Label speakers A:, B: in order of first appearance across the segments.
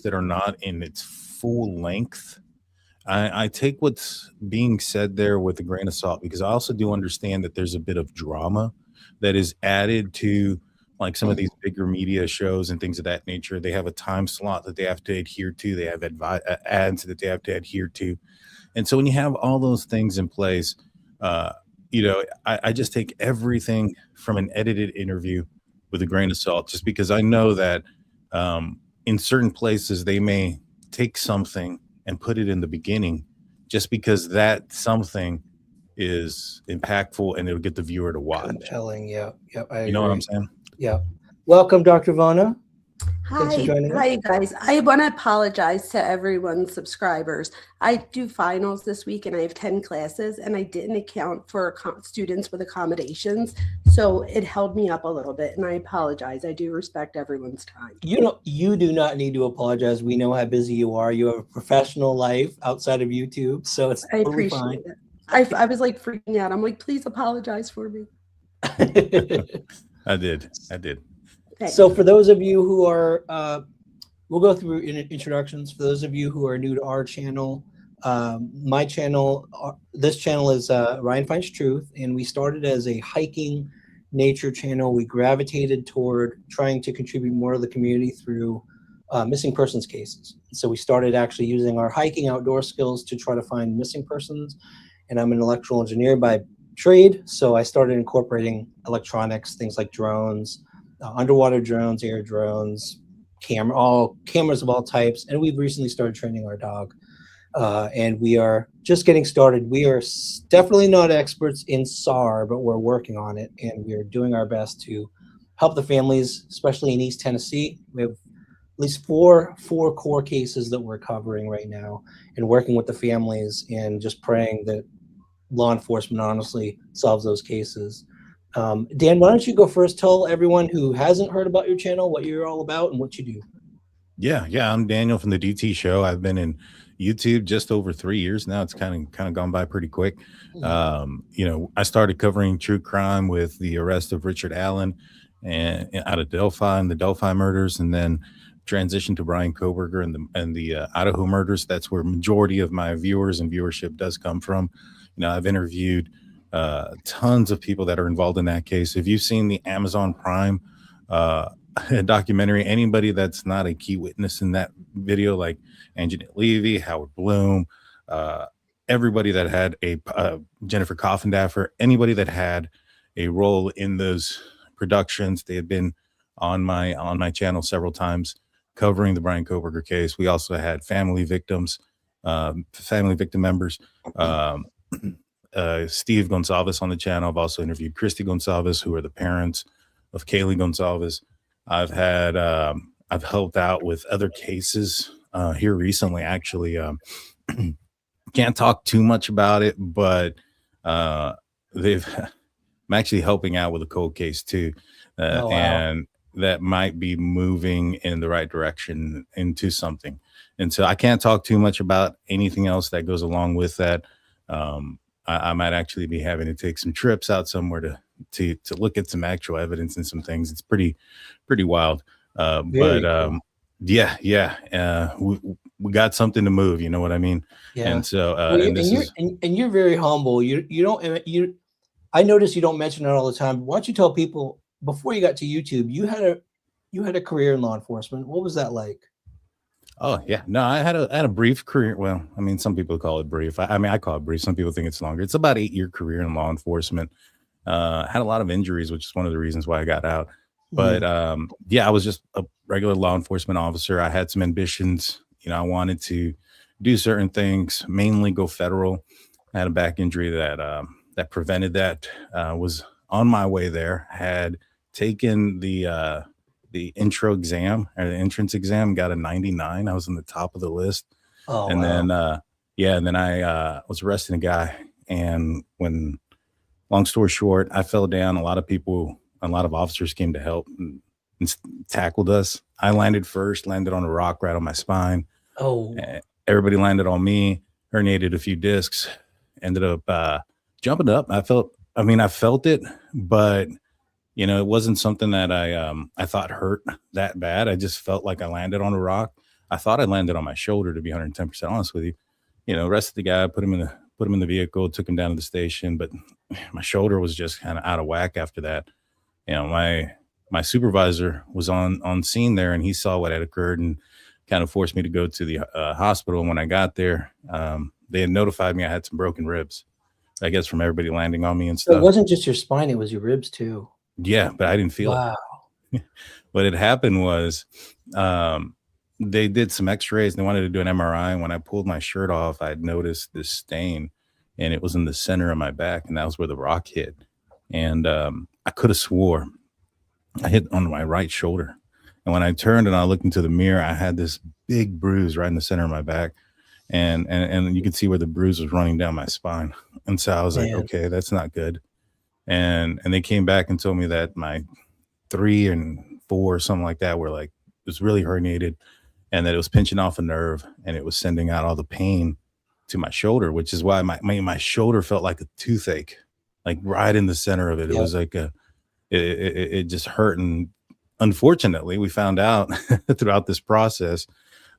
A: that are not in its full length, I take what's being said there with a grain of salt because I also do understand that there's a bit of drama that is added to like some of these bigger media shows and things of that nature. They have a time slot that they have to adhere to. They have ads that they have to adhere to. And so when you have all those things in place, uh, I just take everything from an edited interview with a grain of salt, just because I know that in certain places they may take something and put it in the beginning, just because that something is impactful and it'll get the viewer to watch.
B: Compelling. Yeah. Yep. I
A: You know what I'm
B: agree.
A: saying?
B: Yeah. Welcome, Dr. Vona. Thanks for
C: Hi,
B: joining us.
C: hi guys. I want to apologize to everyone's subscribers. I do finals this week and I have 10 classes and I didn't account for students with accommodations. So it held me up a little bit and I apologize. I do respect everyone's time.
B: You do not need to apologize. We know how busy you are. You have a professional life outside of YouTube, so it's
C: I
B: totally fine.
C: appreciate it. I was like freaking out. I'm like, please apologize for me.
A: I did.
C: Thanks.
B: So for those of you who are, we'll go through introductions. For those of you who are new to our channel, my channel, this channel is Ryan Finds Truth, and we started as a hiking nature channel. We gravitated toward trying to contribute more to the community through missing persons cases. So we started actually using our hiking outdoor skills to try to find missing persons. And I'm an electrical engineer by trade, so I started incorporating electronics, things like drones, underwater drones, air drones, cameras of all types. And we've recently started training our dog. And we are just getting started. We are definitely not experts in SAR, but we're working on it. And we're doing our best to help the families, especially in East Tennessee. We have at least four core cases that we're covering right now and working with the families and just praying that law enforcement honestly solves those cases. Dan, why don't you go first? Tell everyone who hasn't heard about your channel what you're all about and what you do.
A: Yeah, I'm Daniel from the DT Show. I've been in YouTube just over 3 years now. It's kind of gone by pretty quick. I started covering true crime with the arrest of Richard Allen and out of Delphi and the Delphi murders, and then transitioned to Bryan Kohberger and the Idaho murders. That's where majority of my viewers and viewership does come from. I've interviewed tons of people that are involved in that case. If you've seen the Amazon Prime documentary, anybody that's not a key witness in that video, like Anjanette Levy, Howard Bloom, everybody that had a Jennifer Coffindaffer, anybody that had a role in those productions, they had been on my channel several times covering the Bryan Kohberger case. We also had family victim members. Steve Gonsalves on the channel. I've also interviewed Christy Gonsalves, who are the parents of Kaylee Gonsalves. I've helped out with other cases here recently. Actually, can't talk too much about it, but I'm actually helping out with a cold case too,
B: Wow.
A: and that might be moving in the right direction into something. And so I can't talk too much about anything else that goes along with that. I might actually be having to take some trips out somewhere to look at some actual evidence and some things. It's pretty wild.
B: Cool.
A: We got something to move. You know what I mean?
B: Yeah.
A: And so,
B: you're very humble. I notice you don't mention it all the time. Why don't you tell people before you got to YouTube, you had a career in law enforcement. What was that like?
A: Oh yeah, no, I had a brief career. Well, I mean, some people call it brief. I call it brief. Some people think it's longer. It's about 8-year career in law enforcement. Had a lot of injuries, which is one of the reasons why I got out. But I was just a regular law enforcement officer. I had some ambitions. I wanted to do certain things, mainly go federal. I had a back injury that prevented that. Was on my way there. Had taken the intro exam or the entrance exam, got a 99. I was in the top of the list.
B: Oh,
A: and
B: wow.
A: then I was arresting a guy. And when, long story short, I fell down. A lot of officers came to help and tackled us. I landed first, landed on a rock right on my spine.
B: Oh,
A: everybody landed on me, herniated a few discs, ended up jumping up. I felt it, but it wasn't something that I thought hurt that bad. I just felt like I landed on a rock. I thought I landed on my shoulder, to be 110% honest with you. Arrested the guy, put him in the vehicle, took him down to the station, but my shoulder was just kind of out of whack after that. My supervisor was on scene there, and he saw what had occurred and kind of forced me to go to the hospital. And when I got there, they had notified me I had some broken ribs, I guess, from everybody landing on me and
B: So it
A: stuff.
B: wasn't just your spine; it was your ribs too.
A: Yeah, but I didn't feel
B: Wow.
A: it. What had happened was they did some x-rays and they wanted to do an MRI. And when I pulled my shirt off, I had noticed this stain, and it was in the center of my back, and that was where the rock hit. And I could have swore I hit on my right shoulder. And when I turned and I looked into the mirror, I had this big bruise right in the center of my back. And you could see where the bruise was running down my spine. And so I was like, okay, that's not good. And they came back and told me that my 3 and 4, something like that, were like, it was really herniated, and that it was pinching off a nerve, and it was sending out all the pain to my shoulder, which is why my shoulder felt like a toothache, like right in the center of it. It was like it just hurt. And unfortunately, we found out throughout this process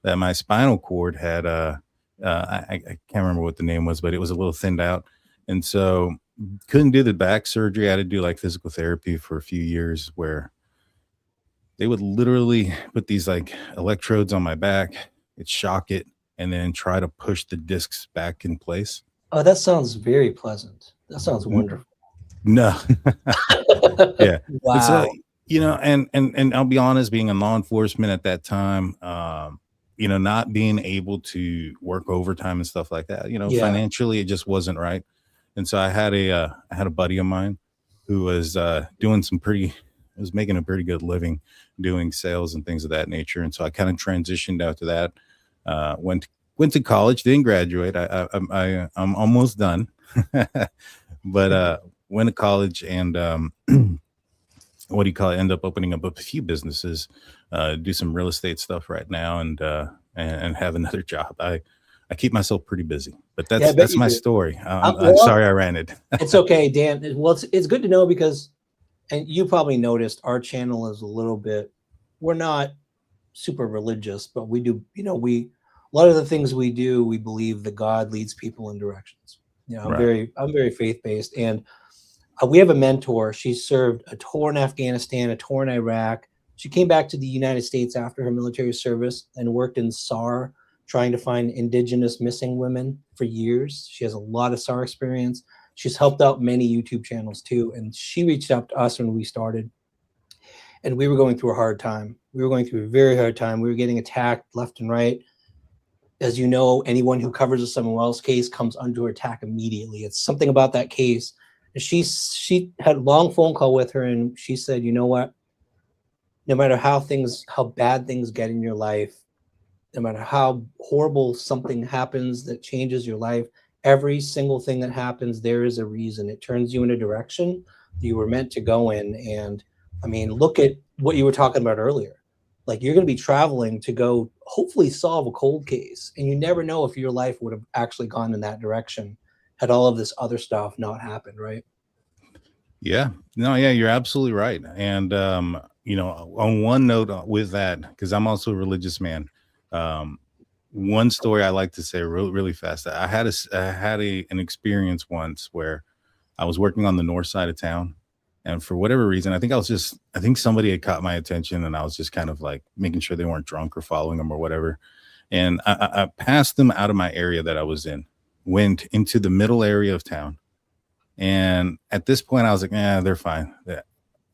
A: that my spinal cord had I can't remember what the name was, but it was a little thinned out. And so couldn't do the back surgery. I had to do like physical therapy for a few years, where they would literally put these like electrodes on my back, it'd shock it, and then try to push the discs back in place.
B: Oh, that sounds very pleasant. That sounds wonderful.
A: No. Yeah.
B: Wow.
A: But so, and I'll be honest, being in law enforcement at that time, not being able to work overtime and stuff like that, financially, it just wasn't right. And so I had a buddy of mine who was making a pretty good living doing sales and things of that nature. And so I kind of transitioned out to that, went to college, didn't graduate. I'm almost done, but went to college and end up opening up a few businesses, do some real estate stuff right now, and have another job. I keep myself pretty busy, but that's my story. I'm sorry I ran it.
B: It's okay, Dan. Well, it's good to know, because, and you probably noticed, our channel is a little bit, we're not super religious, but we do, a lot of the things we do, we believe that God leads people in directions. I'm very faith-based, and we have a mentor. She served a tour in Afghanistan, a tour in Iraq. She came back to the United States after her military service and worked in SAR, trying to find indigenous missing women for years. She has a lot of SAR experience. She's helped out many YouTube channels too. And she reached out to us when we started, and we were going through a hard time. We were going through a very hard time. We were getting attacked left and right. As you know, anyone who covers a Someone Wells case comes under attack immediately. It's something about that case. She had a long phone call with her, and she said, you know what? No matter how bad things get in your life, no matter how horrible something happens that changes your life, every single thing that happens, there is a reason. It turns you in a direction you were meant to go in. And I mean, look at what you were talking about earlier. Like, you're going to be traveling to go hopefully solve a cold case, and you never know if your life would have actually gone in that direction had all of this other stuff not happened, right?
A: Yeah. No, yeah, you're absolutely right. And on one note with that, because I'm also a religious man, one story I like to say really fast. I had an experience once where I was working on the north side of town, and for whatever reason, I think somebody had caught my attention, and I was just kind of like making sure they weren't drunk or following them or whatever. And I passed them out of my area that I was in, went into the middle area of town. And at this point I was like, they're fine.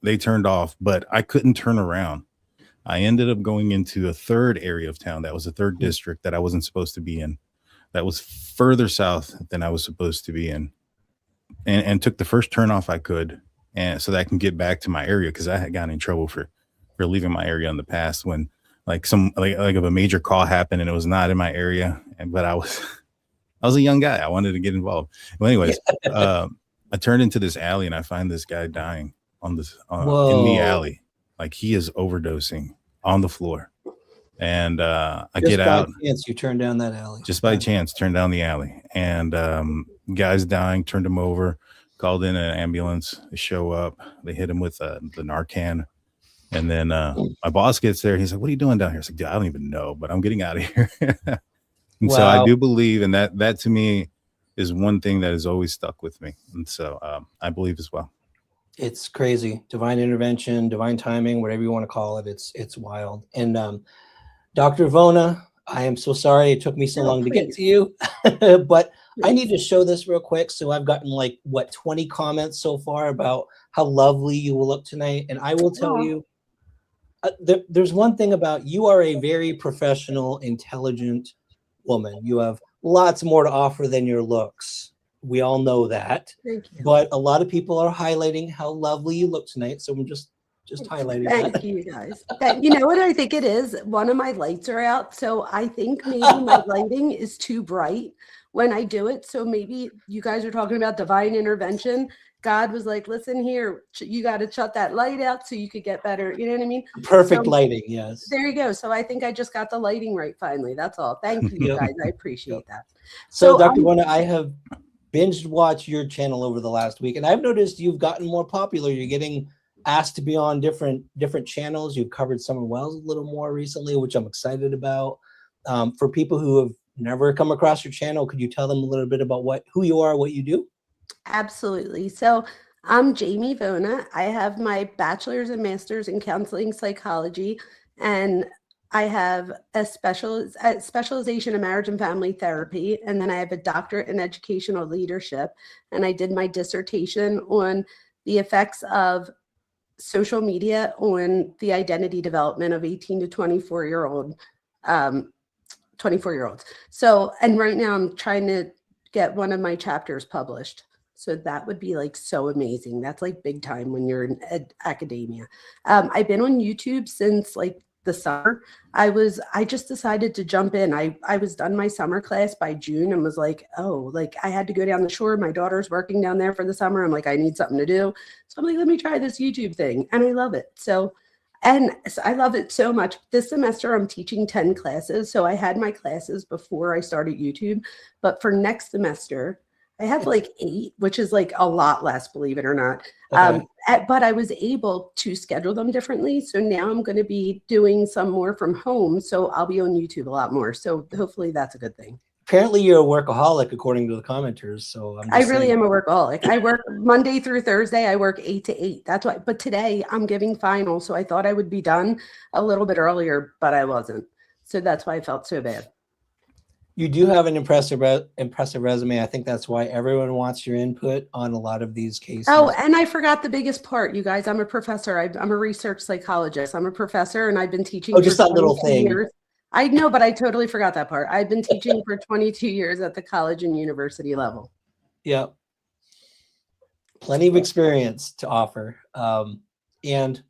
A: They turned off, but I couldn't turn around. I ended up going into a third area of town. That was a third district that I wasn't supposed to be in. That was further south than I was supposed to be in, and took the first turn off I could, and so that I can get back to my area, because I had gotten in trouble for leaving my area in the past when like if a major call happened and it was not in my area, but I was a young guy. I wanted to get involved. Well, anyways, I turned into this alley and I find this guy dying on this in the alley. Like, he is overdosing on the floor. And I get out.
B: Just by chance, you turned down that alley.
A: Just by chance, turned down the alley. And guy's dying, turned him over, called in an ambulance. They show up. They hit him with the Narcan. And then my boss gets there. He's like, "What are you doing down here?" I was like, "Dude, I don't even know, but I'm getting out of here." And so I
B: Wow.
A: do believe, and that to me is one thing that has always stuck with me. And so I believe as well.
B: It's crazy. Divine intervention, divine timing, whatever you want to call it. It's wild. And Dr. Vona, I am so sorry it took me so
C: No,
B: long to get
C: please.
B: to you, but I need to
C: Please.
B: show this real quick. So I've gotten like, what, 20 comments so far about how lovely you will look tonight. And I will tell
C: Aw.
B: you, there's one thing about you are a very professional, intelligent woman. You have lots more to offer than your looks. We all know that.
C: Thank you.
B: But a lot of people are highlighting how lovely you look tonight. So I'm just highlighting
C: Thank
B: that.
C: you guys. You know what I think it is? One of my lights are out. So I think maybe my lighting is too bright when I do it. So maybe you guys are talking about divine intervention. God was like, listen here, you got to shut that light out so you could get better. You know what I mean?
B: Perfect
C: So
B: lighting, yes.
C: there you go. So I think I just got the lighting right finally. That's all. Thank you
B: Yep.
C: guys. I appreciate that.
B: So,
C: So
B: Dr. Vona, I have binged watched your channel over the last week, and I've noticed you've gotten more popular. You're getting asked to be on different channels. You've covered Summer Wells a little more recently, which I'm excited about. For people who have never come across your channel, could you tell them a little bit about who you are, what you do?
C: absolutely. So I'm Jaime Vona. I have my bachelor's and master's in counseling psychology, and I have a specialization in marriage and family therapy. And then I have a doctorate in educational leadership. And I did my dissertation on the effects of social media on the identity development of 18 to 24-year-olds. So, and right now I'm trying to get one of my chapters published. So that would be like so amazing. That's like big time when you're in academia. I've been on YouTube since like the summer. I just decided to jump in. I was done my summer class by June and was like, oh, like I had to go down the shore. My daughter's working down there for the summer. I'm like, I need something to do. So I'm like, let me try this YouTube thing. And I love it. So I love it so much. This semester, I'm teaching 10 classes. So I had my classes before I started YouTube. But for next semester, I have like 8, which is like a lot less, believe it or not.
B: Okay.
C: But I was able to schedule them differently. So now I'm going to be doing some more from home. So I'll be on YouTube a lot more. So hopefully that's a good thing.
B: Apparently you're a workaholic according to the commenters. So
C: I really am a workaholic. I work Monday through Thursday. I work 8 to 8. That's why. But today I'm giving finals. So I thought I would be done a little bit earlier, but I wasn't. So that's why I felt so bad.
B: You do have an impressive resume. I think that's why everyone wants your input on a lot of these cases.
C: Oh, and I forgot the biggest part, you guys. I'm a professor. I'm a research psychologist. I'm a professor, and I've been teaching.
B: Oh, just that little
C: 22
B: thing.
C: years. I know, but I totally forgot that part. I've been teaching for 22 years at the college and university level.
B: Yep. Plenty of experience to offer. And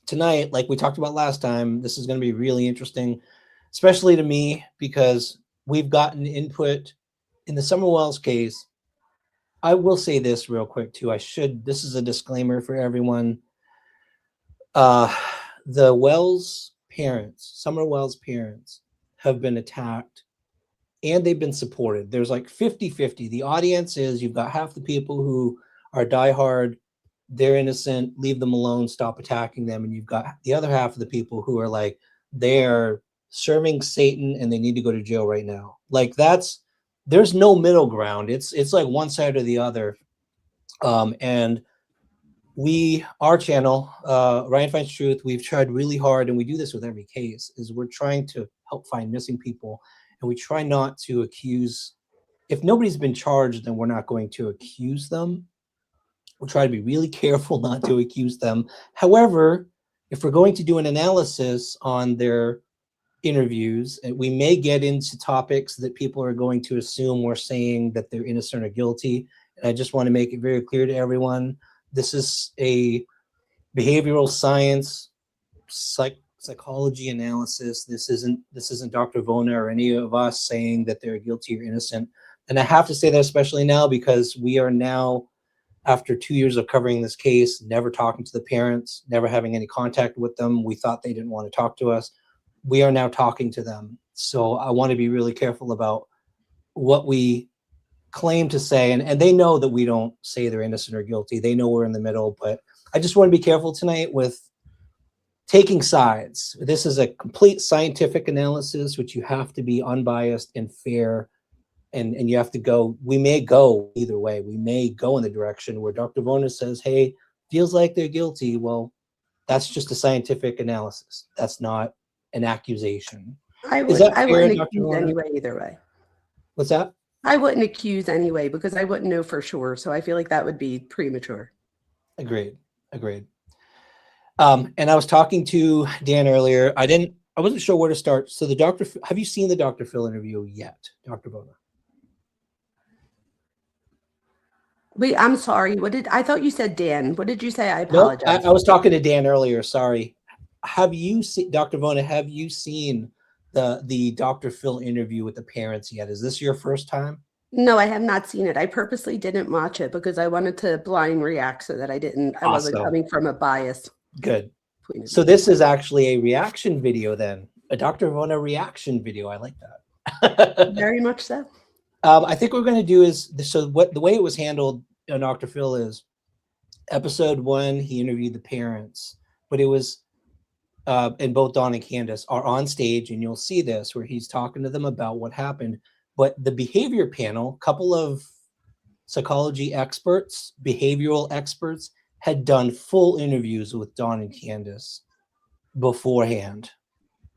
B: tonight, like we talked about last time, this is going to be really interesting, especially to me, because we've gotten input in the Summer Wells case. I will say this real quick too. This is a disclaimer for everyone. The Wells parents, Summer Wells parents, have been attacked and they've been supported. There's like 50-50. The audience is, you've got half the people who are diehard, they're innocent, leave them alone, stop attacking them. And you've got the other half of the people who are like, they're serving Satan and they need to go to jail right now. Like there's no middle ground. It's like one side or the other. And our channel, Ryan Finds Truth, we've tried really hard, and we do this with every case, is we're trying to help find missing people. And we try not to accuse. If nobody's been charged, then we're not going to accuse them. We'll try to be really careful not to accuse them. However, if we're going to do an analysis on their interviews, and we may get into topics that people are going to assume we're saying that they're innocent or guilty. And I just want to make it very clear to everyone, this is a behavioral science, psychology analysis. This isn't Dr. Vona or any of us saying that they're guilty or innocent. And I have to say that especially now, because we are now, after 2 years of covering this case, never talking to the parents, never having any contact with them. We thought they didn't want to talk to us. We are now talking to them. So I want to be really careful about what we claim to say. And they know that we don't say they're innocent or guilty. They know we're in the middle, but I just want to be careful tonight with taking sides. This is a complete scientific analysis, which you have to be unbiased and fair. And you have to go, we may go either way. We may go in the direction where Dr. Vona says, hey, feels like they're guilty. Well, that's just a scientific analysis. That's not an accusation.
C: I
B: Is that fair,
C: wouldn't
B: Dr.
C: accuse
B: Vona?
C: anyway either way.
B: What's that?
C: I wouldn't accuse anyway because I wouldn't know for sure. So I feel like that would be premature.
B: Agreed. And I was talking to Dan earlier. I wasn't sure where to start. So have you seen the Dr. Phil interview yet, Dr. Vona?
C: Wait, I'm sorry. I thought you said Dan. What did you say? I
B: No,
C: apologize.
B: I was talking to Dan earlier. Sorry. Have you seen, Dr. Vona, have you seen the Dr. Phil interview with the parents yet? Is this your first time?
C: No, I have not seen it. I purposely didn't watch it because I wanted to blind react so that I wasn't
B: Awesome.
C: coming from a biased
B: Good.
C: point of
B: So
C: view.
B: this is actually a reaction video then, a Dr. Vona reaction video. I like that.
C: Very much so.
B: I think what we're going to do is, the way it was handled on Dr. Phil is episode 1, he interviewed the parents, but it was, and both Dawn and Candace are on stage, and you'll see this where he's talking to them about what happened. But the behavior panel, couple of psychology experts, behavioral experts, had done full interviews with Dawn and Candace beforehand.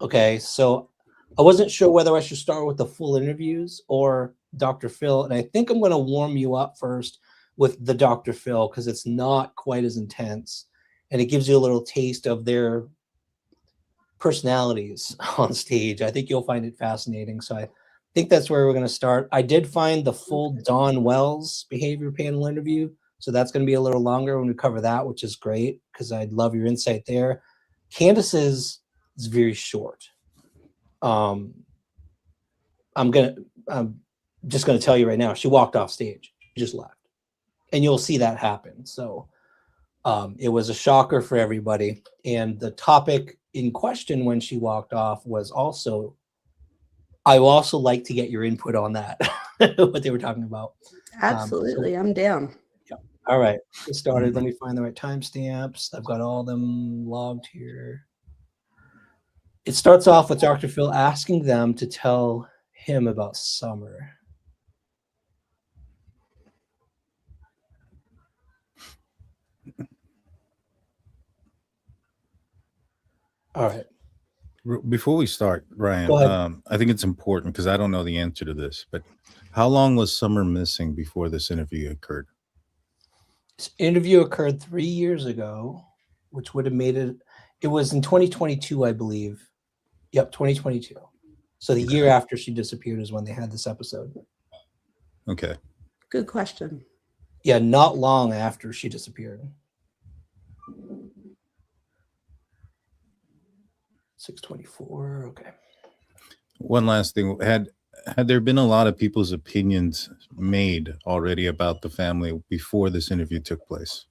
B: Okay, so I wasn't sure whether I should start with the full interviews or Dr. Phil, and I think I'm going to warm you up first with the Dr. Phil because it's not quite as intense, and it gives you a little taste of their personalities on stage. I think you'll find it fascinating. So I think that's where we're going to start. I did find the full Dawn Wells behavior panel interview, so that's going to be a little longer when we cover that, which is great because I'd love your insight there. Candace's is very short. I'm just going to tell you right now, she walked off stage, she just left, and you'll see that happen. So it was a shocker for everybody. And the topic in question when she walked off was also, I would also like to get your input on that, what they were talking about.
C: Absolutely. I'm down.
B: Yeah. All right, get started. Let me find the right timestamps. I've got all of them logged here. It starts off with Dr. Phil asking them to tell him about Summer. All right.
A: Before we start, Ryan,
B: Go ahead.
A: I think it's important because I don't know the answer to this, but how long was Summer missing before this interview occurred?
B: This interview occurred 3 years ago, which would have made it, it was in 2022, I believe. Yep, 2022. So the year after she disappeared is when they had this episode.
A: Okay.
C: Good question.
B: Yeah, not long after she disappeared. 624. Okay.
A: One last thing. Had there been a lot of people's opinions made already about the family before this interview took place?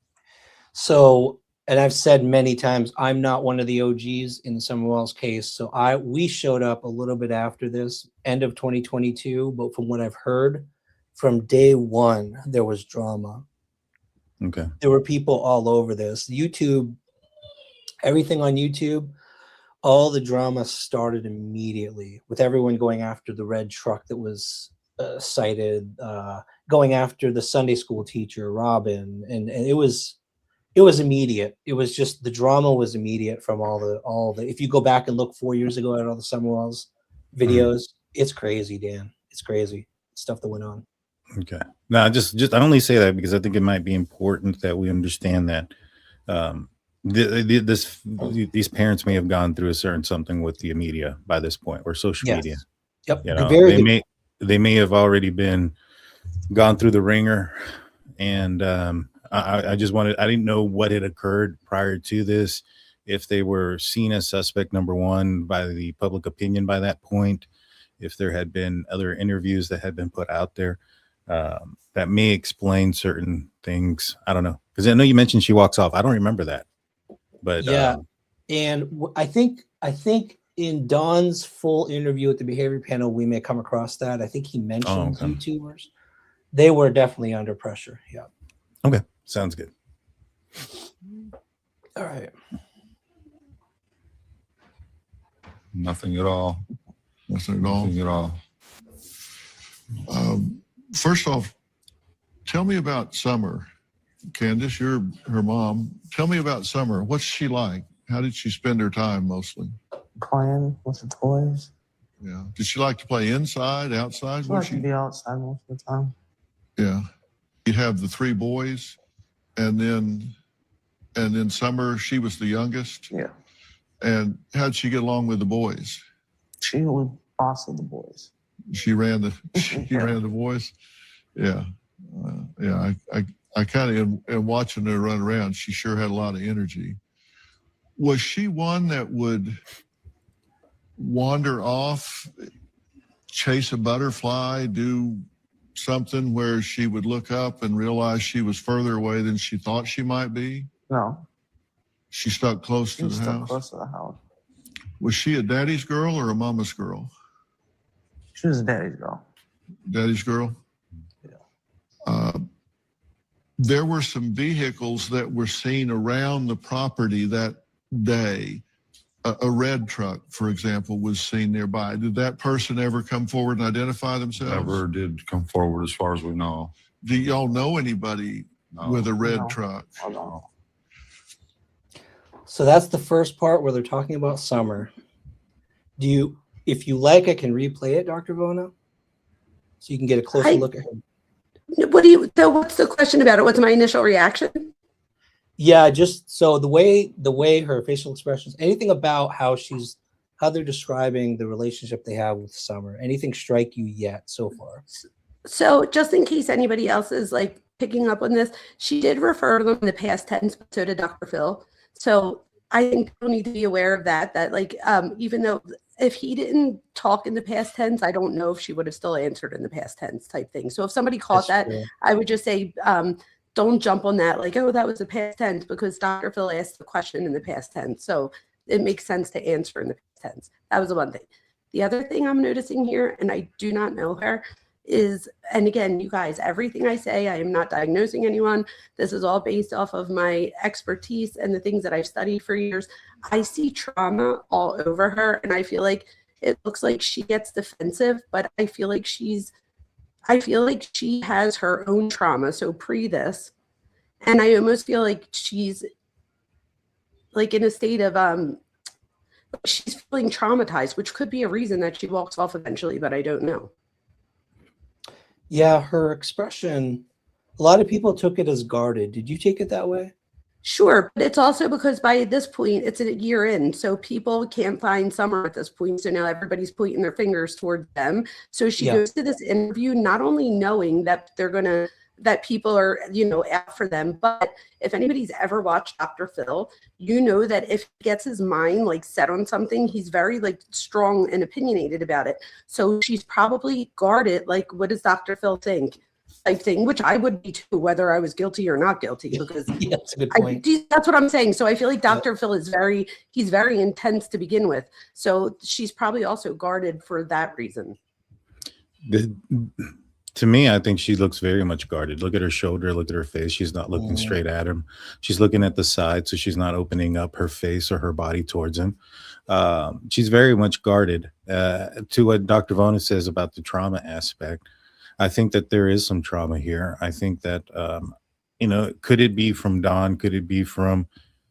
B: So, and I've said many times, I'm not one of the OGs in the Summer Wells case. So we showed up a little bit after this, end of 2022. But from what I've heard, from day one, there was drama.
A: Okay.
B: There were people all over this. YouTube, everything on YouTube, all the drama started immediately with everyone going after the red truck that was cited, going after the Sunday school teacher, Robin. And it was immediate. It was just, the drama was immediate from all the, if you go back and look 4 years ago at all the Summer Wells videos, It's crazy, Dan. It's crazy stuff that went on.
A: Okay. No, I only say that because I think it might be important that we understand that these parents may have gone through a certain something with the media by this point, or social media.
B: Yep.
A: You know, they may have already gone through the ringer, and I didn't know what had occurred prior to this, if they were seen as suspect number one by the public opinion by that point, if there had been other interviews that had been put out there. That may explain certain things. I don't know, because I know you mentioned she walks off. I don't remember that, but
B: yeah. And I think in Don's full interview with the behavior panel, we may come across that. I think he mentioned YouTubers. They were definitely under pressure. Yeah.
A: Okay. Sounds good.
B: All right.
D: Nothing at all.
E: Nothing at all.
D: Nothing at all.
E: First off, tell me about Summer. Candace, you're her mom. Tell me about Summer. What's she like? How did she spend her time mostly?
F: Playing with the toys.
E: Yeah. Did she like to play inside, outside?
F: I like to be outside most of the time.
E: Yeah. You have the 3 boys, and then Summer, she was the youngest.
F: Yeah.
E: And how'd she get along with the boys?
F: She was boss of the boys.
E: She ran the ran the boys. Yeah. Yeah. I kind of, in watching her run around, she sure had a lot of energy. Was she one that would wander off, chase a butterfly, do something where she would look up and realize she was further away than she thought she might be?
F: No.
E: She stuck close
F: She
E: to
F: was
E: the
F: stuck
E: house.
F: close to the house.
E: Was she a daddy's girl or a mama's girl?
F: She was a daddy's girl.
E: Daddy's girl?
F: Yeah.
E: There were some vehicles that were seen around the property that day. A red truck, for example, was seen nearby. Did that person ever come forward and identify themselves?
D: Never did come forward as far as we know.
E: Do y'all know anybody
D: No.
E: with a red
F: No.
E: truck?
F: I don't know.
B: So that's the first part where they're talking about Summer. If you like, I can replay it, Dr. Vona, so you can get a closer look at her.
C: What's the question about it? What's my initial reaction?
B: Yeah, just so the way her facial expressions, anything about how they're describing the relationship they have with Summer, anything strike you yet so far?
C: So just in case anybody else is like picking up on this, she did refer to them in the past tense, but so did Dr. Phil. So I think people need to be aware of that like, even though if he didn't talk in the past tense, I don't know if she would have still answered in the past tense type thing. So if somebody caught
B: That's
C: that,
B: true.
C: I would just say, don't jump on that like, oh, that was the past tense, because Dr. Phil asked the question in the past tense. So it makes sense to answer in the past tense. That was the one thing. The other thing I'm noticing here, and I do not know her, is, and again, you guys, everything I say, I am not diagnosing anyone. This is all based off of my expertise and the things that I've studied for years. I see trauma all over her, and I feel like it looks like she gets defensive, but I feel like she has her own trauma. So pre this, and I almost feel like she's like in a state of she's feeling traumatized, which could be a reason that she walks off eventually, but I don't know.
B: Yeah, her expression, a lot of people took it as guarded. Did you take it that way?
C: Sure, but it's also because by this point, it's a year in, so people can't find Summer at this point. So now everybody's pointing their fingers towards them. So she goes to this interview not only knowing that that people are, out for them, but if anybody's ever watched Dr. Phil, you know that if he gets his mind like set on something, he's very like strong and opinionated about it. So she's probably guarded, like, what does Dr. Phil think? Type thing, which I would be too, whether I was guilty or not guilty, because
B: Yeah, that's a good point.
C: That's what I'm saying. So I feel like Dr. Phil is he's very intense to begin with. So she's probably also guarded for that reason.
A: To me, I think she looks very much guarded. Look at her shoulder, look at her face. She's not looking straight at him. She's looking at the side, so she's not opening up her face or her body towards him. She's very much guarded. To what Dr. Vona says about the trauma aspect, I think that there is some trauma here. I think that, could it be from Don? Could it be from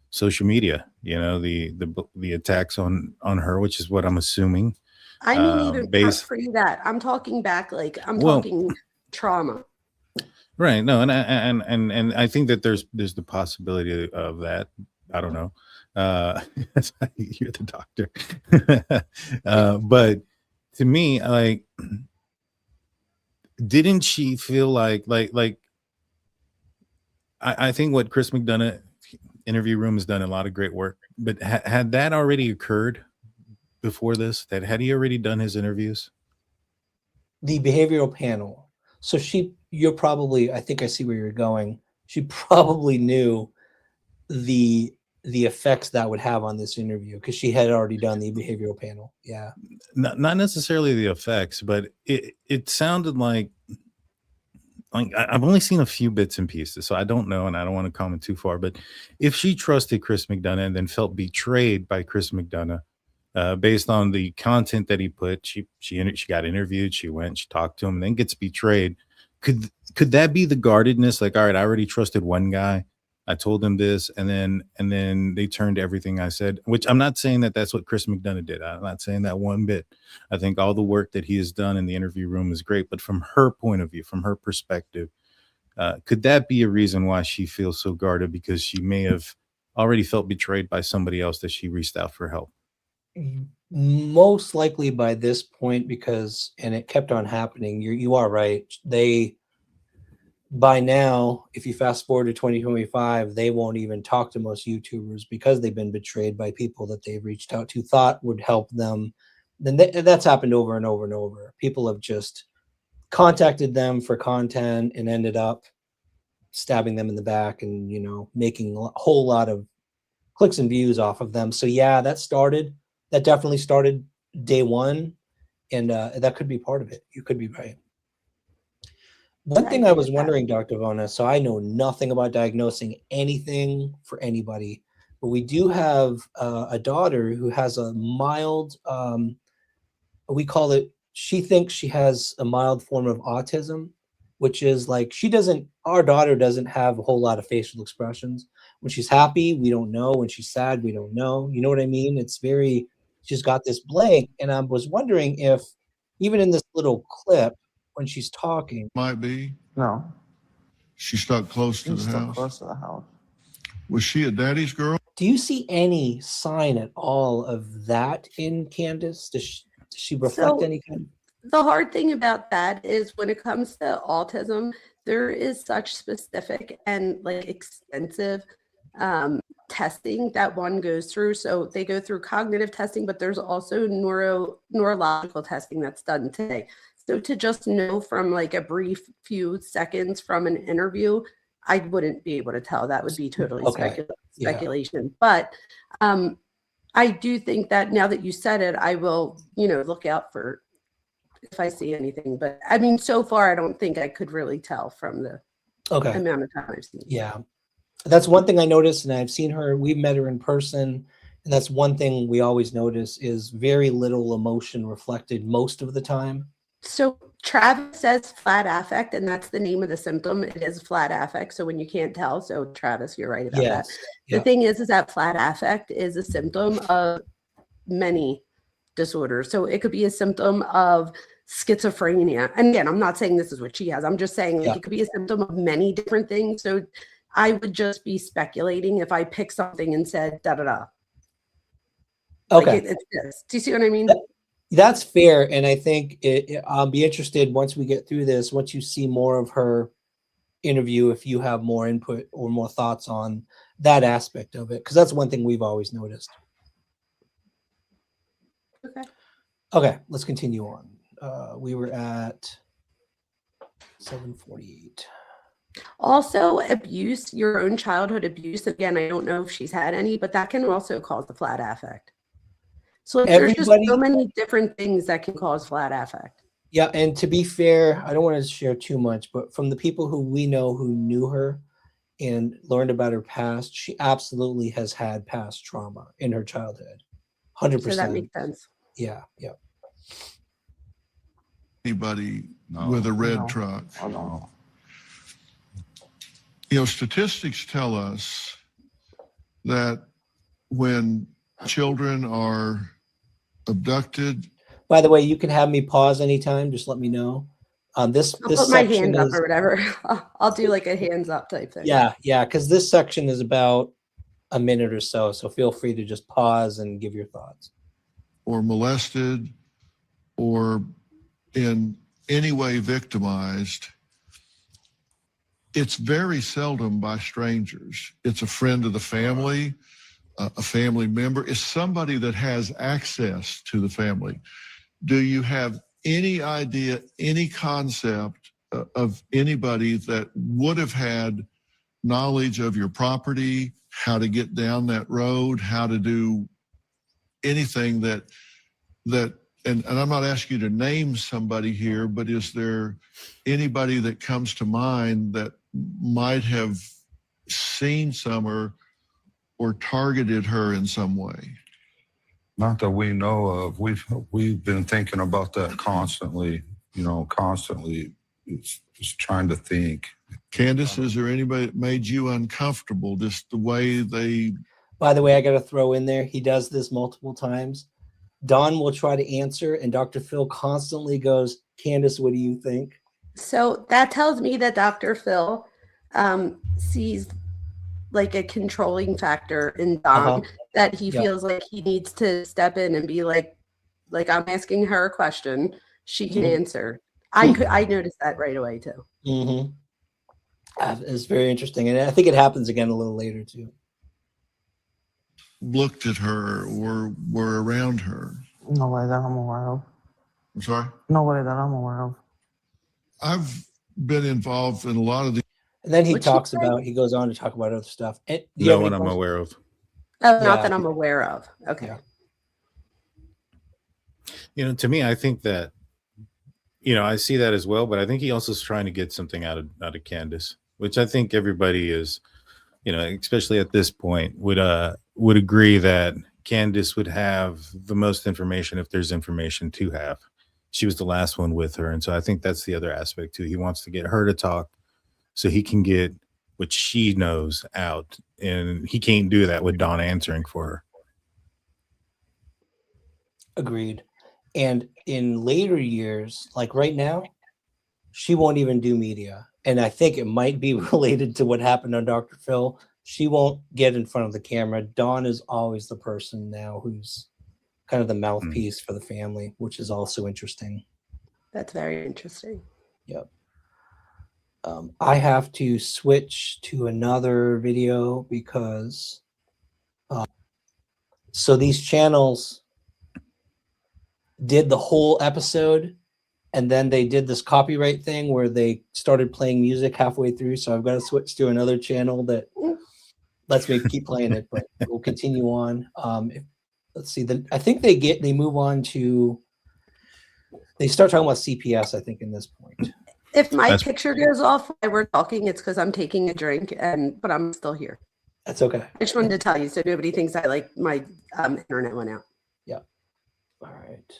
A: social media? The attacks on her, which is what I'm assuming.
C: I mean, even for that, I'm talking back, like talking trauma.
A: Right. No, and I think that there's the possibility of that. I don't know. You're the doctor. But to me, like, didn't she feel like I think what Chris McDonough interview room has done a lot of great work, but had that already occurred before this? That had he already done his interviews?
B: The behavioral panel. So you're probably, I think I see where you're going. She probably knew the effects that would have on this interview because she had already done the behavioral panel. Yeah.
A: Not necessarily the effects, but it sounded like I've only seen a few bits and pieces, so I don't know, and I don't want to comment too far, but if she trusted Chris McDonough and then felt betrayed by Chris McDonough, based on the content that he put. She got interviewed. She went. She talked to him, and then gets betrayed. Could that be the guardedness? Like, all right, I already trusted one guy. I told him this, and then they turned everything I said. Which I'm not saying that that's what Chris McDonough did. I'm not saying that one bit. I think all the work that he has done in the interview room is great. But from her point of view, from her perspective, could that be a reason why she feels so guarded? Because she may have already felt betrayed by somebody else that she reached out for help.
B: Most likely by this point, because, and it kept on happening. You are right. They, by now, if you fast forward to 2025, they won't even talk to most YouTubers because they've been betrayed by people that they've reached out to, thought would help them. Then that's happened over and over and over. People have just contacted them for content and ended up stabbing them in the back and, you know, making a whole lot of clicks and views off of them. So yeah, that definitely started day one, and that could be part of it. You could be right. One thing I was wondering, Dr. Vona, so I know nothing about diagnosing anything for anybody, but we do have a daughter who has a mild, we call it, she thinks she has a mild form of autism, which is like, our daughter doesn't have a whole lot of facial expressions. When she's happy, we don't know. When she's sad, we don't know. You know what I mean? She's got this blank. And I was wondering if, even in this little clip, when she's talking.
E: Might be.
F: No.
E: She stuck close to
F: She's
E: the
F: still
E: house.
F: close to the house.
E: Was she a daddy's girl?
B: Do you see any sign at all of that in Candace? Does she reflect any kind of?
C: The hard thing about that is when it comes to autism, there is such specific and like extensive testing that one goes through. So they go through cognitive testing, but there's also neurological testing that's done today. So to just know from like a brief few seconds from an interview, I wouldn't be able to tell. That would be totally speculation. But I do think that now that you said it, I will, look out for if I see anything. But I mean, so far, I don't think I could really tell from the amount of time I've seen.
B: Yeah. That's one thing I noticed, and I've seen her, we've met her in person, and that's one thing we always notice is very little emotion reflected most of the time.
C: So Travis says flat affect, and that's the name of the symptom. It is flat affect. So when you can't tell, so Travis, you're right about that. The thing is that flat affect is a symptom of many disorders. So it could be a symptom of schizophrenia. And again, I'm not saying this is what she has. I'm just saying it could be a symptom of many different things. So I would just be speculating if I picked something and said da-da-da.
B: Okay.
C: It's this. Do you see what I mean?
B: That's fair. And I think I'll be interested once we get through this, once you see more of her interview, if you have more input or more thoughts on that aspect of it, because that's one thing we've always noticed. Okay, let's continue on. We were at 7:48.
C: Also, abuse, your own childhood abuse. Again, I don't know if she's had any, but that can also cause the flat affect. So there's just so many different things that can cause flat affect.
B: Yeah, and to be fair, I don't want to share too much, but from the people who we know who knew her and learned about her past, she absolutely has had past trauma in her childhood. 100%.
C: So that makes sense.
B: Yeah.
E: Anybody with a red truck?
F: No.
E: Statistics tell us that when children are abducted.
B: By the way, you can have me pause anytime. Just let me know. This
C: put my hand up or whatever. I'll do like a hands up type thing.
B: Yeah, because this section is about a minute or so. So feel free to just pause and give your thoughts.
E: Or molested, or in any way victimized. It's very seldom by strangers. It's a friend of the family, a family member. It's somebody that has access to the family. Do you have any idea, any concept of anybody that would have had knowledge of your property, how to get down that road, how to do anything that and I'm not asking you to name somebody here, but is there anybody that comes to mind that might have seen some or targeted her in some way?
D: Not that we know of. We've been thinking about that constantly. Constantly. It's just trying to think.
E: Candace, is there anybody that made you uncomfortable? Just the way they.
B: By the way, I got to throw in there, he does this multiple times. Don will try to answer, and Dr. Phil constantly goes, Candace, what do you think?
C: So that tells me that Dr. Phil sees like a controlling factor in Dom, that he feels like he needs to step in and be like I'm asking her a question, she can answer. I noticed that right away too.
B: Mm-hmm. It's very interesting, and I think it happens again a little later too.
E: Looked at her or were around her?
F: Nobody that I'm aware of.
E: I'm sorry?
F: Nobody that I'm aware of.
E: I've been involved in a lot of the.
B: And then he
C: What'd you say?
B: he goes on to talk about other stuff. Do you
A: No
B: have any
A: one I'm
B: questions?
A: aware of.
C: Oh,
B: Yeah.
C: not that I'm aware of. Okay.
B: Yeah.
A: To me, I think that, I see that as well, but I think he also is trying to get something out of Candace, which I think everybody is, especially at this point, would agree that Candace would have the most information if there's information to have. She was the last one with her. And so I think that's the other aspect too. He wants to get her to talk so he can get what she knows out. And he can't do that with Dawn answering for her.
B: Agreed. And in later years, like right now, she won't even do media. And I think it might be related to what happened on Dr. Phil. She won't get in front of the camera. Dawn is always the person now who's kind of the mouthpiece for the family, which is also interesting.
C: That's very interesting.
B: Yep. I have to switch to another video because so these channels did the whole episode and then they did this copyright thing where they started playing music halfway through. So I've got to switch to another channel that lets me keep playing it, but we'll continue on. Let's see. I think they move on to, they start talking about CPS, I think, in this point.
C: If my picture goes off while we're talking, it's because I'm taking a drink, but I'm still here.
B: That's okay.
C: I just wanted to tell you so nobody thinks my internet went out.
B: Yeah. All right.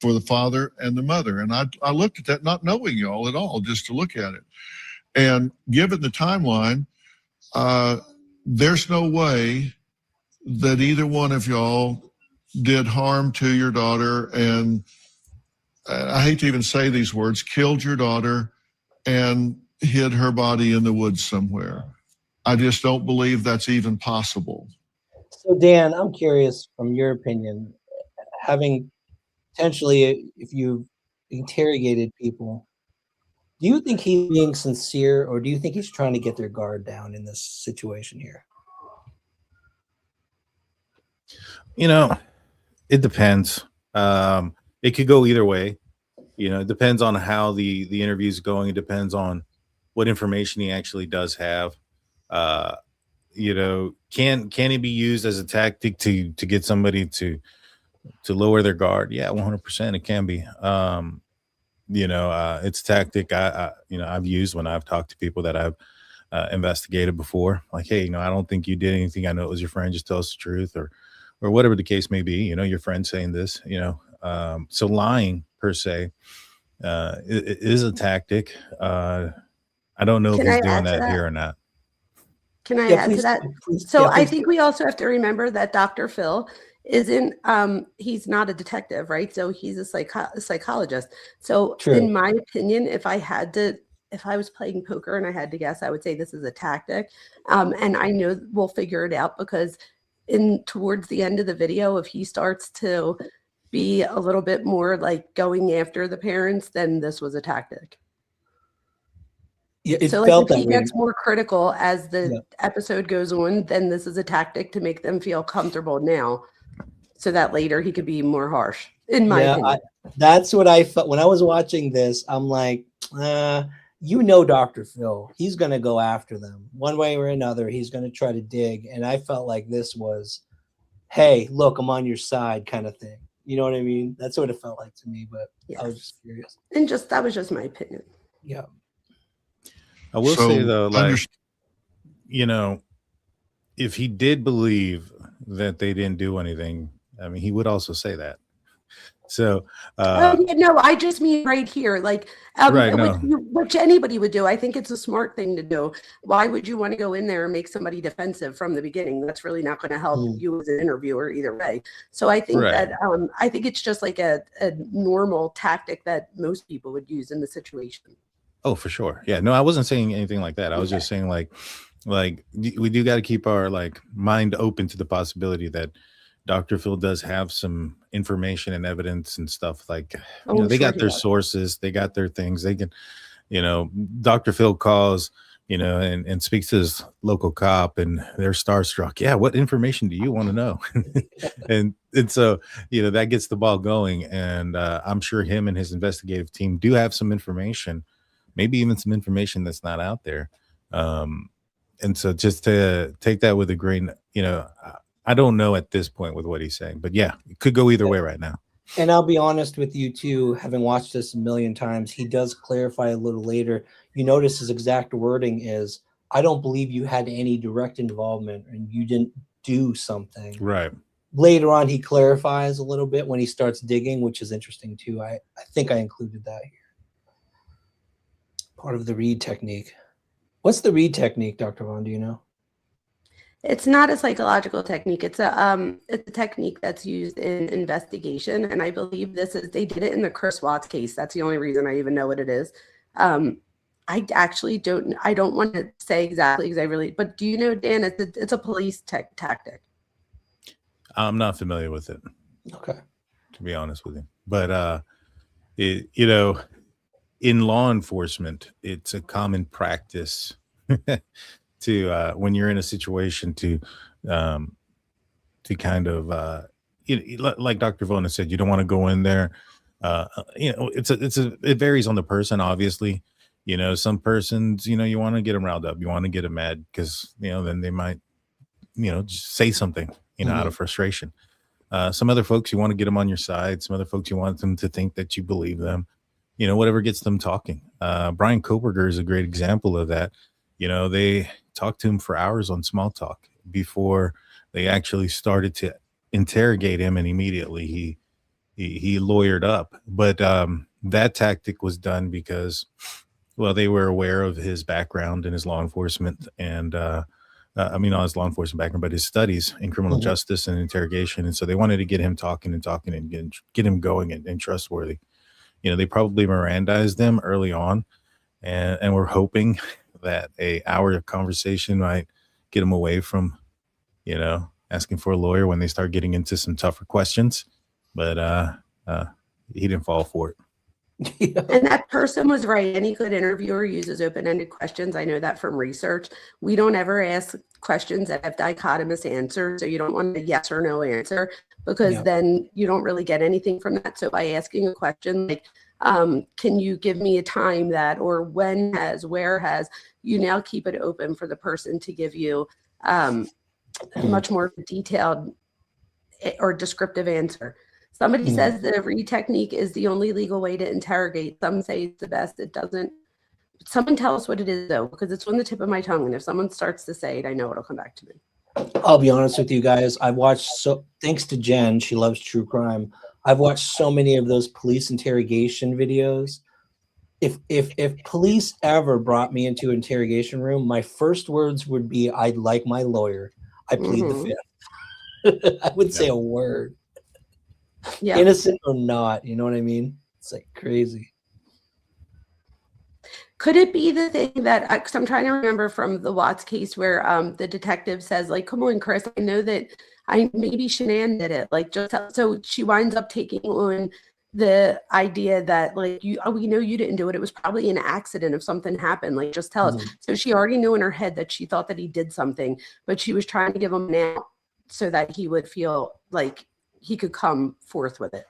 E: For the father and the mother. And I looked at that, not knowing y'all at all, just to look at it. And given the timeline, there's no way that either one of y'all did harm to your daughter, and I hate to even say these words, killed your daughter and hid her body in the woods somewhere. I just don't believe that's even possible.
B: So Dan, I'm curious from your opinion, having potentially, if you've interrogated people, do you think he's being sincere or do you think he's trying to get their guard down in this situation here?
A: It depends. It could go either way. It depends on how the interview is going. It depends on what information he actually does have. Can it be used as a tactic to get somebody to lower their guard? Yeah, 100% it can be. It's a tactic I've used when I've talked to people that I've investigated before. Like, hey, I don't think you did anything. I know it was your friend. Just tell us the truth, or whatever the case may be. Your friend saying this. So lying per se is a tactic. I don't know if he's doing that here or not.
C: Can I add to that? So I think we also have to remember that Dr. Phil isn't he's not a detective, right? So he's a psychologist. So
B: True.
C: In my opinion, if I was playing poker and I had to guess, I would say this is a tactic. And I know we'll figure it out because towards the end of the video, if he starts to be a little bit more like going after the parents, then this was a tactic.
B: Yeah, it
C: So
B: felt
C: if he
B: that way.
C: gets more critical as the episode goes on, then this is a tactic to make them feel comfortable now, so that later he could be more harsh. In my opinion,
B: that's what I felt when I was watching this. I'm like, Dr. Phil, he's going to go after them one way or another. He's going to try to dig, and I felt like this was, hey, look, I'm on your side, kind of thing. You know what I mean? That's what it felt like to me. But I was just curious.
C: And that was just my opinion.
B: Yeah.
A: I will say though, if he did believe that they didn't do anything, I mean, he would also say that. So,
C: yeah, no, I just mean right here, like,
A: right, no,
C: which anybody would do. I think it's a smart thing to do. Why would you want to go in there and make somebody defensive from the beginning? That's really not going to help you as an interviewer either way. So I think
A: right.
C: that I think it's just like a normal tactic that most people would use in the situation.
A: Oh, for sure. Yeah, no, I wasn't saying anything like that. I was just saying like we do got to keep our like mind open to the possibility that Dr. Phil does have some information and evidence and stuff like, you know, they got their sources, they got their things. They can, you know, Dr. Phil calls, you know, and speaks to his local cop and they're starstruck. Yeah, what information do you want to know? and so, you know, that gets the ball going. And I'm sure him and his investigative team do have some information, maybe even some information that's not out there. And so just to take that with a grain, you know, I don't know at this point with what he's saying, but yeah, it could go either way right now.
B: And I'll be honest with you too, having watched this a million times, he does clarify a little later. You notice his exact wording is, I don't believe you had any direct involvement and you didn't do something.
A: Right.
B: Later on, he clarifies a little bit when he starts digging, which is interesting too. I think I included that here. Part of the read technique. What's the read technique, Dr. Vaughn? Do you know?
C: It's not a psychological technique. It's a technique that's used in investigation, and I believe they did it in the Chris Watts case. That's the only reason I even know what it is. I actually don't. I don't want to say exactly because I really. But do you know, Dan? It's a police tactic.
A: I'm not familiar with it.
B: Okay.
A: To be honest with you, but you know, in law enforcement, it's a common practice. To when you're in a situation to kind of you know, like Dr. Vona said, you don't want to go in there. You know, it varies on the person, obviously. You know, some persons, you know, you want to get them riled up, you want to get them mad because, you know, then they might, you know, just say something, you know, out of frustration. Some other folks, you want to get them on your side. Some other folks, you want them to think that you believe them. You know, whatever gets them talking. Bryan Kohberger is a great example of that. You know, they talked to him for hours on small talk before they actually started to interrogate him, and immediately he lawyered up. But that tactic was done because, well, they were aware of his background in his law enforcement and I mean, not his law enforcement background, but his studies in criminal justice and interrogation. And so they wanted to get him talking and get him going and trustworthy. You know, they probably Mirandized them early on, and we're hoping that a hour of conversation might get him away from, you know, asking for a lawyer when they start getting into some tougher questions. But he didn't fall for it.
B: Yeah.
C: And that person was right. Any good interviewer uses open-ended questions. I know that from research. We don't ever ask questions that have dichotomous answers. So you don't want a yes or no answer because then you don't really get anything from that. So by asking a question like, can you give me a time that, or when has, where has, you now keep it open for the person to give you a much more detailed or descriptive answer. Somebody says the read technique is the only legal way to interrogate. Some say it's the best. It doesn't. Someone tell us what it is, though, because it's on the tip of my tongue. And if someone starts to say it, I know it'll come back to me.
B: I'll be honest with you guys. I've watched thanks to Jen, she loves true crime. I've watched so many of those police interrogation videos. If police ever brought me into an interrogation room, my first words would be, I'd like my lawyer. I plead the fifth. I wouldn't say a word.
C: Yeah.
B: Innocent or not, you know what I mean? It's like crazy.
C: Could it be the thing that, because I'm trying to remember from the Watts case where the detective says, like, come on, Chris, I know that maybe Shanann did it. Like, just so she winds up taking on the idea that, like, we know you didn't do it. It was probably an accident if something happened. Like, just tell us. So she already knew in her head that she thought that he did something, but she was trying to give him an out so that he would feel like he could come forth with it.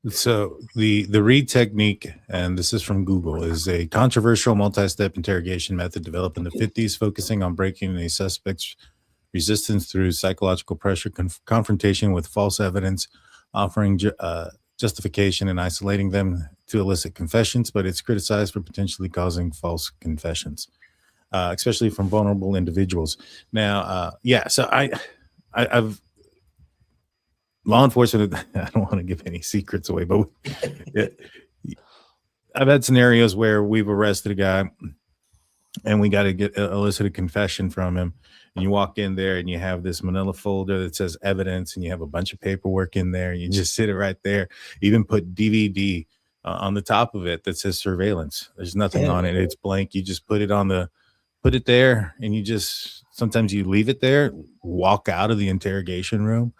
C: So
A: the read technique, and this is from Google, is a controversial multi-step interrogation method developed in the 50s, focusing on breaking a suspect's resistance through psychological pressure, confrontation with false evidence, offering justification, and isolating them to elicit confessions. But it's criticized for potentially causing false confessions, especially from vulnerable individuals. Now, so law enforcement, I don't want to give any secrets away, but I've had scenarios where we've arrested a guy and we got to get elicit a confession from him. And you walk in there and you have this manila folder that says evidence, and you have a bunch of paperwork in there. And you just sit it right there. Even put DVD on the top of it that says surveillance. There's nothing on it. It's blank. You just put it there, and you just sometimes you leave it there, walk out of the interrogation room,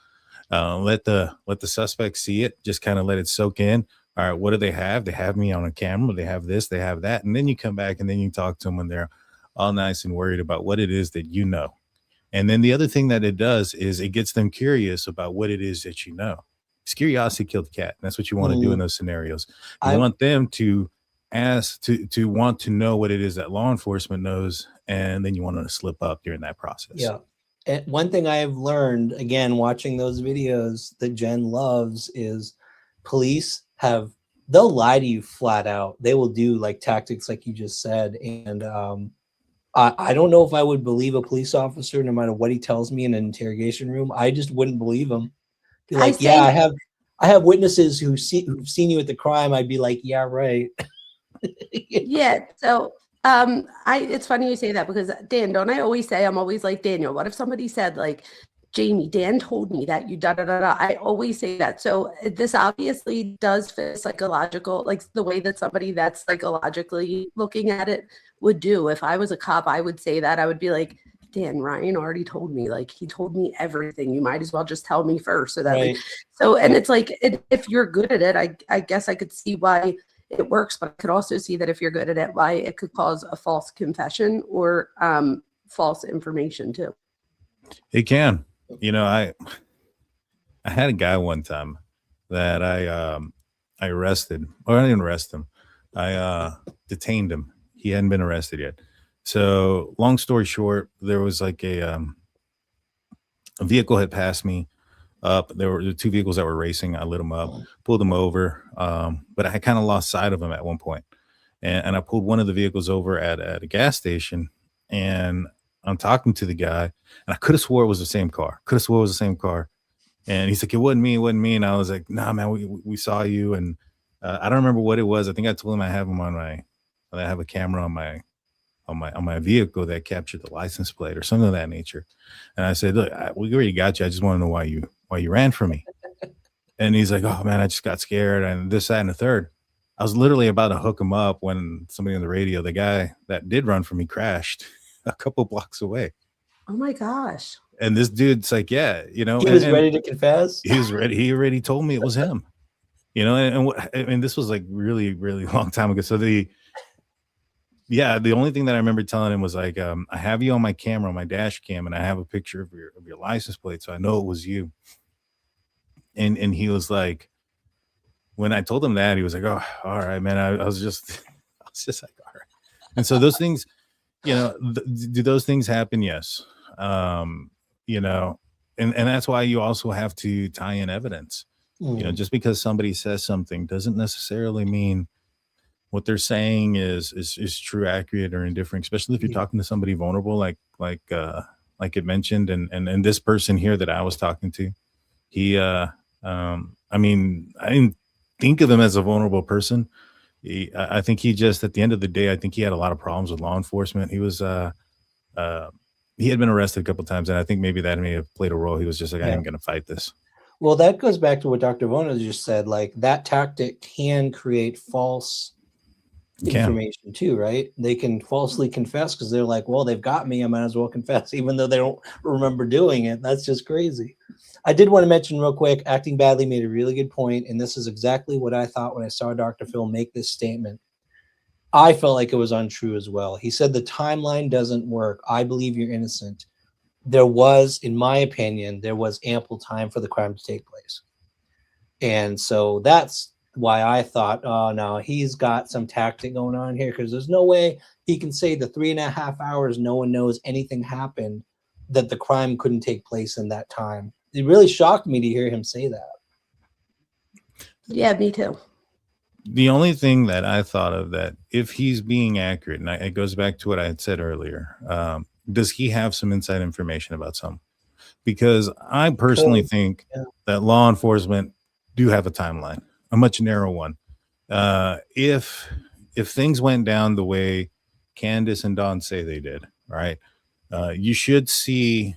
A: let the suspect see it, just kind of let it soak in. All right, what do they have? They have me on a camera. They have this, they have that. And then you come back and then you talk to them when they're all nice and worried about what it is that you know. And then the other thing that it does is it gets them curious about what it is that you know. It's curiosity killed the cat. And that's what you want to do in those scenarios. You want them to ask, to want to know what it is that law enforcement knows. And then you want them to slip up during that process.
B: Yeah. And one thing I have learned, again, watching those videos that Jen loves, is police they'll lie to you flat out. They will do like tactics like you just said. And I don't know if I would believe a police officer no matter what he tells me in an interrogation room. I just wouldn't believe him. Be like, I have witnesses who've seen you at the crime. I'd be like, yeah, right.
C: Yeah. So it's funny you say that, because Dan, don't I always say, I'm always like, Daniel, what if somebody said like, Jamie, Dan told me that you da da da da. I always say that. So this obviously does fit psychological, like the way that somebody that's psychologically looking at it would do. If I was a cop, I would say that. I would be like, Dan, Ryan already told me, like he told me everything. You might as well just tell me first. So that, right. And it's like, if you're good at it, I guess I could see why it works, but I could also see that if you're good at it, why it could cause a false confession or false information too.
A: It can. You know, I had a guy one time that I arrested, or I didn't arrest him. I detained him. He hadn't been arrested yet. So long story short, there was like a vehicle had passed me up. There were two vehicles that were racing. I lit them up, pulled them over. But I kind of lost sight of them at one point. And I pulled one of the vehicles over at a gas station, and I'm talking to the guy, and I could have swore it was the same car. And he's like, it wasn't me. And I was like, nah, man, we saw you. And I don't remember what it was. I think I told him I have a camera on my vehicle that captured the license plate or something of that nature. And I said, look, we already got you. I just want to know why you ran from me. And he's like, oh man, I just got scared and this, that, and the third. I was literally about to hook him up when somebody on the radio, the guy that did run from me, crashed a couple blocks away.
C: Oh my gosh.
A: And this dude's like, yeah, you know,
B: he was ready to confess.
A: He was ready. He already told me it was him, you know, and this was like really, really long time ago. So the only thing that I remember telling him was like, I have you on my camera, on my dash cam, and I have a picture of your license plate. So I know it was you. And he was like, when I told him that, he was like, oh, all right, man. I was just like, all right. And so those things, you know, do those things happen? Yes. You know, and that's why you also have to tie in evidence. You know, just because somebody says something doesn't necessarily mean what they're saying is true, accurate, or indifferent, especially if you're talking to somebody vulnerable, like it mentioned. And this person here that I was talking to, he, I mean, I didn't think of him as a vulnerable person. I think he just, at the end of the day, I think he had a lot of problems with law enforcement. He was, he had been arrested a couple of times, and I think maybe that may have played a role. He was just like, I ain't going to fight this.
B: Well, that goes back to what Dr. Vona just said. Like, that tactic can create false information too, right? They can falsely confess because they're like, well, they've got me, I might as well confess, even though they don't remember doing it. That's just crazy. I did want to mention real quick, Acting Badly made a really good point, and this is exactly what I thought when I saw Dr. Phil make this statement. I felt like it was untrue as well. He said the timeline doesn't work. I believe you're innocent. There was, in my opinion, there was ample time for the crime to take place. And so that's why I thought, oh no, he's got some tactic going on here, because there's no way he can say the 3.5 hours no one knows anything happened, that the crime couldn't take place in that time. It really shocked me to hear him say that.
C: Yeah, me too.
A: The only thing that I thought of, that if he's being accurate, and it goes back to what I had said earlier, does he have some inside information about something? because I personally
B: Cool.
A: think
B: Yeah.
A: that law enforcement do have a timeline, a much narrower one. If things went down the way Candace and Don say they did, right? You should see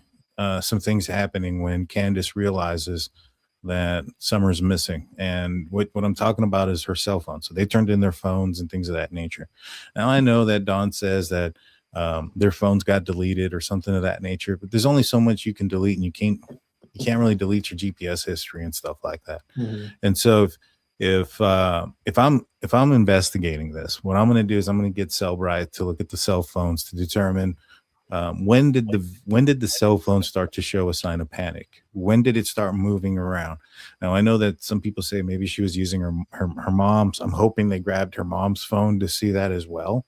A: some things happening when Candace realizes that Summer's missing. And what I'm talking about is her cell phone. So they turned in their phones and things of that nature. Now I know that Don says that their phones got deleted or something of that nature, but there's only so much you can delete, and you can't really delete your GPS history and stuff like that.
B: Mhm.
A: And so if I'm investigating this, what I'm going to do is I'm going to get Cellbrite to look at the cell phones to determine when did the cell phone start to show a sign of panic? When did it start moving around? Now I know that some people say maybe she was using her mom's. I'm hoping they grabbed her mom's phone to see that as well.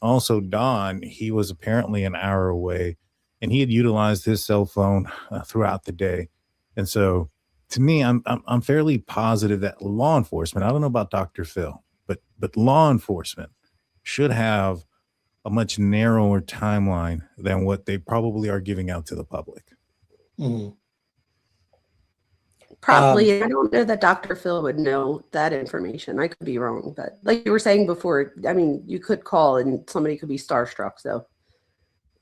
A: Also Don, he was apparently an hour away, and he had utilized his cell phone throughout the day. And so to me, I'm fairly positive that law enforcement, I don't know about Dr. Phil, but law enforcement should have a much narrower timeline than what they probably are giving out to the public.
B: Mhm.
C: Probably. I don't know that Dr. Phil would know that information. I could be wrong, but like you were saying before, I mean, you could call and somebody could be starstruck, so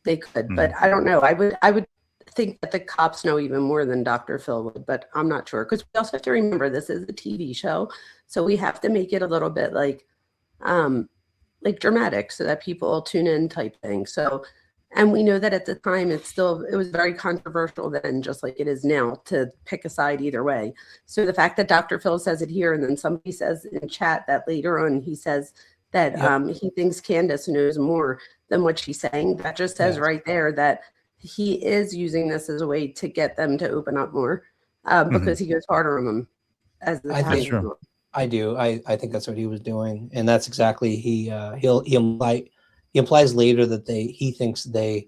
C: they could, but I don't know. I would think that the cops know even more than Dr. Phil would, but I'm not sure, because we also have to remember this is a TV show, so we have to make it a little bit like dramatic so that people tune in type thing. So, and we know that at the time it was very controversial then, just like it is now, to pick a side either way. So the fact that Dr. Phil says it here, and then somebody says in chat that later on he says that he thinks Candace knows more than what she's saying, that just says right there that he is using this as a way to get them to open up more, because he goes harder on them as the time goes on.
B: I do. I think that's what he was doing, and that's exactly he implies later that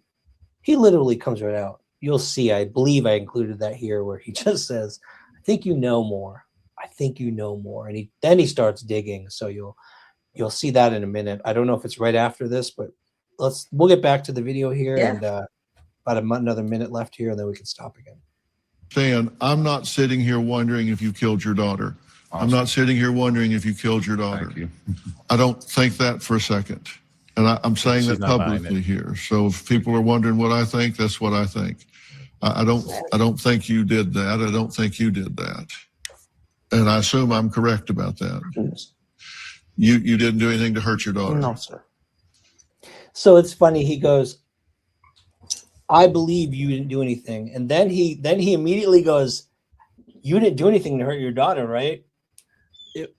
B: he literally comes right out. You'll see. I believe I included that here, where he just says, "I think you know more. I think you know more," and then he starts digging. So you'll see that in a minute. I don't know if it's right after this, but we'll get back to the video here, and about another minute left here, and then we can stop again.
E: Stan, I'm not sitting here wondering if you killed your daughter.
D: Awesome.
E: I'm not sitting here wondering if you killed your daughter.
D: Thank you.
E: I don't think that for a second. And I'm saying
A: She's
E: that
A: not buying
E: publicly here. So if people are wondering what I think, that's what I think. I don't think you did that. I don't think you did that. And I assume I'm correct about that. You didn't do anything to hurt your daughter.
F: No, sir.
B: So it's funny. He goes, "I believe you didn't do anything," and then he immediately goes, "You didn't do anything to hurt your daughter, right?"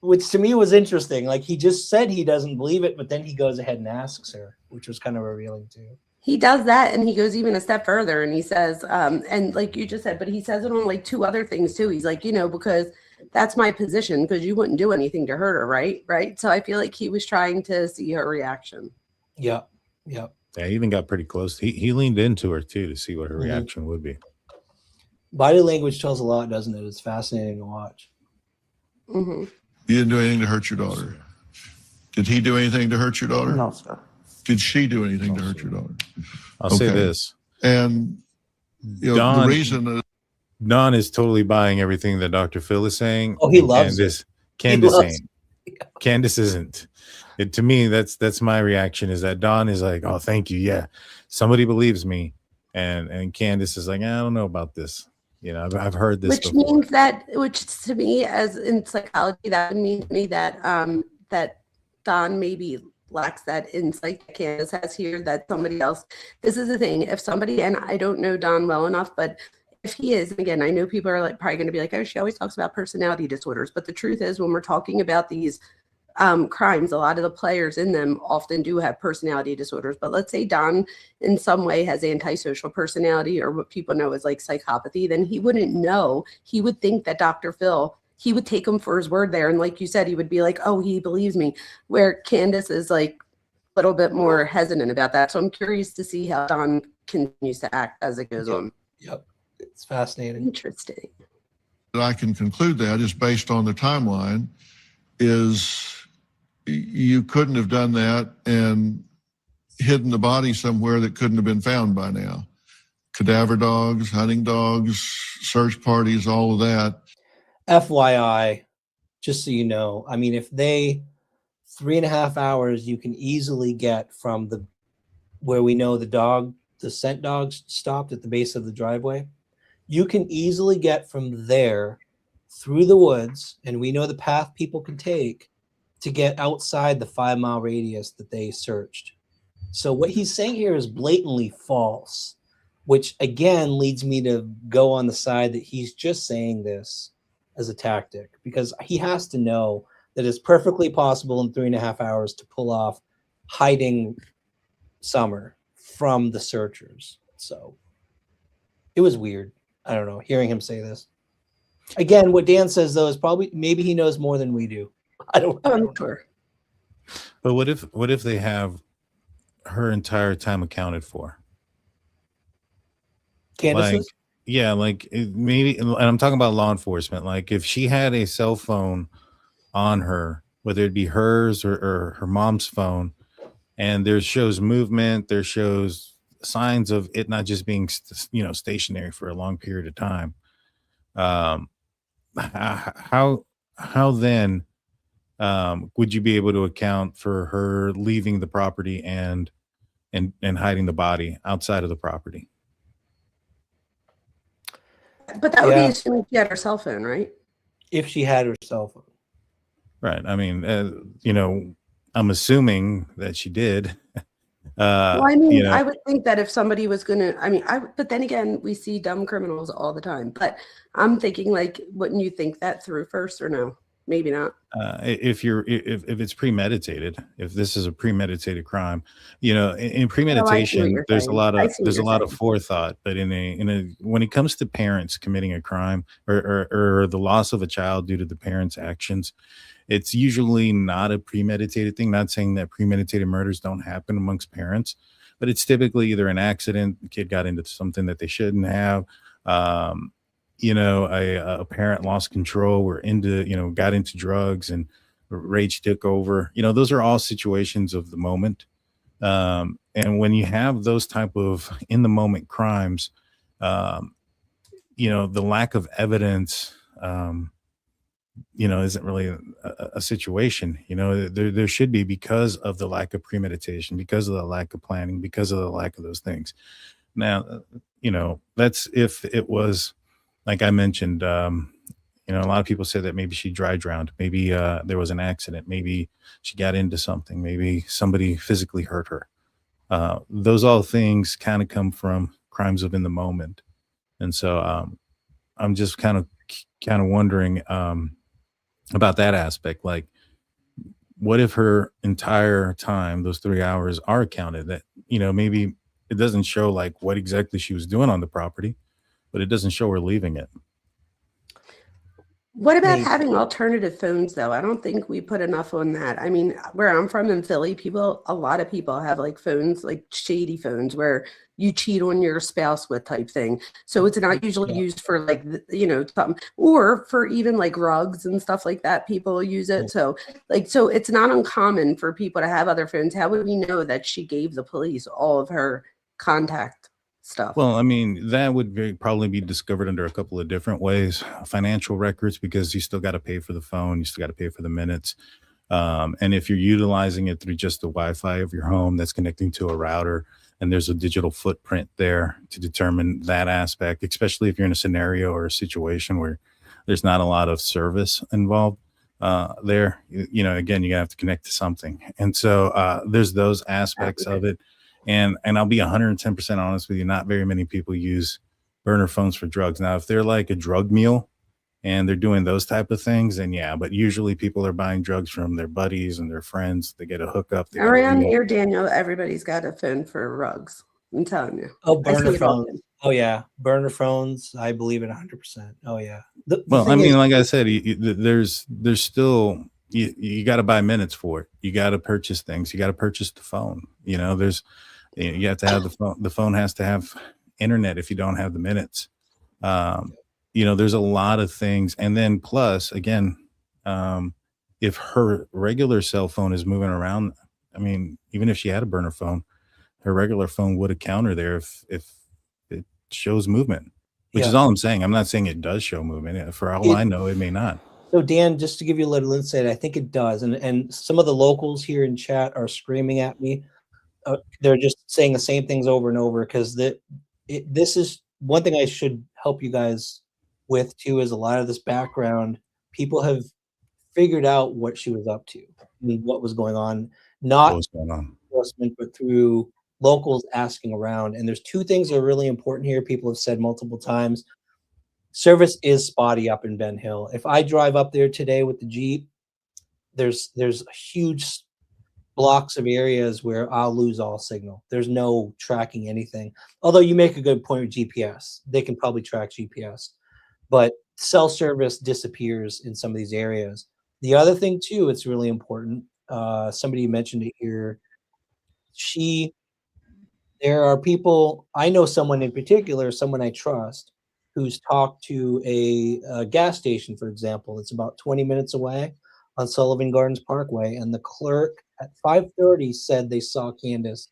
B: Which to me was interesting. Like, he just said he doesn't believe it, but then he goes ahead and asks her, which was kind of revealing too.
C: He does that, and he goes even a step further, and he says, and like you just said, but he says it on like two other things too. He's like, because that's my position, because you wouldn't do anything to hurt her, right? So I feel like he was trying to see her reaction.
B: Yeah.
A: Yeah, he even got pretty close. He leaned into her too to see what her reaction would be.
B: Body language tells a lot, doesn't it? It's fascinating to watch.
C: Mm-hmm.
E: You didn't do anything to hurt your daughter. Did he do anything to hurt your daughter?
F: No, sir.
E: Did she do anything to hurt your daughter?
A: I'll say this.
E: And
A: Don,
E: the reason that
A: Don is totally buying everything that Dr. Phil is saying.
B: Oh, he loves it.
A: Candace ain't. Candace isn't. To me, that's my reaction, is that Don is like, "Oh, thank you. Yeah, somebody believes me." And Candace is like, "I don't know about this. I've heard this
C: Which
A: before."
C: means which to me, as in psychology, that would mean to me that that Don maybe lacks that insight that Candace has here, that somebody else. This is the thing. If somebody, and I don't know Don well enough, but if he is, and again, I know people are like probably going to be like, "Oh, she always talks about personality disorders," but the truth is, when we're talking about these crimes, a lot of the players in them often do have personality disorders. But let's say Don in some way has antisocial personality, or what people know as like psychopathy, then he wouldn't know. He would think that Dr. Phil, he would take him for his word there, and like you said, he would be like, "Oh, he believes me," where Candace is like a little bit more hesitant about that. So I'm curious to see how Don continues to act as it goes on.
B: Yep, it's fascinating.
C: Interesting.
E: I can conclude that is based on the timeline, is you couldn't have done that and hidden the body somewhere that couldn't have been found by now. cadaver dogs, hunting dogs, search parties, all of that.
B: FYI, just so you know, I mean, if they 3.5 hours, you can easily get from where we know the scent dogs stopped at the base of the driveway. You can easily get from there through the woods, and we know the path people can take to get outside the 5-mile radius that they searched. So what he's saying here is blatantly false, which again leads me to go on the side that he's just saying this as a tactic, because he has to know that it's perfectly possible in 3.5 hours to pull off hiding Summer from the searchers. So it was weird. I don't know, hearing him say this. Again, what Dan says though is probably maybe he knows more than we do. I don't know.
C: I'm sure.
A: But what if they have her entire time accounted for?
B: Candace's?
A: Like, yeah, like maybe, and I'm talking about law enforcement. Like if she had a cell phone on her, whether it be hers or her mom's phone, and there shows movement, there shows signs of it not just being stationary for a long period of time. How then would you be able to account for her leaving the property and hiding the body outside of the property?
C: But that would
B: Yeah.
C: be assuming she had her cell phone, right?
B: If she had her cell phone.
A: Right. I mean, I'm assuming that she did.
C: Well, I mean, I would think that if somebody was gonna, but then again, we see dumb criminals all the time. But I'm thinking, like, wouldn't you think that through first, or no? Maybe not.
A: If it's premeditated, if this is a premeditated crime, in premeditation, there's a lot of forethought. But when it comes to parents committing a crime or the loss of a child due to the parents' actions, it's usually not a premeditated thing. Not saying that premeditated murders don't happen amongst parents, but it's typically either an accident, the kid got into something that they shouldn't have. A parent lost control or got into drugs and rage took over. Those are all situations of the moment. And when you have those type of in the moment crimes, the lack of evidence, isn't really a situation. There should be, because of the lack of premeditation, because of the lack of planning, because of the lack of those things. Now, that's if it was, like I mentioned, a lot of people say that maybe she dry drowned. Maybe there was an accident. Maybe she got into something. Maybe somebody physically hurt her. Those all things kind of come from crimes of in the moment. And so I'm just kind of wondering about that aspect. Like, what if her entire time, those 3 hours, are counted? That, maybe it doesn't show like what exactly she was doing on the property, but it doesn't show her leaving it.
C: What about having alternative phones, though? I don't think we put enough on that. I mean, where I'm from in Philly, a lot of people have like phones, like shady phones, where you cheat on your spouse with type thing. So it's not usually used for like, something, or for even like rugs and stuff like that. People use it. So it's not uncommon for people to have other phones. How would we know that she gave the police all of her contact stuff?
A: Well, I mean, that would probably be discovered under a couple of different ways. Financial records, because you still got to pay for the phone, you still got to pay for the minutes. And if you're utilizing it through just the Wi-Fi of your home that's connecting to a router, and there's a digital footprint there to determine that aspect, especially if you're in a scenario or a situation where there's not a lot of service involved there, again, you have to connect to something. And so there's those aspects of it. And I'll be 110% honest with you, not very many people use burner phones for drugs. Now, if they're like a drug mule and they're doing those type of things, then yeah, but usually people are buying drugs from their buddies and their friends. They get a hookup.
C: Around here, Daniel, everybody's got a phone for rugs. I'm telling you.
B: Oh, burner phones. Oh, yeah. Burner phones. I believe it 100%. Oh, yeah.
A: Like I said, there's still, you got to buy minutes for it. You got to purchase things. You got to purchase the phone. You have to have the phone. The phone has to have internet if you don't have the minutes. There's a lot of things. And then plus, again, if her regular cell phone is moving around, I mean, even if she had a burner phone, her regular phone would have counted there if it shows movement, which is all I'm saying. I'm not saying it does show movement. For all I know, it may not.
B: So Dan, just to give you a little insight, I think it does. And some of the locals here in chat are screaming at me. They're just saying the same things over and over because this is one thing I should help you guys with too, is a lot of this background. People have figured out what she was up to and what was going on, not enforcement, but through locals asking around. And there's two things that are really important here. People have said multiple times. Service is spotty up in Ben Hill. If I drive up there today with the Jeep, there's huge blocks of areas where I'll lose all signal. There's no tracking anything. Although you make a good point with GPS. They can probably track GPS. But cell service disappears in some of these areas. The other thing too, it's really important. Somebody mentioned it here. There are people, I know someone in particular, someone I trust, who's talked to a gas station, for example. It's about 20 minutes away on Sullivan Gardens Parkway. And the clerk at 5:30 said they saw Candace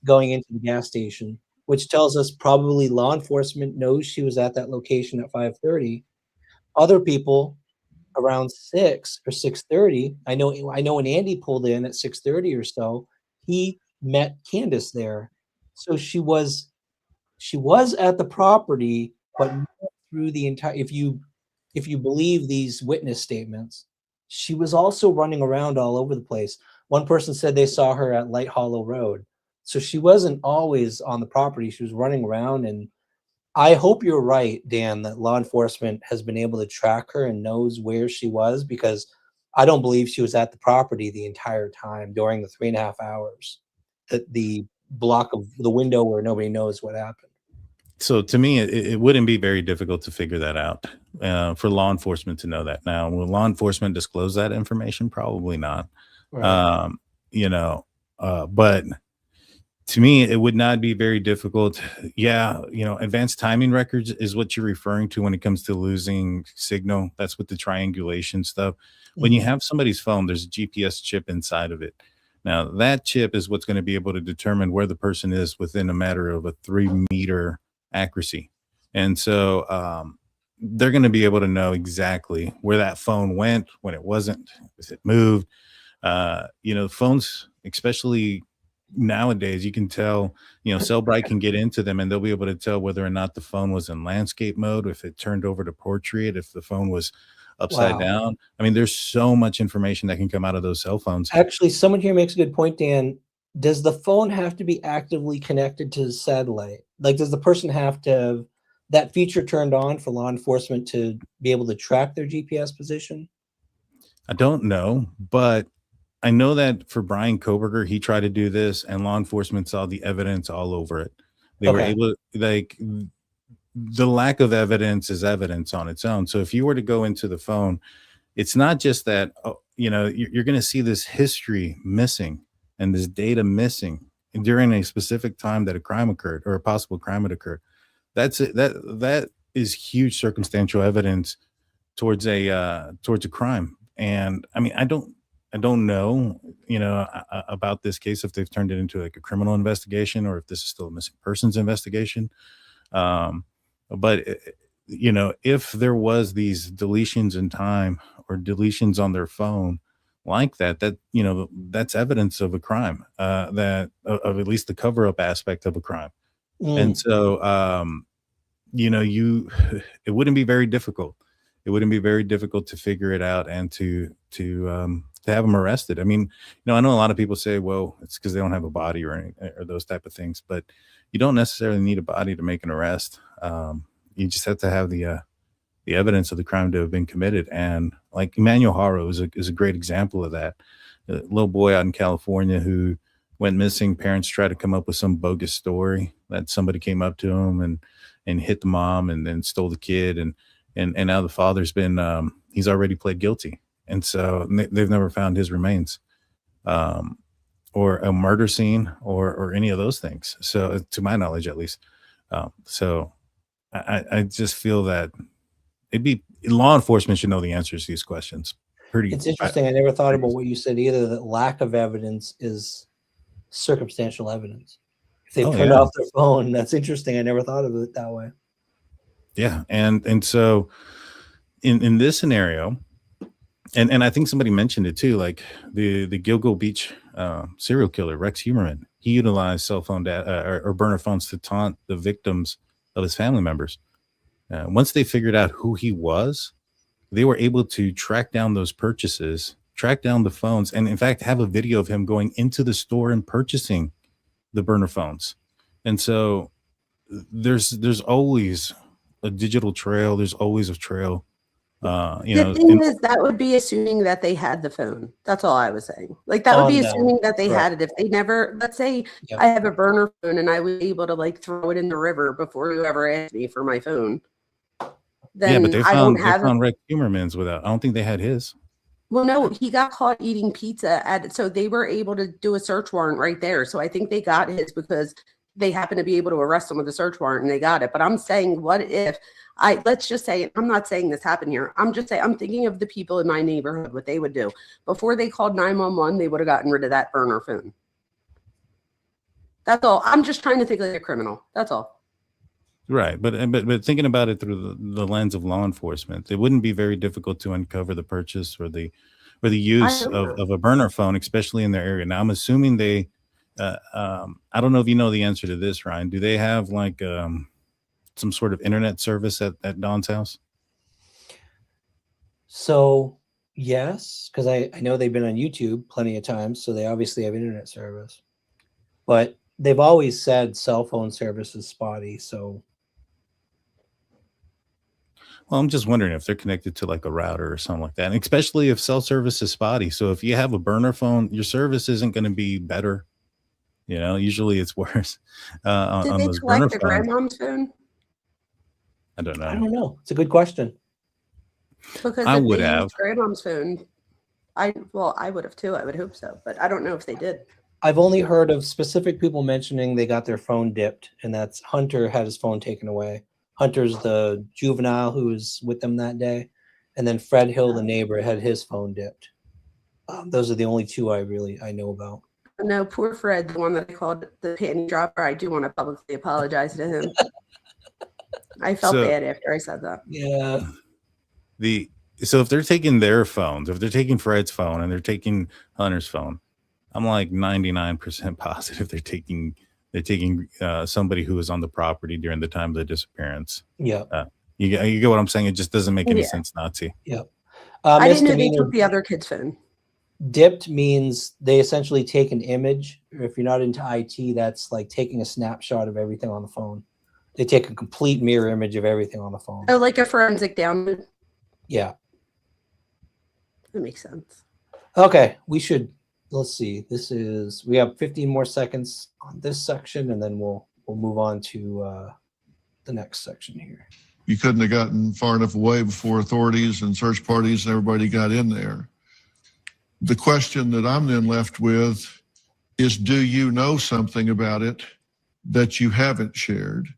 B: going into the gas station, which tells us probably law enforcement knows she was at that location at 5:30. Other people around 6 or 6:30, I know when Andy pulled in at 6:30 or so, he met Candace there. So she was at the property, but not through the entire, if you believe these witness statements, she was also running around all over the place. One person said they saw her at Light Hollow Road. So she wasn't always on the property. She was running around. And I hope you're right, Dan, that law enforcement has been able to track her and knows where she was, because I don't believe she was at the property the entire time during the 3.5 hours, the block of the window where nobody knows what happened.
A: So to me, it wouldn't be very difficult to figure that out for law enforcement to know that. Now, will law enforcement disclose that information? Probably not. Right. But to me, it would not be very difficult. Yeah, advanced timing records is what you're referring to when it comes to losing signal. That's with the triangulation stuff. When you have somebody's phone, there's a GPS chip inside of it. Now, that chip is what's going to be able to determine where the person is within a matter of a 3-meter accuracy. And so they're going to be able to know exactly where that phone went, when it wasn't, if it moved. Phones, especially nowadays, you can tell, Cellbrite can get into them and they'll be able to tell whether or not the phone was in landscape mode, if it turned over to portrait, if the phone was upside down. I mean, there's so much information that can come out of those cell phones.
B: Actually, someone here makes a good point, Dan. Does the phone have to be actively connected to the satellite? Like, does the person have to have that feature turned on for law enforcement to be able to track their GPS position?
A: I don't know, but I know that for Bryan Kohberger, he tried to do this and law enforcement saw the evidence all over it. They were able, the lack of evidence is evidence on its own. So if you were to go into the phone, it's not just that, you're going to see this history missing and this data missing during a specific time that a crime occurred or a possible crime had occurred. That's it. That is huge circumstantial evidence towards a crime. And I mean, I don't know, about this case, if they've turned it into like a criminal investigation or if this is still a missing persons investigation. But if there was these deletions in time or deletions on their phone like that, that's evidence of a crime, that of at least the cover up aspect of a crime. And so, it wouldn't be very difficult. It wouldn't be very difficult to figure it out and to have them arrested. I mean, I know a lot of people say, well, it's because they don't have a body or those type of things, but you don't necessarily need a body to make an arrest. You just have to have the evidence of the crime to have been committed. And like Emmanuel Haro is a great example of that. A little boy out in California who went missing. Parents tried to come up with some bogus story that somebody came up to him and hit the mom and then stole the kid. And now the father's been, he's already pled guilty. And so they've never found his remains, or a murder scene or any of those things. So to my knowledge, at least. So I just feel that law enforcement should know the answers to these questions.
B: It's interesting. I never thought about what you said either, that lack of evidence is circumstantial evidence. They
A: Oh,
B: turned
A: yeah.
B: off their phone. That's interesting. I never thought of it that way.
A: Yeah. And so in this scenario, and I think somebody mentioned it too, like the Gilgo Beach serial killer, Rex Humerman, he utilized cell phone data or burner phones to taunt the victims of his family members. Once they figured out who he was, they were able to track down those purchases, track down the phones, and in fact have a video of him going into the store and purchasing the burner phones. And so there's always a digital trail. There's always a trail.
C: The thing is, that would be assuming that they had the phone. That's all I was saying. Like, that would be assuming that they had it. If they never, let's say I have a burner phone and I was able to like throw it in the river before you ever asked me for my phone. Then
A: yeah, but they found Rex
C: it.
A: Humerman's without. I don't think they had his.
C: Well, no, he got caught eating pizza so they were able to do a search warrant right there. So I think they got his because they happened to be able to arrest him with a search warrant and they got it. But I'm saying, what if let's just say, I'm not saying this happened here. I'm just saying, I'm thinking of the people in my neighborhood, what they would do. Before they called 911, they would have gotten rid of that burner phone. That's all. I'm just trying to think like a criminal. That's all.
A: Right. But thinking about it through the lens of law enforcement, it wouldn't be very difficult to uncover the purchase or the use of a burner phone, especially in their area. Now, I'm assuming they, I don't know if you know the answer to this, Ryan. Do they have like some sort of internet service at Don's house?
B: So yes, because I know they've been on YouTube plenty of times, so they obviously have internet service. But they've always said cell phone service is spotty. So,
A: well, I'm just wondering if they're connected to like a router or something like that, and especially if cell service is spotty. So if you have a burner phone, your service isn't going to be better. You know, usually it's worse.
C: Did
A: on
C: they
A: those burner
C: collect the
A: phones.
C: grandmom's phone?
A: I don't know.
B: I don't know. It's a good question.
C: Because
A: I
C: if
A: would
C: they
A: have.
C: used grandmom's phone, I would have too. I would hope so, but I don't know if they did.
B: I've only heard of specific people mentioning they got their phone dipped, and that's Hunter had his phone taken away. Hunter's the juvenile who was with them that day, and then Fred Hill, the neighbor, had his phone dipped. Those are the only two I know about.
C: No, poor Fred, the one that I called the panty dropper. I do want to publicly apologize to him. I felt bad after I said that.
B: Yeah.
A: So if they're taking their phones, if they're taking Fred's phone and they're taking Hunter's phone, I'm like 99% positive they're taking somebody who was on the property during the time of the disappearance.
B: Yeah.
A: You get what I'm saying? It just doesn't make any sense not to.
B: Yeah.
C: I didn't know they took the other kid's phone.
B: Dipped means they essentially take an image. If you're not into IT, that's like taking a snapshot of everything on the phone. They take a complete mirror image of everything on the phone.
C: Oh, like a forensic download?
B: Yeah.
C: That makes sense.
B: Okay. Let's see. We have 15 more seconds on this section, and then we'll move on to the next section here.
E: You couldn't have gotten far enough away before authorities and search parties and everybody got in there. The question that I'm then left with is, do you know something about it that you haven't shared?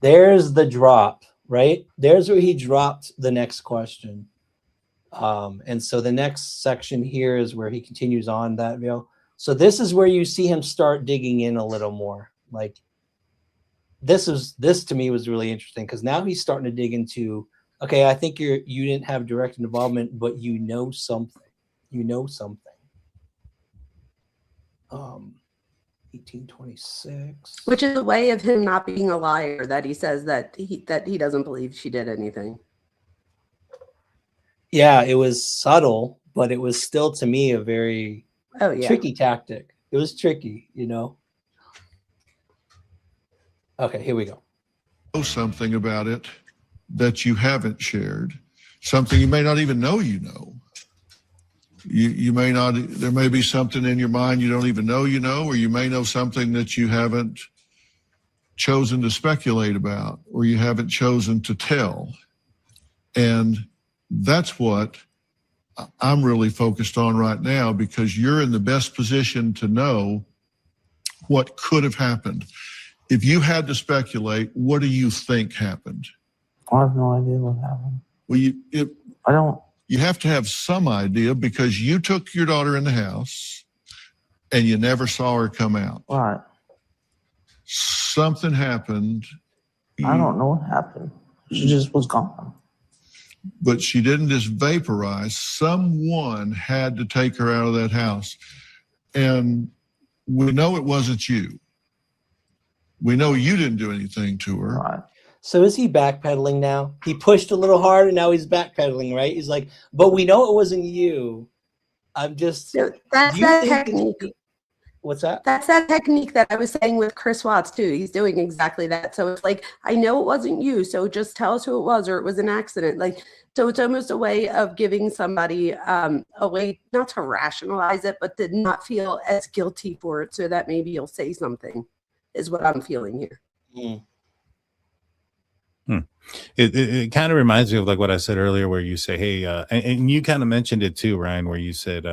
B: There's the drop, right? There's where he dropped the next question. And so the next section here is where he continues on that veil. So this is where you see him start digging in a little more. Like this to me was really interesting because now he's starting to dig into, okay, I think you didn't have direct involvement, but you know something. 1826.
C: Which is a way of him not being a liar, that he says that he doesn't believe she did anything.
B: Yeah, it was subtle, but it was still to me a very tricky tactic. It was tricky, you know. Okay, here we go.
E: Know something about it that you haven't shared, something you may not even know you know. You may not, there may be something in your mind you don't even know you know, or you may know something that you haven't chosen to speculate about, or you haven't chosen to tell. And that's what I'm really focused on right now, because you're in the best position to know what could have happened. If you had to speculate, what do you think happened?
F: I have no idea what happened.
E: Well,
F: I don't.
E: You have to have some idea, because you took your daughter in the house and you never saw her come out.
F: Right.
E: Something happened.
F: I don't know what happened. She just was gone.
E: But she didn't just vaporize. Someone had to take her out of that house. And we know it wasn't you. We know you didn't do anything to her.
F: Right.
B: So is he backpedaling now? He pushed a little hard and now he's backpedaling, right? He's like, but we know it wasn't you. I'm just.
C: So that's
B: Do you
C: that
B: think it's-
C: technique.
B: What's that?
C: That's that technique that I was saying with Chris Watts too. He's doing exactly that. So it's like, I know it wasn't you, so just tell us who it was, or it was an accident. Like, so it's almost a way of giving somebody a way not to rationalize it, but to not feel as guilty for it, so that maybe you'll say something. Is what I'm feeling here.
A: It kind of reminds me of like what I said earlier, where you say, hey, and you kind of mentioned it too, Ryan, where you said,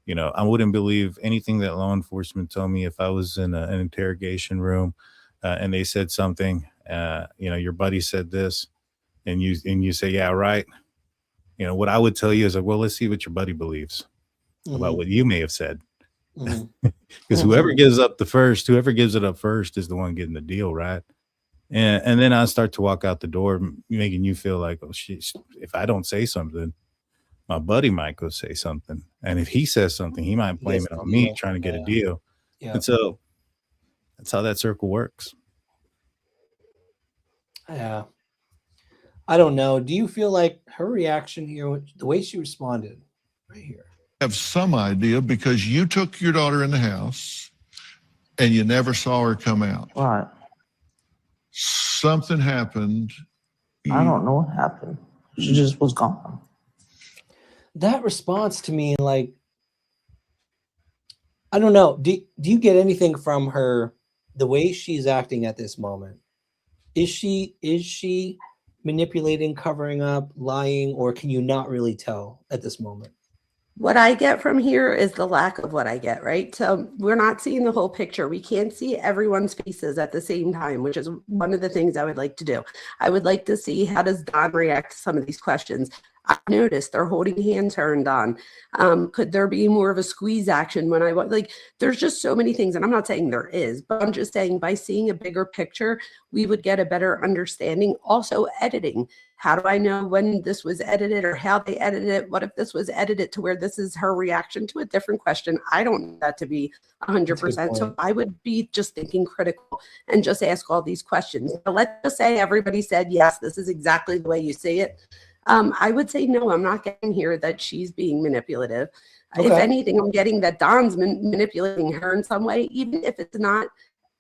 A: you know, I wouldn't believe anything that law enforcement told me if I was in an interrogation room and they said something, you know, your buddy said this, and you say, yeah, right. You know, what I would tell you is like, well, let's see what your buddy believes about what you may have said. Because whoever gives it up first is the one getting the deal, right? And then I start to walk out the door, making you feel like, oh, if I don't say something, my buddy might go say something. And if he says something, he might blame it on me trying to get a deal. Yeah. And so that's how that circle works.
B: Yeah. I don't know. Do you feel like her reaction here, the way she responded right here?
E: Have some idea because you took your daughter in the house and you never saw her come out.
F: Right.
E: Something happened.
F: I don't know what happened. She just was gone.
B: That response to me, like, I don't know. Do you get anything from her, the way she's acting at this moment? Is she manipulating, covering up, lying, or can you not really tell at this moment?
C: What I get from here is the lack of what I get, right? So we're not seeing the whole picture. We can't see everyone's faces at the same time, which is one of the things I would like to do. I would like to see, how does Don react to some of these questions? I noticed they're holding hands, her and Don. Could there be more of a squeeze action when I like? There's just so many things, and I'm not saying there is, but I'm just saying by seeing a bigger picture, we would get a better understanding. Also, editing. How do I know when this was edited or how they edited it? What if this was edited to where this is her reaction to a different question? I don't want that to be 100%. So I would be just thinking critical and just ask all these questions. But let's just say everybody said, yes, this is exactly the way you see it. I would say, no, I'm not getting here that she's being manipulative. Okay. If anything, I'm getting that Don's manipulating her in some way, even if it's not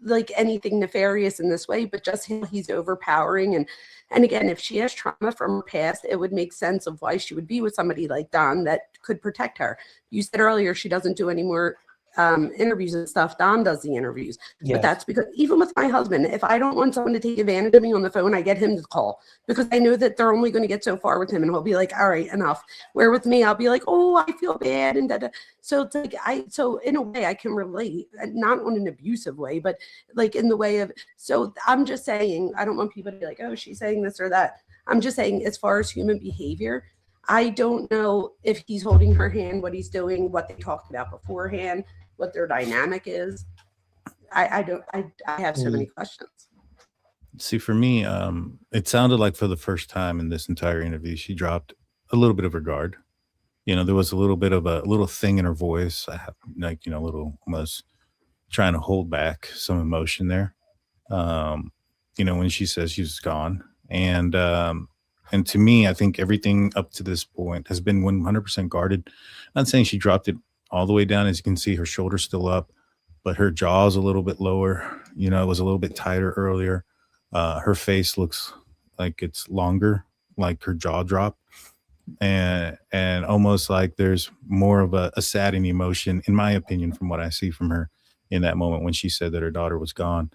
C: like anything nefarious in this way, but just he's overpowering. And again, if she has trauma from her past, it would make sense of why she would be with somebody like Don that could protect her. You said earlier she doesn't do any more interviews and stuff. Don does the interviews. Yes. But that's because even with my husband, if I don't want someone to take advantage of me on the phone, I get him to call because I know that they're only going to get so far with him and he'll be like, all right, enough. Where with me, I'll be like, oh, I feel bad. And da-da. So it's like, so in a way I can relate, not on an abusive way, but like in the way of, so I'm just saying, I don't want people to be like, oh, she's saying this or that. I'm just saying, as far as human behavior, I don't know if he's holding her hand, what he's doing, what they talked about beforehand, what their dynamic is. I have so many questions.
A: See, for me, it sounded like for the first time in this entire interview, she dropped a little bit of her guard. You know, there was a little bit of a little thing in her voice. I have like, you know, a little almost trying to hold back some emotion there. You know, when she says she's gone. And to me, I think everything up to this point has been 100% guarded. I'm not saying she dropped it all the way down. As you can see, her shoulder's still up, but her jaw's a little bit lower. You know, it was a little bit tighter earlier. Her face looks like it's longer, like her jaw dropped, and almost like there's more of a saddening emotion, in my opinion, from what I see from her in that moment when she said that her daughter was gone.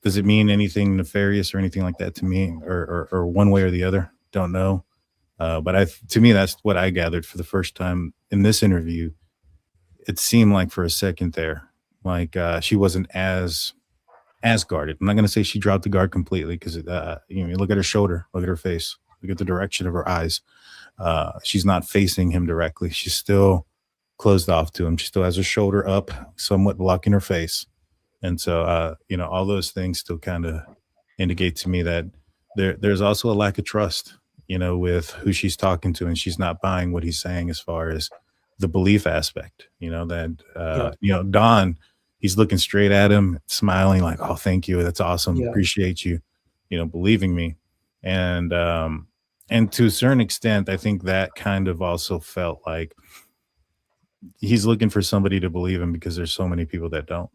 A: Does it mean anything nefarious or anything like that to me, or one way or the other? Don't know. But to me, that's what I gathered for the first time in this interview. It seemed like for a second there, like she wasn't as guarded. I'm not going to say she dropped the guard completely because you know, look at her shoulder, look at her face, look at the direction of her eyes. She's not facing him directly. She's still closed off to him. She still has her shoulder up, somewhat blocking her face. And so, all those things still kind of indicate to me that there's also a lack of trust, with who she's talking to, and she's not buying what he's saying as far as the belief aspect, that, Don, he's looking straight at him, smiling like, oh, thank you. That's awesome.
B: Yeah.
A: Appreciate you, believing me. And to a certain extent, I think that kind of also felt like he's looking for somebody to believe him because there's so many people that don't.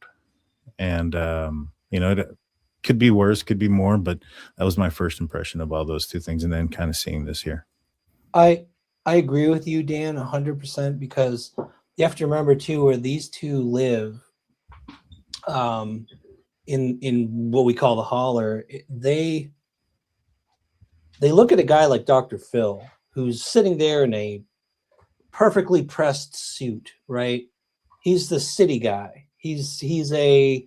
A: And, it could be worse, could be more, but that was my first impression of all those two things. And then kind of seeing this here.
B: I agree with you, Dan, 100%, because you have to remember too, where these two live, in what we call the holler, they look at a guy like Dr. Phil, who's sitting there in a perfectly pressed suit, right? He's the city guy. He's a,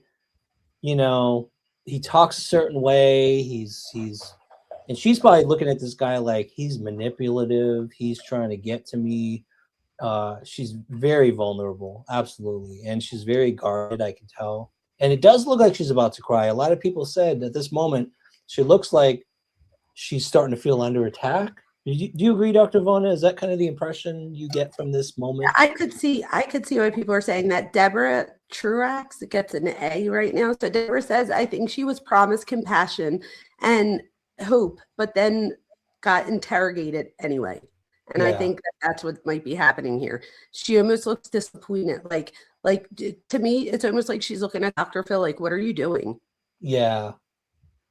B: he talks a certain way. And she's probably looking at this guy like he's manipulative. He's trying to get to me. She's very vulnerable, absolutely. And she's very guarded, I can tell. And it does look like she's about to cry. A lot of people said at this moment, she looks like she's starting to feel under attack. Do you agree, Dr. Vona? Is that kind of the impression you get from this moment?
C: I could see why people are saying that. Deborah Truax gets an A right now. So Deborah says, I think she was promised compassion and hope, but then got interrogated anyway. And I think that's what might be happening here. She almost looks disappointed. Like to me, it's almost like she's looking at Dr. Phil like, what are you doing?
B: Yeah.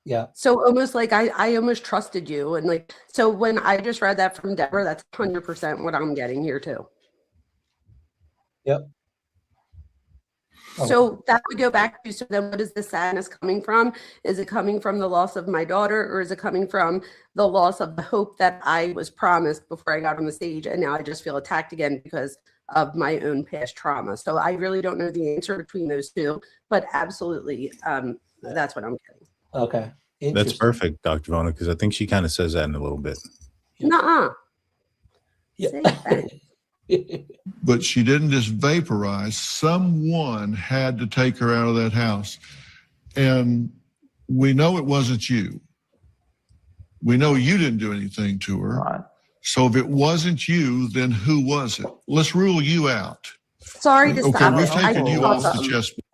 B: Yeah.
C: So almost like I almost trusted you. And like, so when I just read that from Deborah, that's 100% what I'm getting here too.
B: Yep.
C: So that would go back to, so then what is the sadness coming from? Is it coming from the loss of my daughter, or is it coming from the loss of the hope that I was promised before I got on the stage? And now I just feel attacked again because of my own past trauma. So I really don't know the answer between those two, but absolutely, that's what I'm getting.
B: Okay.
A: That's perfect, Dr. Vona, because I think she kind of says that in a little bit.
C: Nuh-uh.
B: Yeah.
E: But she didn't just vaporize. Someone had to take her out of that house. And we know it wasn't you. We know you didn't do anything to her.
F: Right.
E: So if it wasn't you, then who was it? Let's rule you out.
C: Sorry to
E: Okay,
C: stop
E: we've
C: it.
E: taken you off the
C: something.
E: chessboard.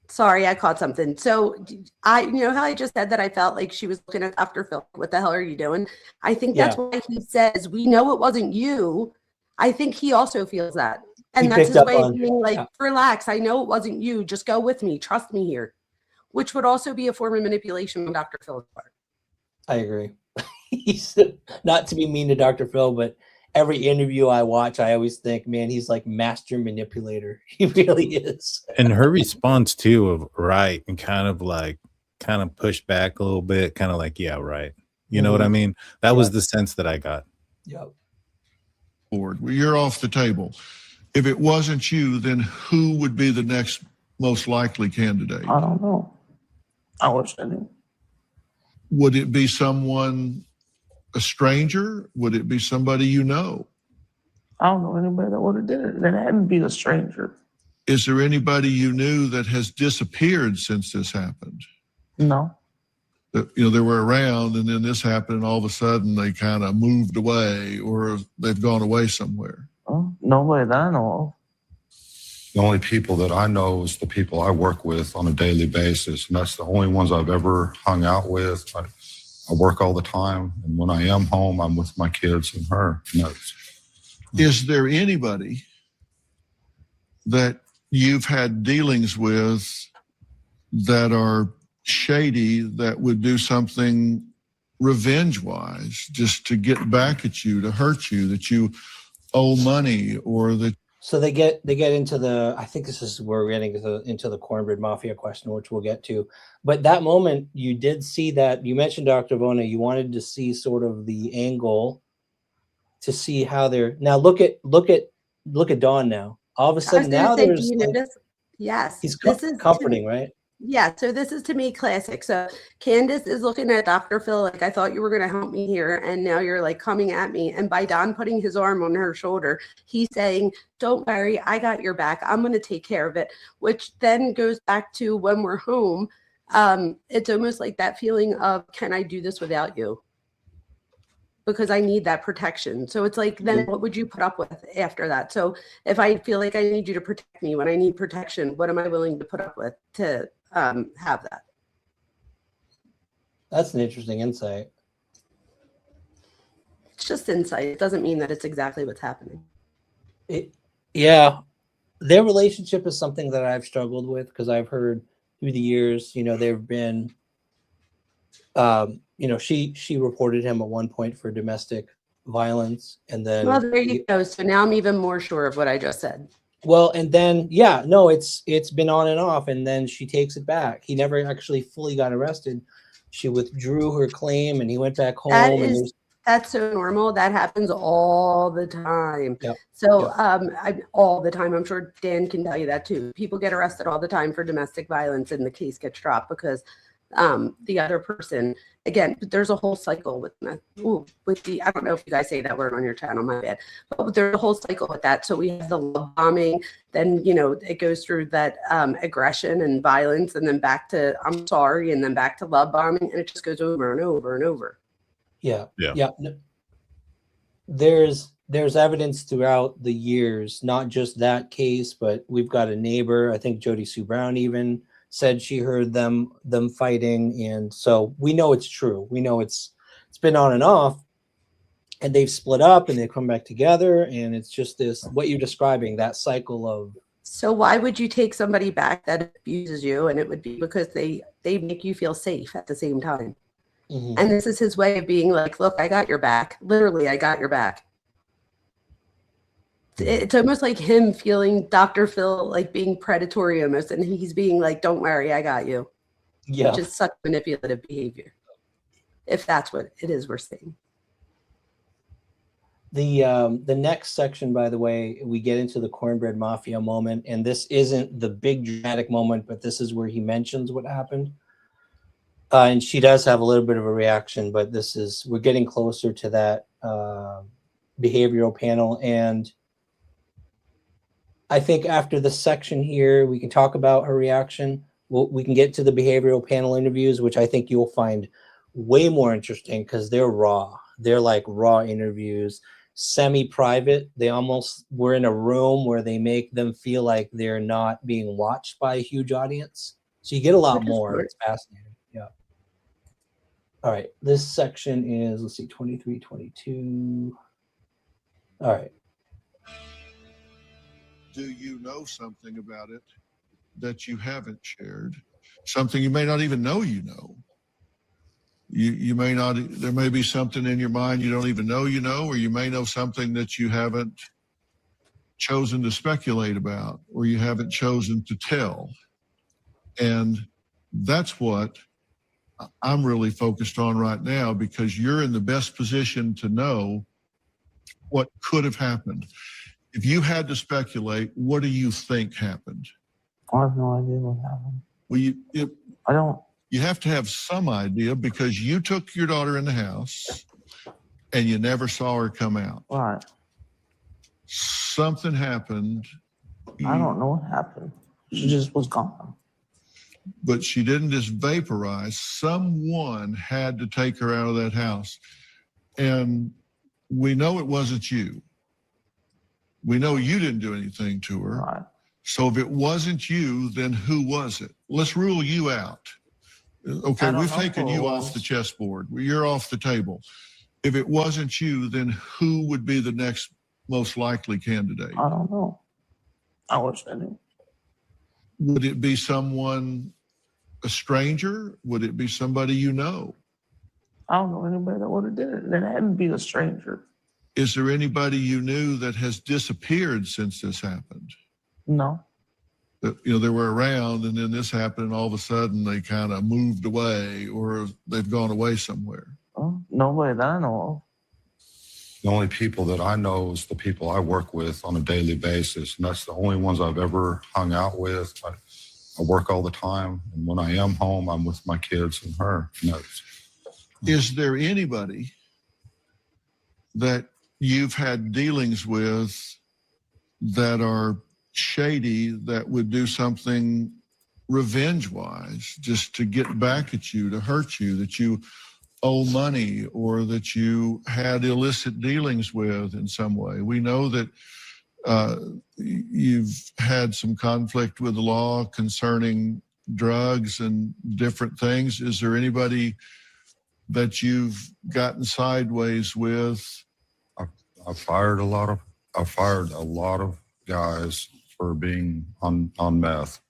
C: Sorry, I caught something. So you know how I just said that I felt like she was looking at Dr. Phil. What the hell are you doing? I think that's why he says, we know it wasn't you. I think he also feels that. And that's his way of being like, relax. I know it wasn't you. Just go with me. Trust me here. Which would also be a form of manipulation on Dr. Phil's part.
B: I agree. He's not to be mean to Dr. Phil, but every interview I watch, I always think, man, he's like master manipulator. He really is.
A: And her response too of right, and kind of pushed back a little bit, kind of like, yeah, right. You know what I mean? That was the sense that I got.
B: Yep.
E: You're off the table. If it wasn't you, then who would be the next most likely candidate?
F: I don't know. I wish I knew.
E: Would it be someone, a stranger? Would it be somebody you know?
F: I don't know anybody that would have did it. Then it had to be a stranger.
E: Is there anybody you knew that has disappeared since this happened?
F: No.
E: That, they were around and then this happened and all of a sudden they kind of moved away or they've gone away somewhere?
F: Oh, nobody that I know of.
D: The only people that I know is the people I work with on a daily basis. And that's the only ones I've ever hung out with. I work all the time. And when I am home, I'm with my kids and her. And
E: is there anybody that you've had dealings with that are shady that would do something revenge-wise just to get back at you, to hurt you, that you owe money or that?
B: So they get into the, I think this is where we're getting into the cornbread mafia question, which we'll get to. But that moment, you did see that, you mentioned Dr. Vona, you wanted to see sort of the angle to see how they're, now look at Dawn now. All of a sudden now there's,
C: you notice? Yes.
B: He's
C: this is
B: comforting, right?
C: Yeah, so this is to me classic. So Candace is looking at Dr. Phil like, I thought you were going to help me here. And now you're like coming at me. And by Don putting his arm on her shoulder, he's saying, don't worry, I got your back. I'm going to take care of it, which then goes back to when we're home. It's almost like that feeling of, can I do this without you? Because I need that protection. So it's like, then what would you put up with after that? So if I feel like I need you to protect me when I need protection, what am I willing to put up with to have that?
B: That's an interesting insight.
C: It's just insight. It doesn't mean that it's exactly what's happening.
B: Yeah, their relationship is something that I've struggled with because I've heard through the years, there've been, she reported him at one point for domestic violence, and then
C: Well, there you go. So now I'm even more sure of what I just said.
B: well, and then it's been on and off, and then she takes it back. He never actually fully got arrested. She withdrew her claim, and he went back home.
C: That's so normal. That happens all the time.
B: Yep.
C: So all the time. I'm sure Dan can tell you that too. People get arrested all the time for domestic violence and the case gets dropped because the other person, again, there's a whole cycle with I don't know if you guys say that word on your channel, my bad, but there's a whole cycle with that. So we have the love bombing, then, it goes through that aggression and violence, and then back to, I'm sorry, and then back to love bombing. And it just goes over and over and over.
B: Yeah. There's evidence throughout the years, not just that case, but we've got a neighbor, I think Jody Sue Brown even said she heard them fighting, and so we know it's true. We know it's been on and off, and they've split up and they've come back together, and it's just this, what you're describing, that cycle of.
C: So why would you take somebody back that abuses you? And it would be because they make you feel safe at the same time.
B: Mm-hmm.
C: And this is his way of being like, look, I got your back. Literally, I got your back. It's almost like him feeling Dr. Phil like being predatory almost, and he's being like, don't worry, I got you.
B: Yeah.
C: Which is such manipulative behavior, if that's what it is we're seeing.
B: The next section, by the way, we get into the cornbread mafia moment, and this isn't the big dramatic moment, but this is where he mentions what happened. And she does have a little bit of a reaction, but we're getting closer to that behavioral panel. And I think after the section here, we can talk about her reaction. We can get to the behavioral panel interviews, which I think you'll find way more interesting because they're raw. They're like raw interviews, semi-private. They almost were in a room where they make them feel like they're not being watched by a huge audience. So you get a lot more. It's fascinating. Yeah. All right. This section is, let's see, 23, 22. All right.
E: Do you know something about it that you haven't shared? Something you may not even know you know. You may not, there may be something in your mind you don't even know you know, or you may know something that you haven't chosen to speculate about, or you haven't chosen to tell. And that's what I'm really focused on right now, because you're in the best position to know what could have happened. If you had to speculate, what do you think happened?
F: I have no idea what happened.
E: Well,
F: I don't.
E: You have to have some idea, because you took your daughter in the house and you never saw her come out.
F: Right.
E: Something happened.
F: I don't know what happened. She just was gone.
E: But she didn't just vaporize. Someone had to take her out of that house. And we know it wasn't you. We know you didn't do anything to her.
F: Right.
E: So if it wasn't you, then who was it? Let's rule you out. Okay, we've taken you off the chessboard. You're off the table. If it wasn't you, then who would be the next most likely candidate?
F: I don't know. I wish I knew.
E: Would it be someone, a stranger? Would it be somebody you know?
F: I don't know anybody that would have did it. It had to be a stranger.
E: Is there anybody you knew that has disappeared since this happened?
F: No.
E: That, they were around, and then this happened, and all of a sudden they kind of moved away, or they've gone away somewhere.
F: Oh, no way that I know of.
D: The only people that I know is the people I work with on a daily basis, and that's the only ones I've ever hung out with. I I work all the time. And when I am home, I'm with my kids and her. And that's,
E: Is there anybody that you've had dealings with that are shady that would do something revenge-wise just to get back at you, to hurt you, that you owe money or that you had illicit dealings with in some way? We know that you've had some conflict with the law concerning drugs and different things. Is there anybody that you've gotten sideways with?
D: I fired a lot of guys for being on meth.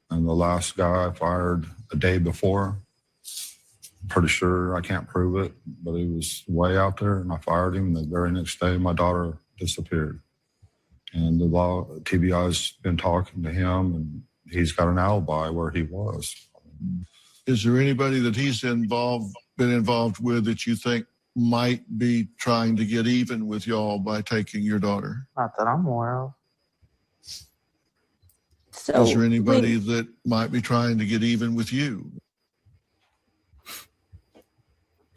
D: And the last guy I fired a day before, pretty sure, I can't prove it, but he was way out there and I fired him. The very next day, my daughter disappeared. And the law, TBI's been talking to him and he's got an alibi where he was.
E: Is there anybody that he's been involved with that you think might be trying to get even with y'all by taking your daughter?
F: Not that I'm aware of.
C: So
E: Is there anybody that might be trying to get even with you?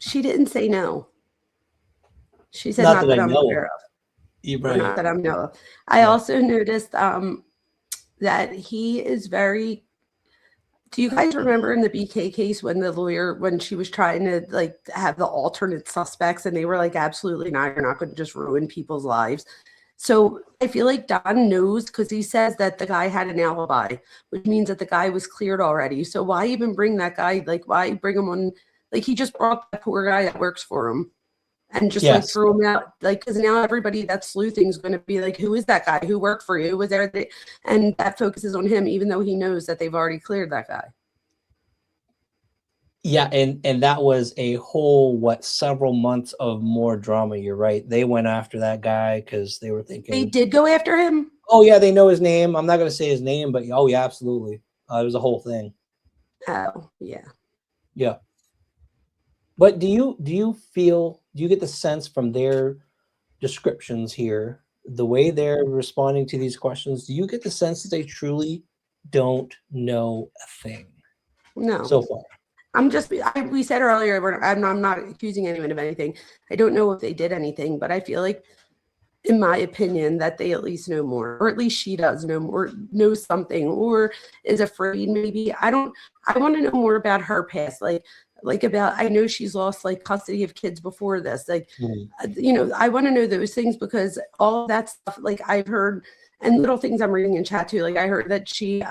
C: she didn't say no. She said
B: Not
C: not
B: that
C: that
B: I
C: I'm
B: know of.
C: aware of.
B: You're
C: Or
B: right.
C: not that I'm know of. I also noticed that he is very. Do you guys remember in the BK case when the lawyer, when she was trying to like have the alternate suspects and they were like, absolutely not, you're not going to just ruin people's lives. So I feel like Don knows because he says that the guy had an alibi, which means that the guy was cleared already. So why even bring that guy? Like, why bring him on? Like, he just brought that poor guy that works for him and just like
B: Yes.
C: threw him out. Like, because now everybody that's sleuthing is going to be like, who is that guy? Who worked for you? Who was there? And that focuses on him, even though he knows that they've already cleared that guy.
B: Yeah, and that was a whole several months of more drama. You're right. They went after that guy because they were thinking
C: They did go after him.
B: oh yeah, they know his name. I'm not gonna say his name, but oh yeah, absolutely. It was a whole thing.
C: Oh, yeah.
B: Yeah. But do you get the sense from their descriptions here, the way they're responding to these questions, do you get the sense that they truly don't know a thing
C: No.
B: so far?
C: We said earlier, I'm not accusing anyone of anything. I don't know if they did anything, but I feel like, in my opinion, that they at least know more, or at least she does know more, knows something, or is afraid maybe. I want to know more about her past. Like about, I know she's lost like custody of kids before this. Like, I want to know those things because all of that stuff, like I've heard, and little things I'm reading in chat too. Like I heard that she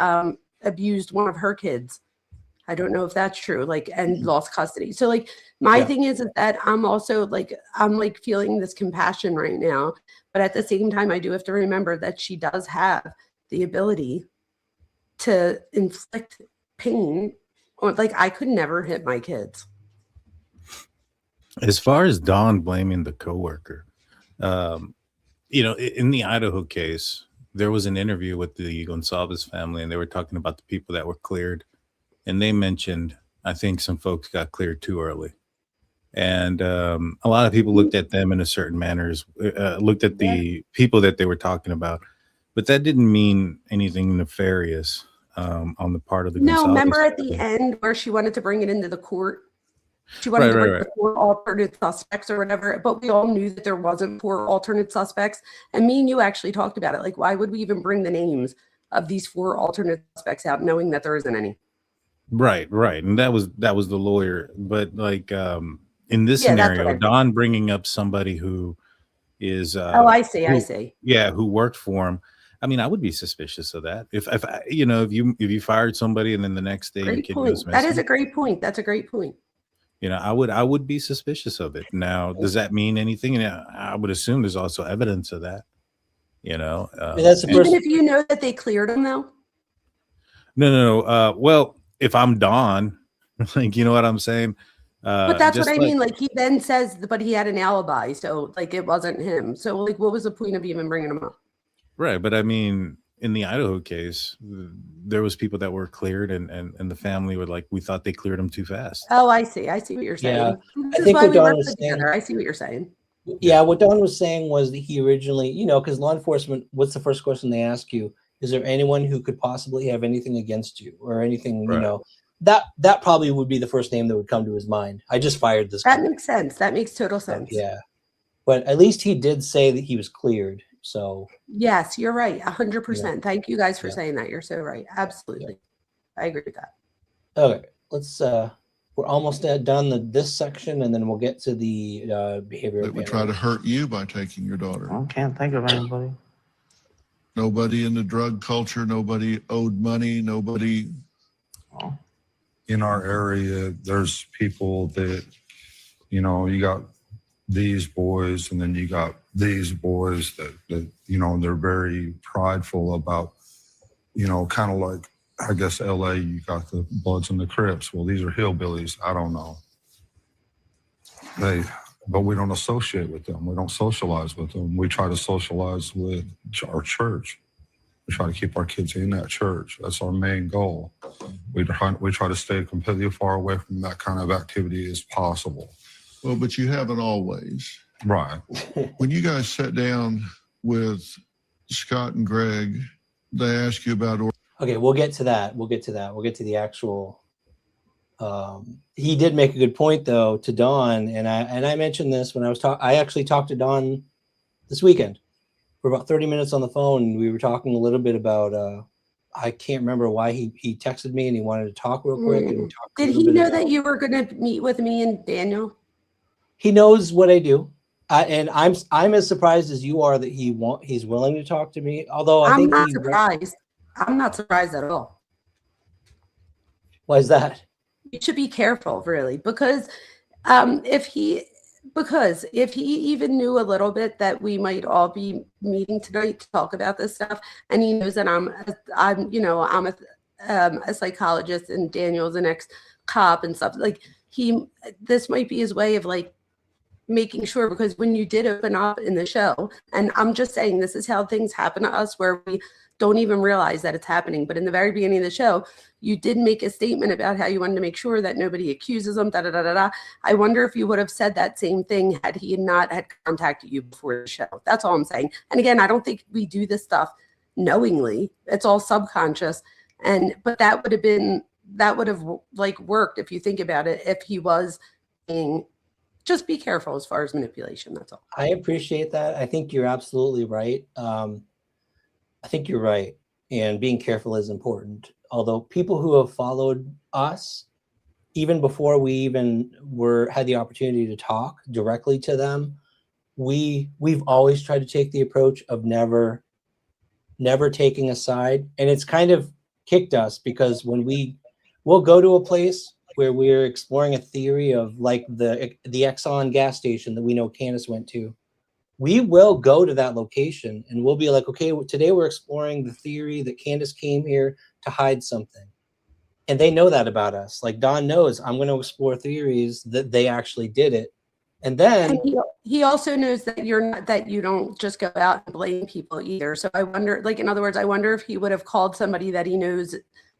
C: abused one of her kids. I don't know if that's true, like, and lost custody. So like my thing is that I'm also like, I'm like feeling this compassion right now, but at the same time, I do have to remember that she does have the ability to inflict pain, or like I could never hit my kids.
A: As far as Dawn blaming the coworker, in the Idaho case, there was an interview with the Gonsalves family, and they were talking about the people that were cleared. And they mentioned, I think some folks got cleared too early. And a lot of people looked at them in a certain manner, looked at the people that they were talking about. But that didn't mean anything nefarious on the part of the
C: No,
A: Gonsalves
C: remember at
A: family.
C: the end where she wanted to bring it into the court? She wanted to bring the 4 alternate suspects or whatever, but we all knew that there wasn't 4 alternate suspects. And me and you actually talked about it. Like, why would we even bring the names of these 4 alternate suspects out knowing that there isn't any?
A: Right. And that was the lawyer. But like in this scenario, Don bringing up somebody who is
C: I see.
A: Yeah, who worked for him. I mean, I would be suspicious of that. If you fired somebody and then the next day your kid goes missing.
C: That is a great point. That's a great point.
A: I would be suspicious of it. Now, does that mean anything? I would assume there's also evidence of that.
B: That's
C: even if you know that they cleared him, though.
A: No. Well, if I'm Don, like, you know what I'm saying?
C: But that's what I mean. Like, he then says, but he had an alibi, so like it wasn't him. So like, what was the point of even bringing him up?
A: Right, but I mean, in the Idaho case, there was people that were cleared, and the family were like, we thought they cleared them too fast.
C: Oh, I see what you're saying.
B: Yeah,
C: This is why we work together. I see what you're saying.
B: Yeah, what Don was saying was that he originally, because law enforcement, what's the first question they ask you? Is there anyone who could possibly have anything against you or anything,
A: Right.
B: you know, that probably would be the first name that would come to his mind. I just fired this guy.
C: That makes sense. That makes total sense.
B: Yeah. But at least he did say that he was cleared. So
C: Yes, you're right. 100%. Thank you guys for
B: Yeah.
C: saying that. You're so right. Absolutely. I agree with that.
B: okay, let's we're almost done this section, and then we'll get to the behavioral
E: That would
B: panel.
E: try to hurt you by taking your daughter.
F: I can't think of anybody.
E: Nobody in the drug culture, nobody owed money, nobody.
F: Oh,
D: In our area, there's people that, you know, you got these boys and then you got these boys that you know, they're very prideful about, you know, kind of like, I guess LA, you got the Bloods and the Crips. Well, these are hillbillies. I don't know. But we don't associate with them. We don't socialize with them. We try to socialize with our church. We try to keep our kids in that church. That's our main goal. We try to stay completely far away from that kind of activity as possible.
E: Well, but you haven't always.
D: Right.
E: When you guys sat down with Scott and Greg, they asked you about
B: Okay, we'll get to that. We'll get to the actual. He did make a good point though to Dawn, and I mentioned this when I was talking. I actually talked to Dawn this weekend for about 30 minutes on the phone. And we were talking a little bit about. I can't remember why he texted me and he wanted to talk real quick. And we talked a
C: Did
B: little
C: he
B: bit
C: know
B: about-
C: that you were going to meet with me and Daniel?
B: He knows what I do, and I'm as surprised as you are that he's willing to talk to me. Although I
C: I'm
B: think
C: not surprised. I'm not surprised at all.
B: Why is that?
C: You should be careful, really, because if he even knew a little bit that we might all be meeting tonight to talk about this stuff, and he knows that I'm a psychologist and Daniel's an ex-cop and stuff, like this might be his way of like making sure, because when you did open up in the show, and I'm just saying this is how things happen to us where we don't even realize that it's happening, but in the very beginning of the show, you did make a statement about how you wanted to make sure that nobody accuses him, da da da da da. I wonder if you would have said that same thing had he not had contacted you before the show. That's all I'm saying. And again, I don't think we do this stuff knowingly. It's all subconscious. But that would have like worked if you think about it, if he was being, just be careful as far as manipulation. That's all.
B: I appreciate that. I think you're absolutely right. I think you're right. And being careful is important. Although people who have followed us, even before we even had the opportunity to talk directly to them, we've always tried to take the approach of never taking a side. And it's kind of kicked us, because when we'll go to a place where we're exploring a theory of like the Exxon gas station that we know Candace went to, we will go to that location and we'll be like, okay, today we're exploring the theory that Candace came here to hide something. And they know that about us. Like Don knows I'm going to explore theories that they actually did it. And then
C: he also knows that you don't just go out and blame people either. So I wonder, like, in other words, I wonder if he would have called somebody that he knows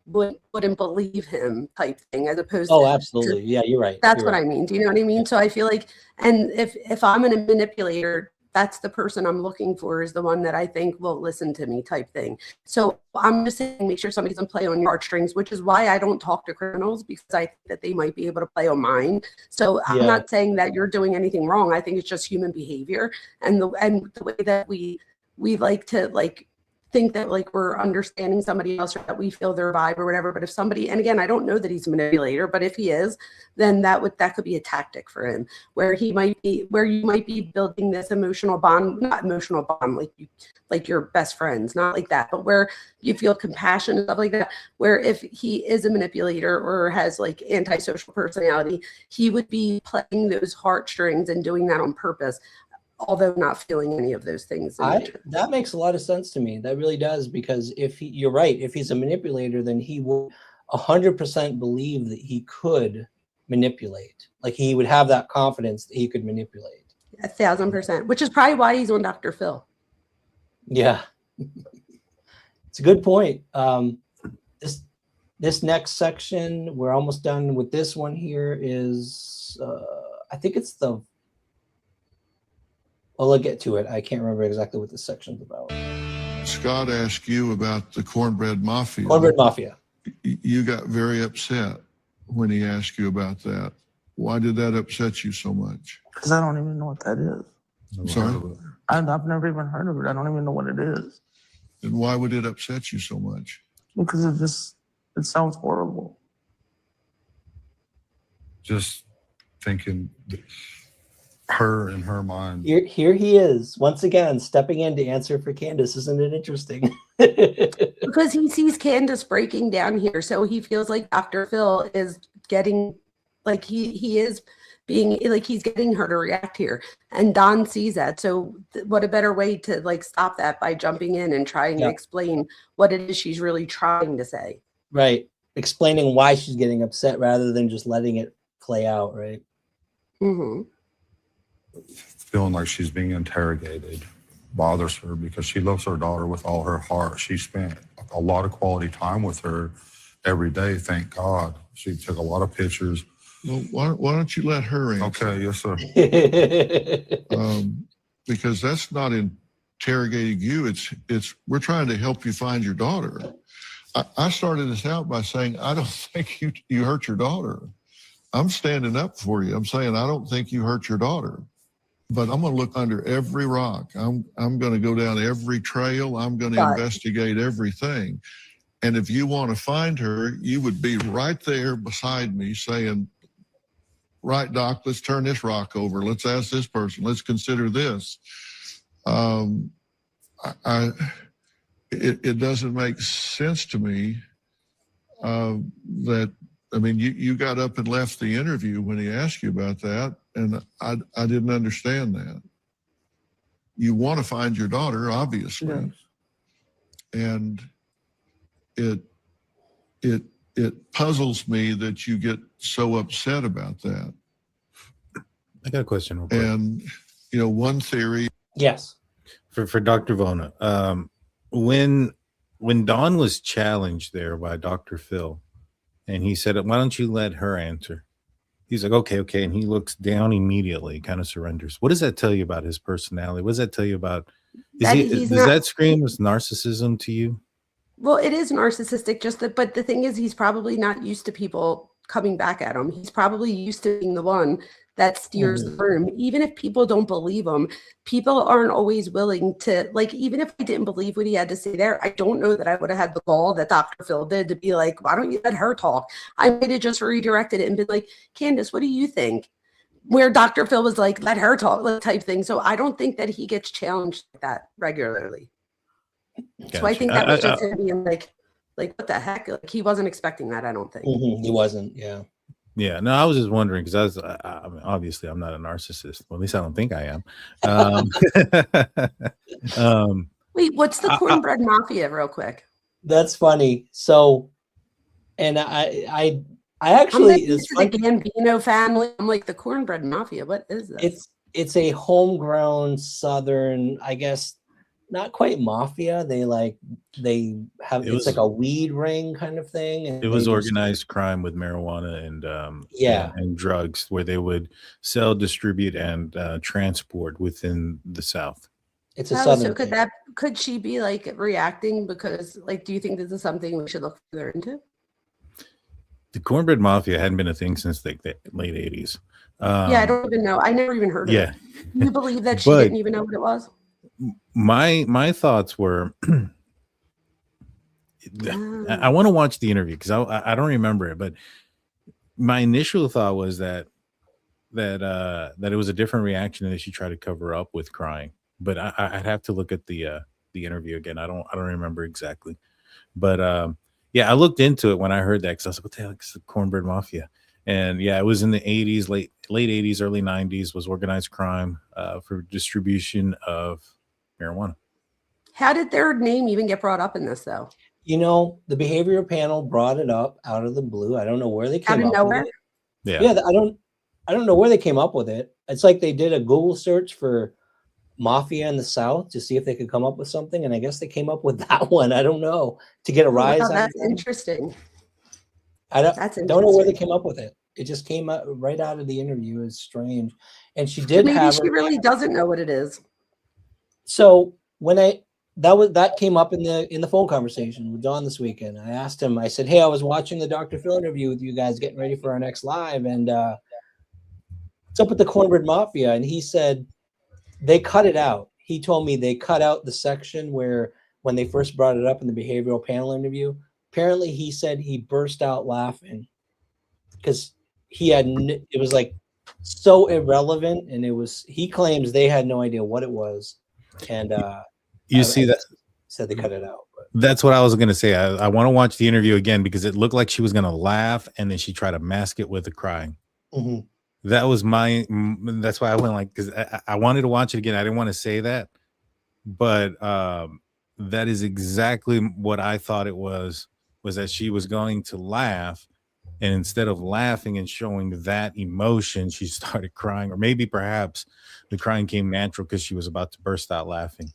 C: wouldn't believe him type thing, as opposed to.
B: Oh, absolutely. Yeah, you're right.
C: That's what I mean. Do you know what I mean? So I feel like, and if I'm a manipulator, that's the person I'm looking for, is the one that I think will listen to me type thing. So I'm just saying, make sure somebody doesn't play on your heartstrings, which is why I don't talk to criminals, because I think that they might be able to play on mine. So I'm not saying that you're doing anything wrong. I think it's just human behavior, and the way that we like to like think that like we're understanding somebody else, or that we feel their vibe or whatever. But if somebody, and again, I don't know that he's a manipulator, but if he is, then that could be a tactic for him, where you might be building this emotional bond, not emotional bond like your best friends, not like that, but where you feel compassion and stuff like that, where if he is a manipulator or has like antisocial personality, he would be playing those heartstrings and doing that on purpose, although not feeling any of those things.
B: That makes a lot of sense to me. That really does, because you're right, if he's a manipulator, then he will 100% believe that he could manipulate. Like he would have that confidence that he could manipulate.
C: 1,000%, which is probably why he's on Dr. Phil.
B: Yeah, it's a good point. This next section, we're almost done with this one here, is I think it's I'll get to it. I can't remember exactly what this section's about.
E: Scott asked you about the cornbread mafia.
B: Cornbread Mafia.
E: You got very upset when he asked you about that. Why did that upset you so much?
F: Because I don't even know what that is.
E: I'm sorry?
F: I've never even heard of it. I don't even know what it is.
E: And why would it upset you so much?
F: Because it sounds horrible.
D: Just thinking her in her mind.
B: Here he is once again stepping in to answer for Candace. Isn't it interesting?
C: Because he sees Candace breaking down here, so he feels like Dr. Phil is getting, like he is being, like he's getting her to react here, and Don sees that. So what a better way to like stop that by jumping in and trying to explain what it is she's really trying to say.
B: Right, explaining why she's getting upset rather than just letting it play out. Right.
C: Mm-hmm.
D: Feeling like she's being interrogated bothers her because she loves her daughter with all her heart. She spent a lot of quality time with her every day, thank God. She took a lot of pictures.
E: Well, why don't you let her answer?
D: Okay, yes, sir.
E: Because that's not interrogating you. It's we're trying to help you find your daughter. I started this out by saying, I don't think you hurt your daughter. I'm standing up for you. I'm saying, I don't think you hurt your daughter. But I'm going to look under every rock. I'm going to go down every trail. I'm going to investigate everything. And if you want to find her, you would be right there beside me saying, right, Doc, let's turn this rock over. Let's ask this person. Let's consider this. It doesn't make sense to me that, I mean, you got up and left the interview when he asked you about that. And I didn't understand that. You want to find your daughter, obviously.
F: Yes.
E: And it puzzles me that you get so upset about that.
A: I got a question real quick.
E: And, you know, one theory.
B: Yes.
A: For Dr. Vona, when Dawn was challenged there by Dr. Phil, and he said, why don't you let her answer? He's like, okay. And he looks down immediately, kind of surrenders. What does that tell you about his personality? What does that tell you about, does that scream as narcissism to you?
C: Well, it is narcissistic, but the thing is, he's probably not used to people coming back at him. He's probably used to being the one that steers the room. Even if people don't believe him, people aren't always willing to, like, even if I didn't believe what he had to say there, I don't know that I would have had the gall that Dr. Phil did to be like, why don't you let her talk? I might have just redirected it and been like, Candace, what do you think? Where Dr. Phil was like, let her talk, type thing. So I don't think that he gets challenged like that regularly. Gotcha. So I think that was just him being like, what the heck? Like, he wasn't expecting that, I don't think.
B: He wasn't, yeah.
A: Yeah, no, I was just wondering because I mean, obviously I'm not a narcissist. Well, at least I don't think I am.
C: Wait, what's the cornbread mafia, real quick?
B: That's funny. So, and I actually,
C: it's the Gambino family. I'm like, the cornbread mafia. What is this?
B: It's a homegrown Southern, I guess, not quite mafia. It's like a weed ring kind of thing. And
A: it was organized crime with marijuana and drugs, where they would sell, distribute, and transport within the South.
B: It's a Southern.
C: So could she be like reacting because, like, do you think this is something we should look further into?
A: The cornbread mafia hadn't been a thing since the late 80s.
C: Yeah, I don't even know. I never even heard of it. You believe that she didn't even know what it was?
A: My thoughts were, I want to watch the interview because I don't remember it, but my initial thought was that it was a different reaction and that she tried to cover up with crying. But I'd have to look at the interview again. I don't remember exactly, but I looked into it when I heard that because I was like, what the heck is the cornbread mafia? And it was in the 80s, late 80s, early 90s, was organized crime for distribution of marijuana.
C: How did their name even get brought up in this, though?
B: You know, the behavioral panel brought it up out of the blue. I don't know where they came up with it. Yeah, I don't know where they came up with it. It's like they did a Google search for mafia in the South to see if they could come up with something, and I guess they came up with that one. I don't know, to get a rise.
C: That's interesting.
B: I don't know where they came up with it. It just came out right out of the interview. It's strange. And she did
C: Maybe she really doesn't know what it is.
B: So when that came up in the phone conversation with John this weekend. I asked him, I said, hey, I was watching the Dr. Phil interview with you guys getting ready for our next live, and what's up with the Cornbread Mafia? And he said they cut it out. He told me they cut out the section where when they first brought it up in the behavioral panel interview. Apparently, he said he burst out laughing because it was like so irrelevant, and he claims they had no idea what it was, and
A: you see that
B: said they cut it out. But.
A: That's what I was gonna say. I want to watch the interview again because it looked like she was gonna laugh and then she tried to mask it with a crying.
B: Mm-hmm.
A: That was that's why I went like, because I wanted to watch it again. I didn't want to say that, but that is exactly what I thought it was that she was going to laugh, and instead of laughing and showing that emotion, she started crying, or maybe perhaps the crying came natural because she was about to burst out laughing.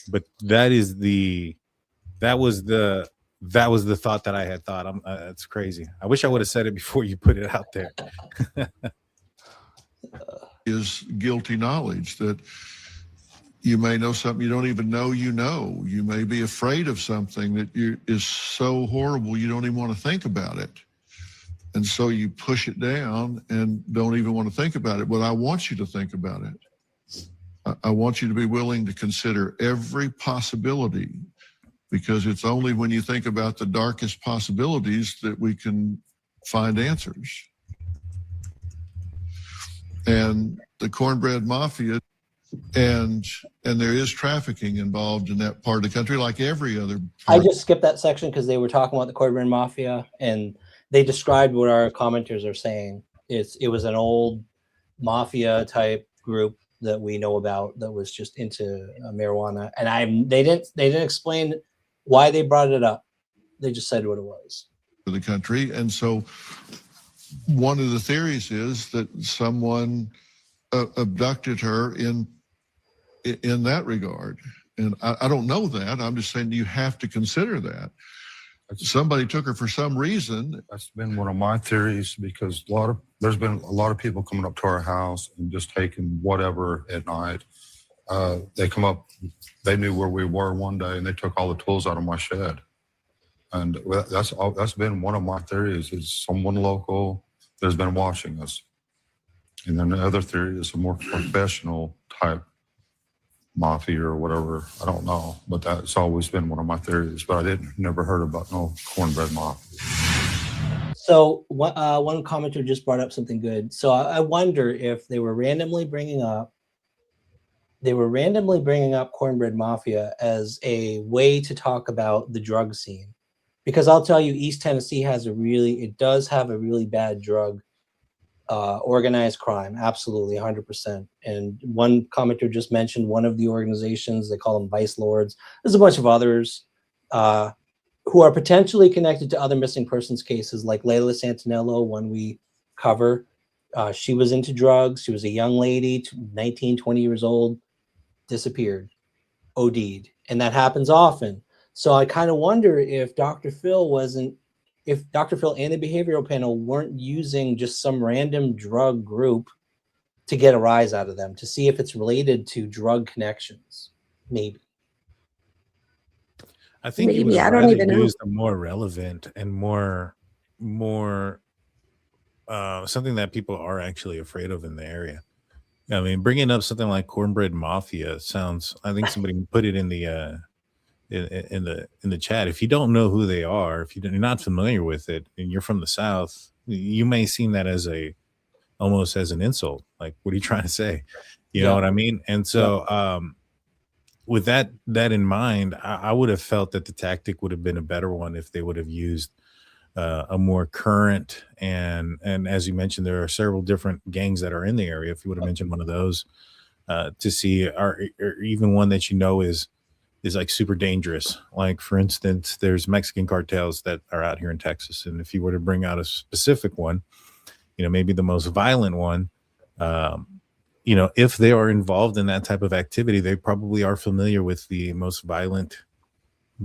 A: But that was the thought that I had thought. It's crazy. I wish I would have said it before you put it out there.
E: Is guilty knowledge that you may know something you don't even know you know. You may be afraid of something that is so horrible you don't even want to think about it. And so you push it down and don't even want to think about it. But I want you to think about it. I want you to be willing to consider every possibility, because it's only when you think about the darkest possibilities that we can find answers. And the Cornbread Mafia, and there is trafficking involved in that part of the country, like every other part.
B: I just skipped that section because they were talking about the Cornbread Mafia, and they described what our commenters are saying. It was an old mafia type group that we know about that was just into marijuana, and they didn't explain why they brought it up. They just said what it was.
E: For the country, and so one of the theories is that someone abducted her in that regard, and I don't know that. I'm just saying you have to consider that somebody took her for some reason.
D: That's been one of my theories, because there's been a lot of people coming up to our house and just taking whatever at night. They come up, they knew where we were one day, and they took all the tools out of my shed. And that's been one of my theories, is someone local that's been watching us. And then the other theory is a more professional type mafia or whatever. I don't know, but that's always been one of my theories. But I never heard about no cornbread mafia.
B: So one commenter just brought up something good. So I wonder if they were randomly bringing up Cornbread Mafia as a way to talk about the drug scene. Because I'll tell you, East Tennessee does have a really bad drug, organized crime, absolutely, 100%. And one commenter just mentioned one of the organizations, they call them Vice Lords. There's a bunch of others who are potentially connected to other missing persons cases, like Layla Santinello, one we cover. She was into drugs. She was a young lady, 19, 20 years old, disappeared, OD'd. And that happens often. So I kind of wonder if Dr. Phil and the behavioral panel weren't using just some random drug group to get a rise out of them, to see if it's related to drug connections. Maybe.
A: I think
C: Maybe, I don't even know.
A: Use the more relevant and more something that people are actually afraid of in the area. I mean, bringing up something like Cornbread Mafia sounds. I think somebody put it in the chat. If you don't know who they are, if you're not familiar with it, and you're from the South, you may seem that as almost as an insult. Like, what are you trying to say? You know what I mean? And so, with that in mind, I would have felt that the tactic would have been a better one if they would have used a more current and as you mentioned, there are several different gangs that are in the area. If you would have mentioned one of those, to see, or even one that is like super dangerous. Like, for instance, there's Mexican cartels that are out here in Texas, and if you were to bring out a specific one, maybe the most violent one, if they are involved in that type of activity, they probably are familiar with the most violent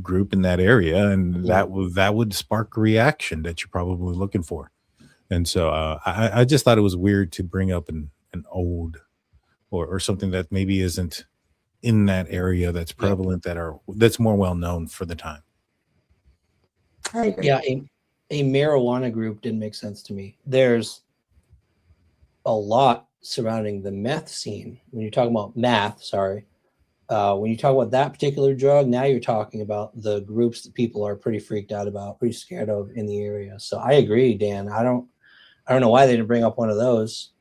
A: group in that area, and that would spark a reaction that you're probably looking for. And so I just thought it was weird to bring up an old or something that maybe isn't in that area that's prevalent that's more well known for the time.
C: I agree.
B: Yeah, a marijuana group didn't make sense to me. There's a lot surrounding the meth scene. When you're talking about math, when you talk about that particular drug, now you're talking about the groups that people are pretty freaked out about, pretty scared of in the area. So I agree, Dan. I don't know why they didn't bring up one of those,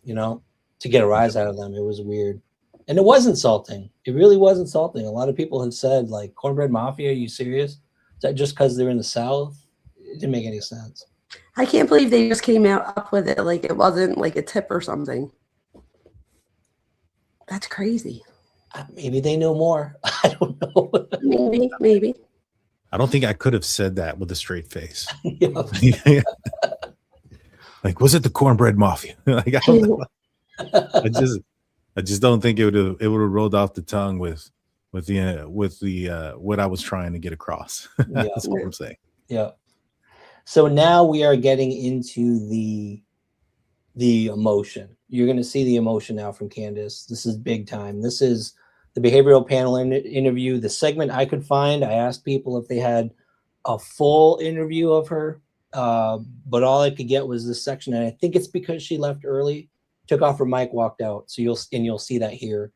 B: to get a rise out of them. It was weird. And it was insulting. It really was insulting. A lot of people have said, like, cornbread mafia, are you serious? Is that just because they're in the South? It didn't make any sense.
C: I can't believe they just came out up with it like it wasn't like a tip or something. That's crazy.
B: Maybe they know more. I don't know.
C: Maybe.
A: I don't think I could have said that with a straight face.
B: Yeah.
A: Like, was it the cornbread mafia? Like, I don't know. I just don't think it would have rolled off the tongue with the what I was trying to get across. That's what I'm saying.
B: Yeah. So now we are getting into the emotion. You're going to see the emotion now from Candace. This is big time. This is the behavioral panel interview. The segment I could find, I asked people if they had a full interview of her, but all I could get was this section. And I think it's because she left early, took off her mic, walked out. So you'll see that here.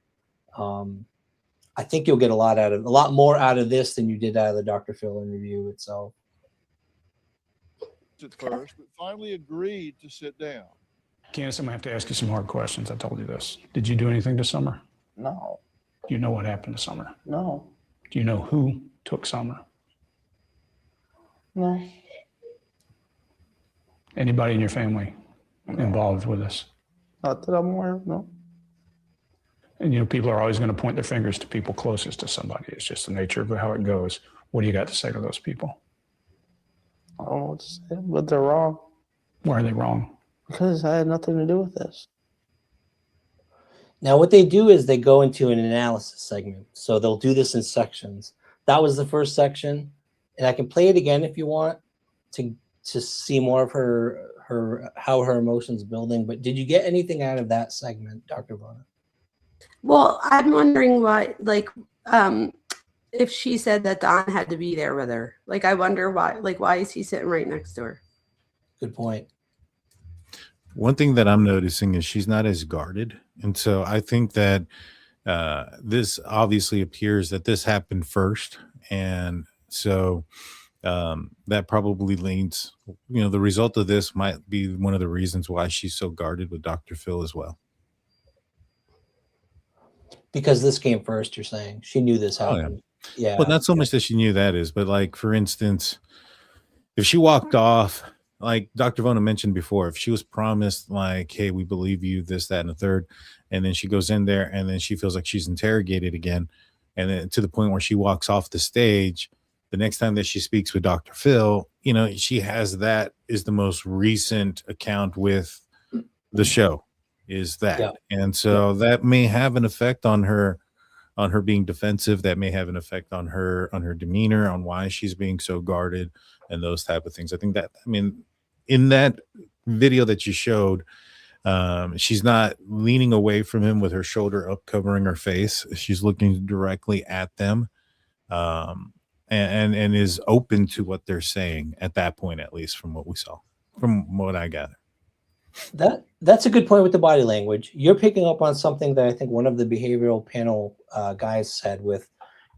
B: I think you'll get a lot more out of this than you did out of the Dr. Phil interview itself.
E: At first, but finally agreed to sit down.
G: Candace, I'm going to have to ask you some hard questions. I told you this. Did you do anything to Summer?
F: No.
G: Do you know what happened to Summer?
F: No.
G: Do you know who took Summer?
F: No.
G: Anybody in your family involved with this?
F: Not that I'm aware of, no.
G: And, people are always going to point their fingers to people closest to somebody. It's just the nature of how it goes. What do you got to say to those people?
F: I don't know what to say, but they're wrong.
G: Why are they wrong?
F: Because I had nothing to do with this.
B: Now, what they do is they go into an analysis segment. So they'll do this in sections. That was the first section. And I can play it again if you want to see more of how her emotions building. But did you get anything out of that segment, Dr. Vona?
C: Well, I'm wondering why, if she said that Don had to be there with her. Like, I wonder why is he sitting right next to her?
B: Good point.
A: One thing that I'm noticing is she's not as guarded. And so I think that this obviously appears that this happened first. And so that probably leans, the result of this might be one of the reasons why she's so guarded with Dr. Phil as well.
B: Because this came first, you're saying. She knew this happened. Yeah.
A: Well, not so much that she knew that is, but like, for instance, if she walked off, like Dr. Vona mentioned before, if she was promised like, hey, we believe you, this, that, and the third, and then she goes in there and then she feels like she's interrogated again. And then to the point where she walks off the stage, the next time that she speaks with Dr. Phil, she has that is the most recent account with the show is that. Yeah. And so that may have an effect on her being defensive. That may have an effect on her demeanor, on why she's being so guarded and those type of things. I think that, in that video that you showed, she's not leaning away from him with her shoulder up, covering her face. She's looking directly at them, and is open to what they're saying at that point, at least from what we saw, from what I gather.
B: That's a good point with the body language. You're picking up on something that I think one of the behavioral panel guys said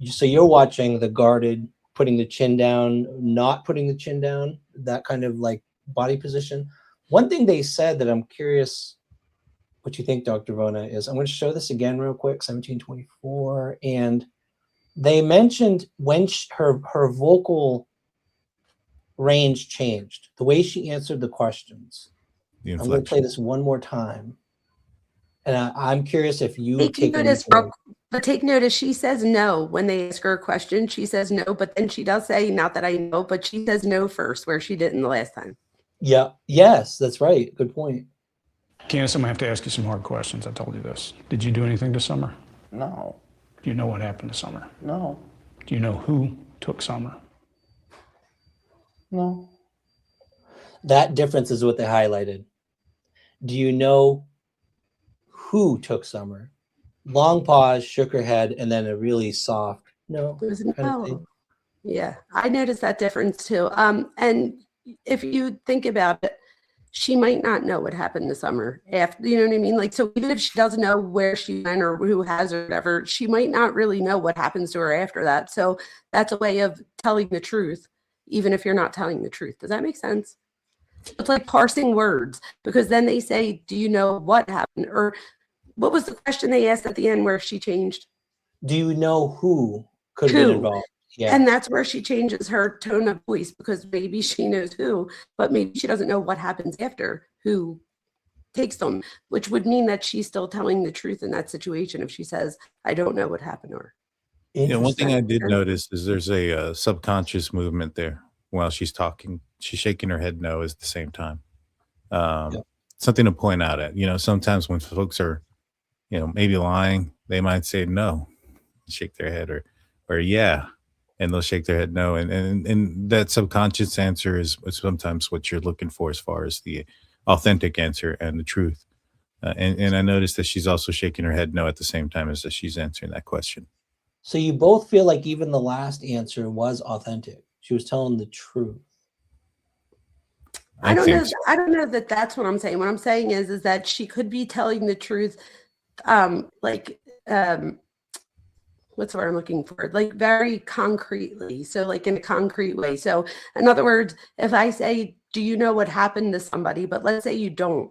B: so you're watching the guarded, putting the chin down, not putting the chin down, that kind of like body position. One thing they said that I'm curious what you think, Dr. Vona, is I'm going to show this again real quick, 1724. And they mentioned when her vocal range changed, the way she answered the questions. I'm going to play this one more time. And I'm curious if you
C: take notice, she says no. When they ask her a question, she says no, but then she does say, not that I know, but she says no first, where she didn't the last time.
B: Yeah. Yes, that's right. Good point.
G: Candace, I'm going to have to ask you some hard questions. I told you this. Did you do anything to Summer?
F: No.
G: Do you know what happened to Summer?
F: No.
G: Do you know who took Summer?
F: No.
B: That difference is what they highlighted. Do you know who took Summer? long pause, shook her head, and then a really soft no
C: It was
B: kind of thing.
C: no. Yeah, I noticed that difference too. And if you think about it, she might not know what happened this summer after, you know what I mean? Like, so even if she doesn't know where she went or who has or whatever, she might not really know what happens to her after that. So that's a way of telling the truth, even if you're not telling the truth. Does that make sense? It's like parsing words, because then they say, do you know what happened? Or what was the question they asked at the end where she changed?
B: Do you know who could have been
C: Who?
B: involved? Yeah.
C: And that's where she changes her tone of voice, because maybe she knows who, but maybe she doesn't know what happens after who takes them, which would mean that she's still telling the truth in that situation if she says, I don't know what happened to her.
A: One thing I did
C: Interesting.
A: notice is there's a subconscious movement there while she's talking. She's shaking her head no at the same time.
B: Yeah.
A: Something to point out at, sometimes when folks are, maybe lying, they might say no, shake their head, or yeah, and they'll shake their head no. And that subconscious answer is sometimes what you're looking for as far as the authentic answer and the truth. And I noticed that she's also shaking her head no at the same time as that she's answering that question.
B: So you both feel like even the last answer was authentic. She was telling the truth.
C: I don't
A: think
C: know.
A: so.
C: I don't know that that's what I'm saying. What I'm saying is that she could be telling the truth, what's the word I'm looking for? Like very concretely. So like in a concrete way. So in other words, if I say, do you know what happened to somebody? But let's say you don't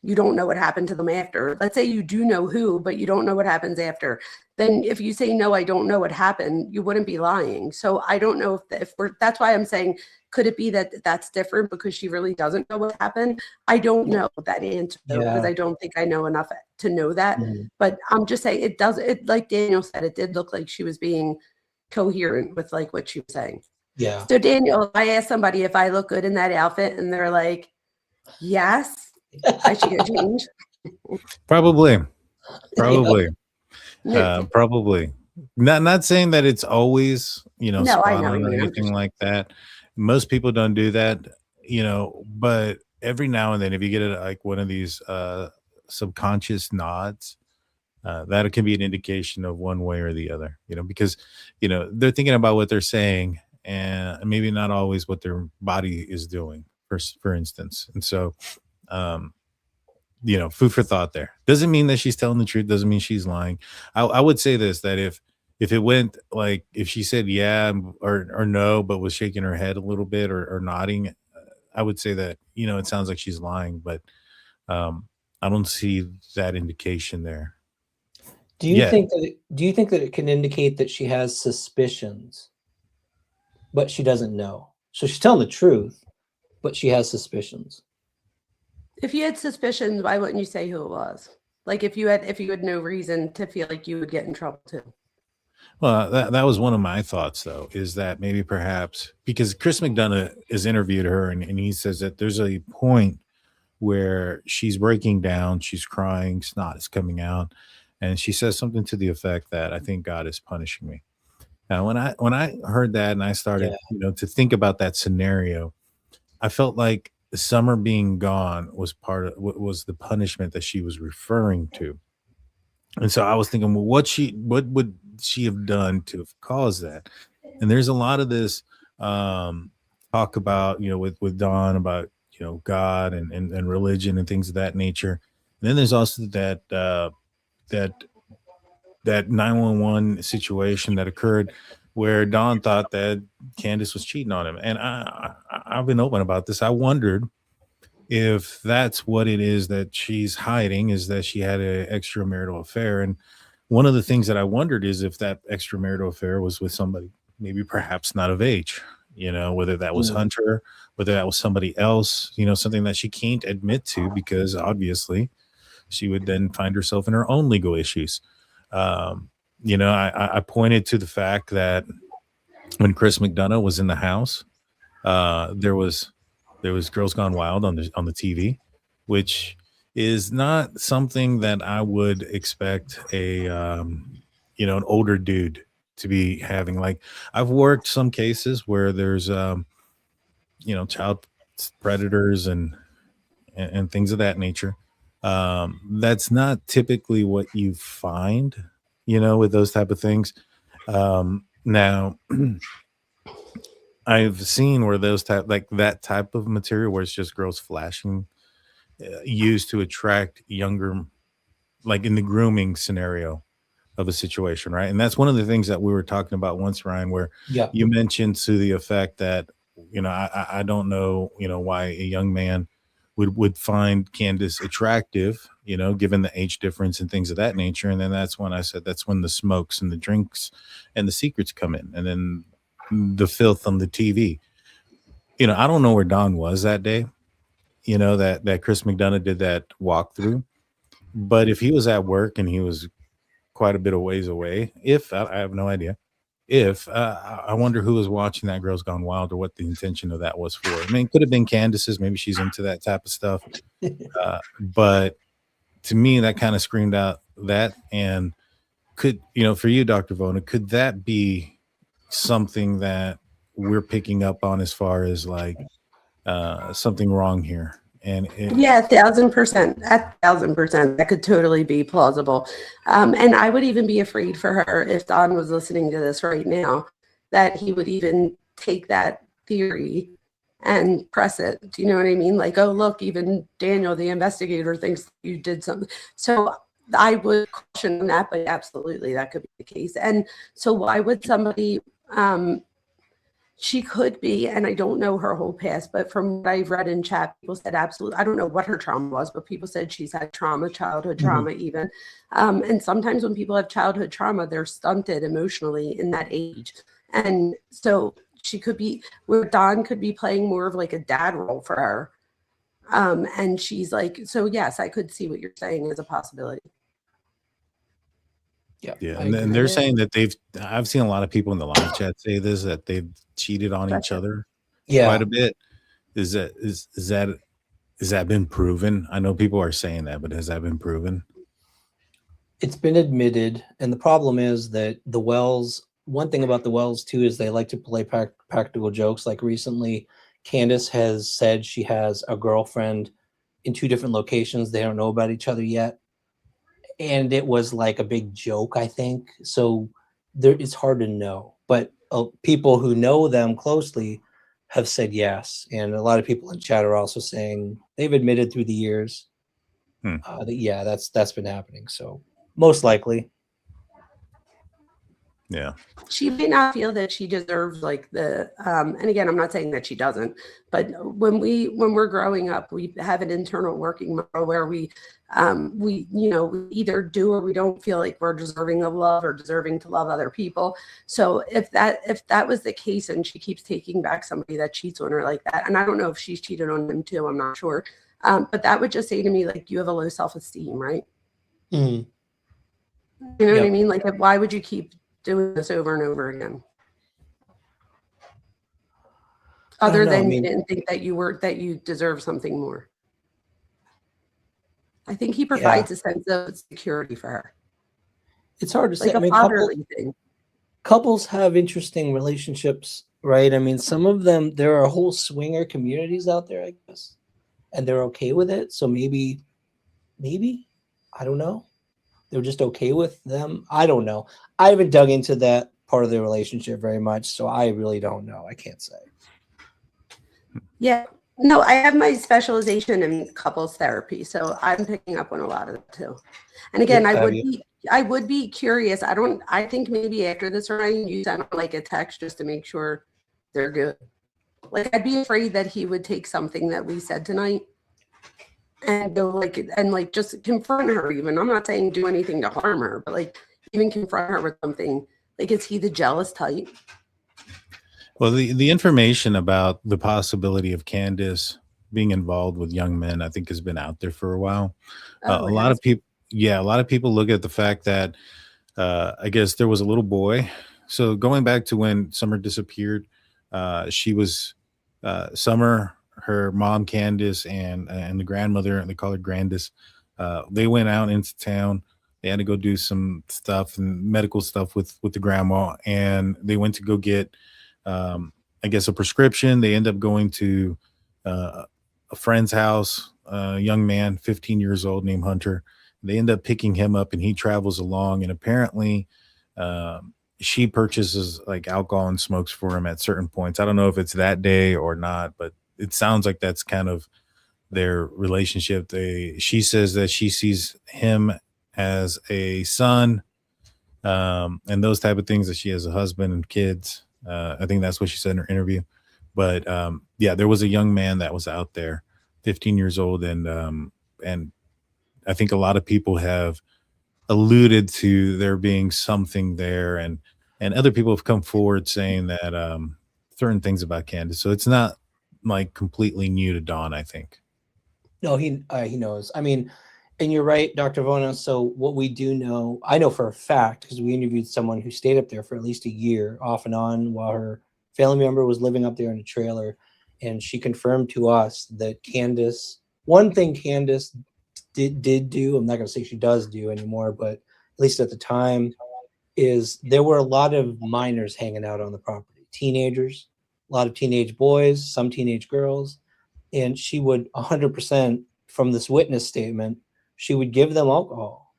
C: know what happened to them after. Let's say you do know who, but you don't know what happens after. Then if you say, no, I don't know what happened, you wouldn't be lying. So I don't know if we're, that's why I'm saying, could it be that that's different because she really doesn't know what happened? I don't know that answer though, because I don't think I know enough to know that. But I'm just saying it like Daniel said, it did look like she was being coherent with like what she was saying.
B: Yeah.
C: So Daniel, if I ask somebody if I look good in that outfit and they're like, yes, I should get changed.
A: Probably.
C: No,
A: Probably. Not saying that it's always,
C: No, I
A: spot
C: know,
A: on or
C: I'm
A: anything
C: just-
A: like that. Most people don't do that, but every now and then if you get like one of these subconscious nods, that can be an indication of one way or the other, because they're thinking about what they're saying and maybe not always what their body is doing, for instance. And so food for thought there. Doesn't mean that she's telling the truth, doesn't mean she's lying. I would say this, that if it went like, if she said yeah or no, but was shaking her head a little bit or nodding, I would say that, it sounds like she's lying, but I don't see that indication there.
B: Do you think that it can indicate that she has suspicions, but she doesn't know? So she's telling the truth, but she has suspicions.
C: If you had suspicions, why wouldn't you say who it was? Like if you had no reason to feel like you would get in trouble too.
A: Well, that was one of my thoughts, though, is that maybe perhaps because Chris McDonough has interviewed her and he says that there's a point where she's breaking down, she's crying, snot is coming out, and she says something to the effect that I think God is punishing me. Now, when I heard that and I started, to think about that scenario, I felt like the summer being gone was part of what was the punishment that she was referring to. And so I was thinking, well, what would she have done to have caused that? And there's a lot of this talk about, with Dawn about, God and religion and things of that nature. And then there's also that 911 situation that occurred where Dawn thought that Candace was cheating on him. And I've been open about this. I wondered if that's what it is that she's hiding, is that she had an extramarital affair. And one of the things that I wondered is if that extramarital affair was with somebody maybe perhaps not of age, whether that was Hunter, whether that was somebody else, something that she can't admit to because obviously she would then find herself in her own legal issues. I pointed to the fact that when Chris McDonough was in the house, there was Girls Gone Wild on the TV, which is not something that I would expect an older dude to be having. Like I've worked some cases where there's child predators and things of that nature. That's not typically what you find, with those type of things. Now I've seen where those type like that type of material where it's just girls flashing, used to attract younger, like in the grooming scenario of a situation, right? And that's one of the things that we were talking about once, Ryan, where
B: Yeah.
A: you mentioned to the effect that, I don't know, why a young man would find Candace attractive, given the age difference and things of that nature. And then that's when I said that's when the smokes and the drinks and the secrets come in, and then the filth on the TV. I don't know where Don was that day, that Chris McDonough did that walkthrough. But if he was at work and he was quite a bit of ways away, if I have no idea, if I wonder who was watching that Girls Gone Wild or what the intention of that was for. I mean, it could have been Candace's. Maybe she's into that type of stuff. But to me, that kind of screamed out that. And could, for you, Dr. Vona, could that be something that we're picking up on as far as like something wrong here? And
C: Yeah, 1,000%. 1,000%. That could totally be plausible. And I would even be afraid for her if Don was listening to this right now, that he would even take that theory and press it. Do you know what I mean? Like, oh, look, even Daniel, the investigator, thinks you did something. So I would caution that, but absolutely, that could be the case. And so why would somebody, she could be, and I don't know her whole past, but from what I've read in chat, people said absolutely, I don't know what her trauma was, but people said she's had trauma, childhood trauma even. And sometimes when people have childhood trauma, they're stunted emotionally in that age. And so she could be, where Don could be playing more of like a dad role for her. And she's like, so yes, I could see what you're saying as a possibility.
A: Yeah, and they're saying that I've seen a lot of people in the live chat say this, that they've cheated on each other quite a bit. Is that been proven? I know people are saying that, but has that been proven?
B: It's been admitted, and the problem is that the Wells. One thing about the Wells too is they like to play practical jokes. Like recently, Candace has said she has a girlfriend in 2 different locations. They don't know about each other yet. And it was like a big joke, I think. So it's hard to know. But people who know them closely have said yes. And a lot of people in chat are also saying they've admitted through the years that, yeah, that's been happening. So most likely.
A: Yeah.
C: She may not feel that she deserves like the and again, I'm not saying that she doesn't, but when we're growing up, we have an internal working model where we we either do or we don't feel like we're deserving of love or deserving to love other people. So if that was the case and she keeps taking back somebody that cheats on her like that, and I don't know if she's cheated on him too, I'm not sure. But that would just say to me, like, you have a low self-esteem, right?
B: Mm-hmm.
C: You know what I mean? Like, why would you keep doing this over and over again? Other than you didn't think that you deserve something more. I think he provides a sense of security for her.
B: It's hard to say.
C: Like a fatherly thing.
B: Couples have interesting relationships, right? I mean, some of them, there are whole swinger communities out there, I guess, and they're okay with it. So maybe, I don't know. They're just okay with them. I don't know. I haven't dug into that part of the relationship very much, so I really don't know. I can't say.
C: Yeah. No, I have my specialization in couples therapy, so I'm picking up on a lot of it too. And again, I would be curious. I think maybe after this, Ryan, you send like a text just to make sure they're good. Like, I'd be afraid that he would take something that we said tonight and go like just confront her. Even, I'm not saying do anything to harm her, but like even confront her with something. Like, is he the jealous type?
A: Well, the information about the possibility of Candace being involved with young men, I think, has been out there for a while. A lot of people look at the fact that I guess there was a little boy. So going back to when Summer disappeared, she was Summer, her mom Candace, and the grandmother, and they call her Grandis. They went out into town. They had to go do some stuff and medical stuff with the grandma, and they went to go get I guess a prescription. They end up going to a friend's house. young man, 15 years old, named Hunter. They end up picking him up, and he travels along. And apparently, she purchases like alcohol and smokes for him at certain points. I don't know if it's that day or not, but it sounds like that's kind of their relationship. She says that she sees him as a son, and those type of things, that she has a husband and kids. I think that's what she said in her interview. But yeah, there was a young man that was out there, 15 years old, and I think a lot of people have alluded to there being something there, and other people have come forward saying that certain things about Candace. So it's not like completely new to Dawn, I think.
B: No, he knows. I mean, and you're right, Dr. Vona. So what we do know, I know for a fact, because we interviewed someone who stayed up there for at least a year off and on while her family member was living up there in a trailer. And she confirmed to us that Candace, one thing Candace did do, I'm not going to say she does do anymore, but at least at the time, is there were a lot of minors hanging out on the property, teenagers, a lot of teenage boys, some teenage girls. And she would 100%, from this witness statement, she would give them alcohol.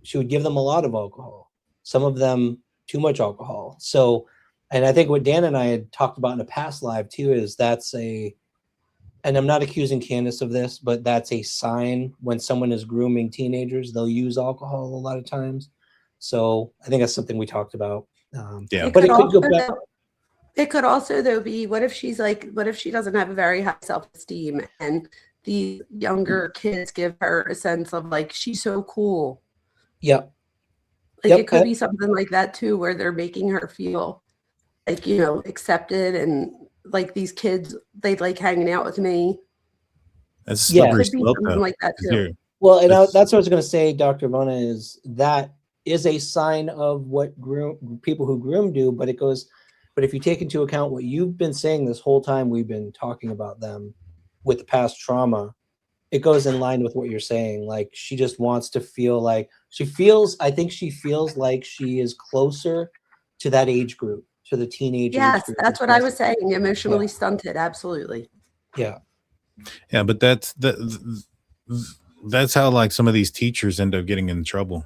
B: She would give them a lot of alcohol, some of them too much alcohol. So, and I think what Dan and I had talked about in a past live too, is and I'm not accusing Candace of this, but that's a sign when someone is grooming teenagers, they'll use alcohol a lot of times. So I think that's something we talked about.
A: Yeah.
B: But it could go back.
C: It could also, though, be what if she doesn't have a very high self-esteem, and the younger kids give her a sense of like, she's so cool.
B: Yep.
C: Like
B: Yep.
C: it could be something like that too, where they're making her feel like, accepted, and like these kids, they like hanging out with me.
A: That's
B: Yeah.
A: slippery
C: Could be
A: slope,
C: something
A: though.
C: like that too.
B: Well, and that's what I was going to say, Dr. Vona, is that is a sign of what people who groom do, but if you take into account what you've been saying this whole time we've been talking about them with the past trauma, it goes in line with what you're saying. Like, she just wants to feel like I think she feels like she is closer to that age group, to the teenage age
C: Yes,
B: group.
C: that's what I was saying. Emotionally stunted. Absolutely.
B: Yeah.
A: Yeah, but that's how like some of these teachers end up getting in trouble,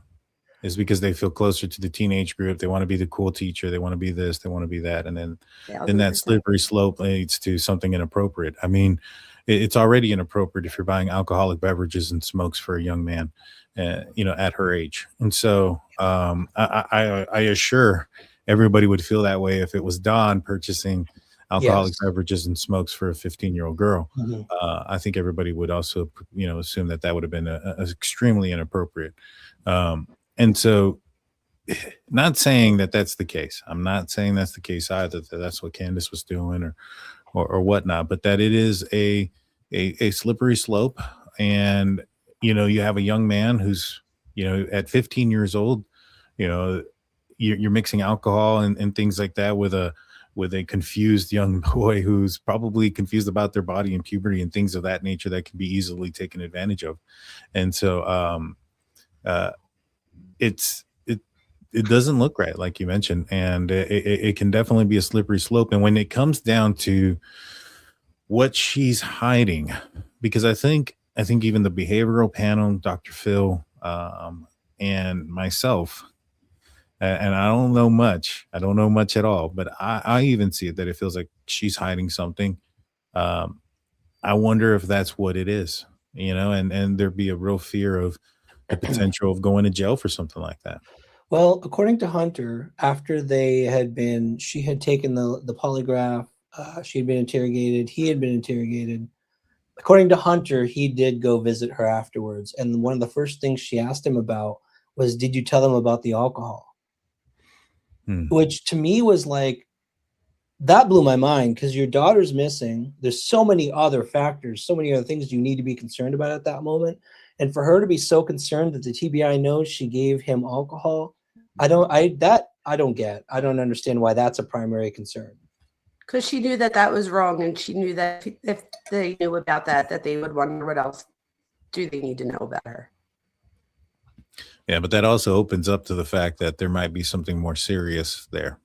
A: is because they feel closer to the teenage group. They want to be the cool teacher. They want to be this. They want to be that. And then that
C: 1000%.
A: slippery slope leads to something inappropriate. I mean, it's already inappropriate if you're buying alcoholic beverages and smokes for a young man, at her age. And so I assure everybody would feel that way if it was Dawn purchasing alcoholic beverages and smokes for a 15-year-old girl.
B: Mhm.
A: I think everybody would also, assume that would have been extremely inappropriate. And so, not saying that that's the case. I'm not saying that's the case either, that that's what Candace was doing or whatnot, but that it is a slippery slope. And, you have a young man who's, at 15 years old, you're mixing alcohol and things like that with a confused young boy who's probably confused about their body and puberty and things of that nature that can be easily taken advantage of. And so, it doesn't look right, like you mentioned, and it can definitely be a slippery slope. And when it comes down to what she's hiding, because I think even the behavioral panel, Dr. Phil, and myself, and I don't know much at all, but I even see it, that it feels like she's hiding something. I wonder if that's what it is, and there'd be a real fear of the potential of going to jail for something like that.
B: Well, according to Hunter, after she had taken the polygraph, she had been interrogated, he had been interrogated. According to Hunter, he did go visit her afterwards. And one of the first things she asked him about was, did you tell them about the alcohol? Which to me was like, that blew my mind, because your daughter's missing. There's so many other factors, so many other things you need to be concerned about at that moment. And for her to be so concerned that the TBI knows she gave him alcohol, I don't get. I don't understand why that's a primary concern.
C: Because she knew that was wrong, and she knew that if they knew about that they would wonder what else do they need to know about her.
A: Yeah, but that also opens up to the fact that there might be something more serious there.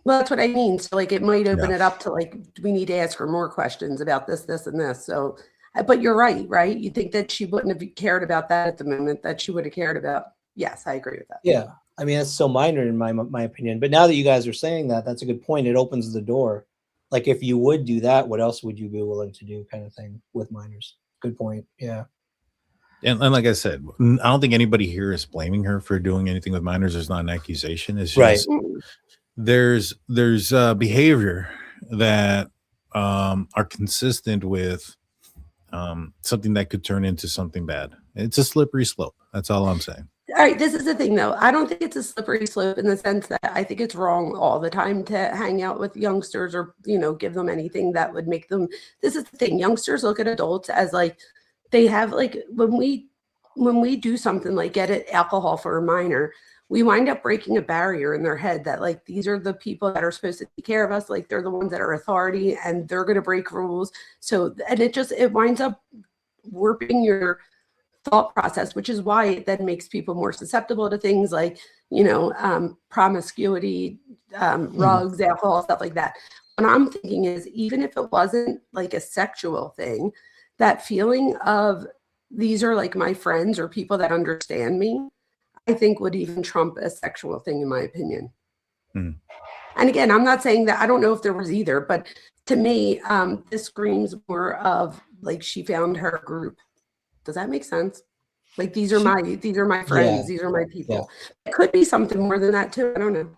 C: Well, that's what I mean. So like, it might open it up to like, we need to ask her more questions about this, and this. So But you're right? You think that she wouldn't have cared about that at the moment, that she would have cared about. Yes, I agree with that.
B: Yeah. I mean, that's so minor in my opinion. But now that you guys are saying that, that's a good point. It opens the door. Like if you would do that, what else would you be willing to do, kind of thing with minors? Good point. Yeah.
A: And like I said, I don't think anybody here is blaming her for doing anything with minors. There's not an accusation. It's just there's behavior that are consistent with something that could turn into something bad. It's a slippery slope. That's all I'm saying.
C: All right, this is the thing though. I don't think it's a slippery slope in the sense that I think it's wrong all the time to hang out with youngsters or, give them anything that would make them. This is the thing. Youngsters look at adults as like they have like when we do something like get it alcohol for a minor, we wind up breaking a barrier in their head that like these are the people that are supposed to take care of us, like they're the ones that are authority and they're going to break rules. So and it winds up warping your thought process, which is why it then makes people more susceptible to things like promiscuity, rugs, alcohol, stuff like that. What I'm thinking is, even if it wasn't like a sexual thing, that feeling of these are like my friends or people that understand me, I think would even trump a sexual thing, in my opinion. And again, I'm not saying that I don't know if there was either, but to me, this screams more of like she found her group. Does that make sense? Like these are my friends, these are my people. It could be something more than that too. I don't know.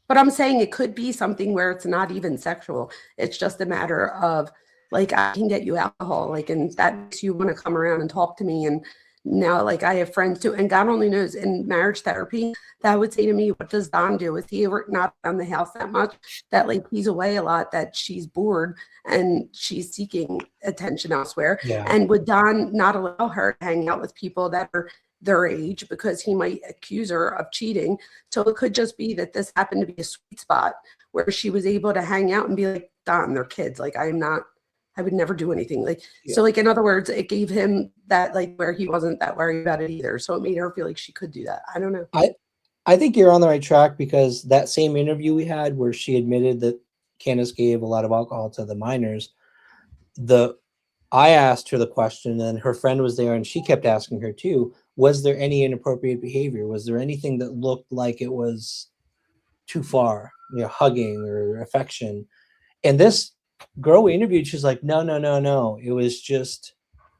C: But I'm saying it could be something where it's not even sexual. It's just a matter of like I can get you alcohol, like, and that makes you want to come around and talk to me. And now like I have friends too, and God only knows in marriage therapy, that would say to me, what does Don do? Is he ever not around the house that much, that like he's away a lot, that she's bored and she's seeking attention elsewhere? And would Don not allow her to hang out with people that are their age because he might accuse her of cheating? So it could just be that this happened to be a sweet spot where she was able to hang out and be like, Don, they're kids. Like I would never do anything. Like, so like, in other words, it gave him that, like, where he wasn't that worried about it either. So it made her feel like she could do that. I don't know.
B: I think you're on the right track, because that same interview we had where she admitted that Candace gave a lot of alcohol to the minors, I asked her the question and her friend was there and she kept asking her too, was there any inappropriate behavior? Was there anything that looked like it was too far, hugging or affection? And this girl we interviewed, she's like, no. It was just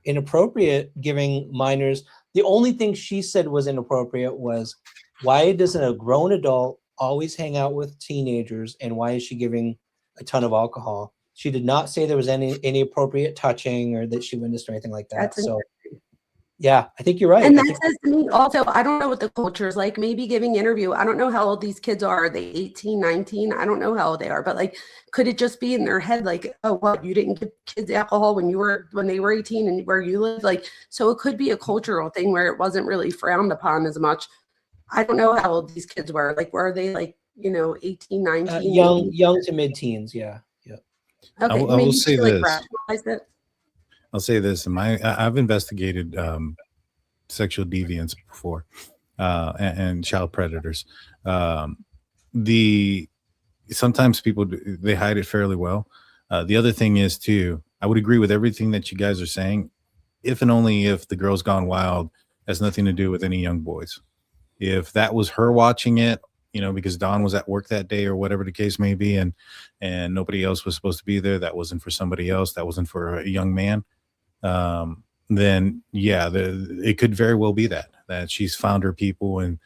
B: inappropriate giving minors. The only thing she said was inappropriate was, why doesn't a grown adult always hang out with teenagers, and why is she giving a ton of alcohol? She did not say there was any appropriate touching or that she witnessed or anything like that. So yeah, I think you're right.
C: And that says to me also, I don't know what the culture is like. Maybe giving interview, I don't know how old these kids are. Are they 18, 19? I don't know how old they are, but like, could it just be in their head like, oh, what, you didn't give kids alcohol when they were 18 and where you live? Like, so it could be a cultural thing where it wasn't really frowned upon as much. I don't know how old these kids were. Like, were they like, 18, 19?
B: Young to mid-teens. Yeah.
C: Okay,
A: I will say this.
C: Rationalize it.
A: I'll say this. I've investigated sexual deviance before, and child predators. Sometimes people they hide it fairly well. The other thing is too, I would agree with everything that you guys are saying, if and only if the Girls Gone Wild has nothing to do with any young boys. If that was her watching it, because Don was at work that day or whatever the case may be, and nobody else was supposed to be there, that wasn't for somebody else, that wasn't for a young man, then yeah, it could very well be that she's found her people and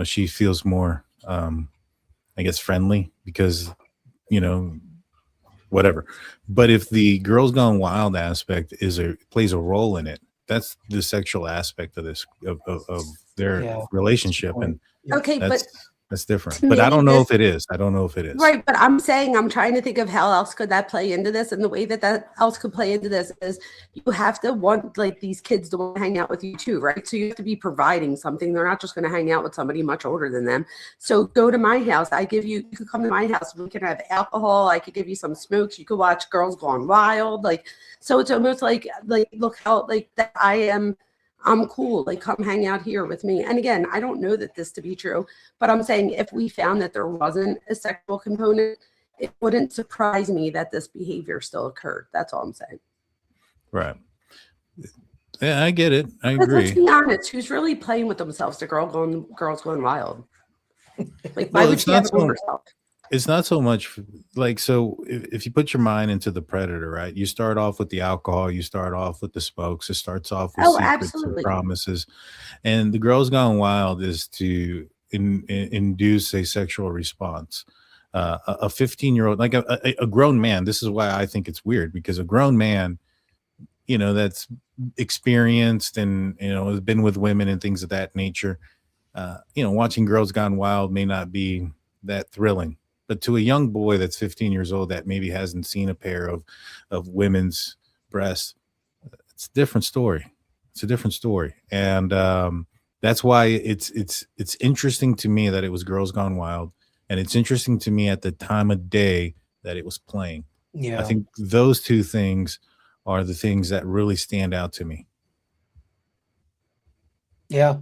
A: she feels more I guess friendly because whatever. But if the Girls Gone Wild aspect plays a role in it, that's the sexual aspect of this of their relationship, and
C: okay,
A: that's different. But I don't know if it is. Right,
C: but I'm saying I'm trying to think of how else could that play into this, and the way that else could play into this is you have to want like these kids to want to hang out with you too, right? So you have to be providing something. They're not just going to hang out with somebody much older than them. So go to my house. You could come to my house. We can have alcohol. I could give you some smokes. You could watch Girls Gone Wild. Like, so it's almost like look how like that I'm cool, like come hang out here with me. And again, I don't know that this to be true, but I'm saying if we found that there wasn't a sexual component, it wouldn't surprise me that this behavior still occurred. That's all I'm saying.
A: Right. Yeah, I get it. I
C: But let's
A: agree.
C: be honest, who's really playing with themselves? The girls going wild. Like, why
A: Well,
C: would she have it on herself?
A: it's not so much like, so if you put your mind into the predator, right? You start off with the alcohol, you start off with the smokes, it starts off with
C: Oh,
A: secrets and
C: absolutely.
A: promises. And the girls gone wild is to induce a sexual response. A 15-year-old, like a grown man, this is why I think it's weird, because a grown man, that's experienced and, has been with women and things of that nature. Watching Girls Gone Wild may not be that thrilling, but to a young boy that's 15 years old that maybe hasn't seen a pair of women's breasts, it's a different story. It's a different story, and that's why it's interesting to me that it was Girls Gone Wild, and it's interesting to me at the time of day that it was playing.
B: Yeah.
A: I think those two things are the things that really stand out to me.
B: Yeah.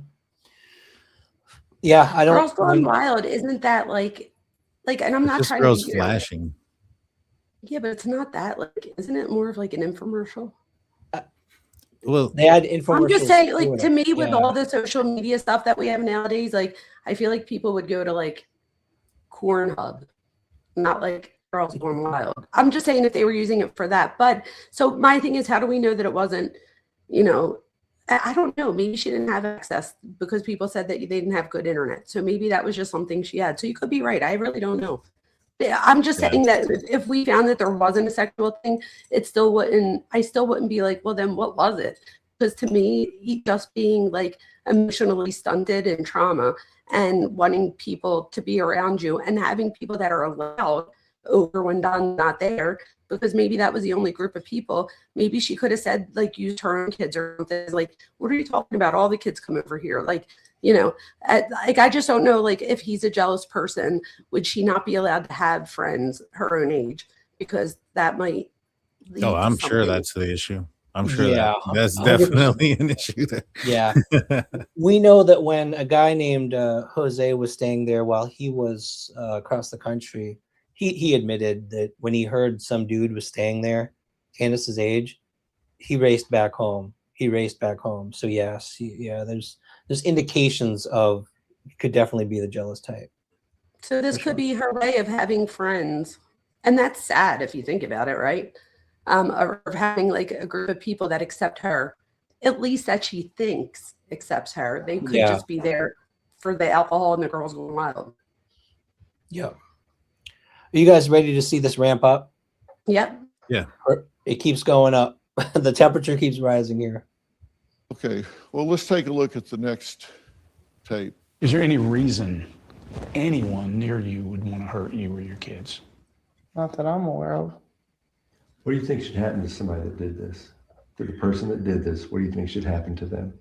B: Yeah. I don't.
C: Girls Gone Wild, isn't that like, and I'm
A: It's
C: not
A: just
C: trying
A: girls
C: to.
A: flashing.
C: Yeah, but it's not that. Like, isn't it more of like an infomercial?
A: Well,
B: They had infomercials.
C: I'm just saying, like,
B: doing
C: to
B: it.
C: me, with
B: Yeah.
C: all the social media stuff that we have nowadays, like, I feel like people would go to like Cornhub, not like Girls Gone Wild. I'm just saying if they were using it for that. But so my thing is, how do we know that it wasn't, I don't know. Maybe she didn't have access because people said that they didn't have good internet. So maybe that was just something she had. So you could be right. I really don't know. I'm just saying that if we found that there wasn't a sexual thing, I still wouldn't be like, well, then what was it? Because to me, just being like emotionally stunted and trauma and wanting people to be around you and having people that are allowed over when Don's not there, because maybe that was the only group of people. Maybe she could have said, like, used her own kids or something. Like, what are you talking about? All the kids come over here. Like, I just don't know, like, if he's a jealous person, would she not be allowed to have friends her own age? Because that might lead to
A: I'm sure
C: something.
A: that's the issue. I'm sure
B: Yeah,
A: that's
B: 100%.
A: definitely an issue there.
B: Yeah. We know that when a guy named Jose was staying there while he was across the country, he admitted that when he heard some dude was staying there, Candace's age, he raced back home. So yes, there's indications of he could definitely be the jealous type.
C: So this could be her way of having friends. And that's sad if you think about it, right? Or having like a group of people that accept her, at least that she thinks accepts her. They could just be there for the alcohol and the Girls Gone Wild.
B: Yeah. Are you guys ready to see this ramp up?
C: Yep.
A: Yeah.
B: It keeps going up. The temperature keeps rising here.
E: Okay, well, let's take a look at the next tape.
G: Is there any reason anyone near you would want to hurt you or your kids?
F: Not that I'm aware of.
H: What do you think should happen to somebody that did this? To the person that did this, what do you think should happen to them?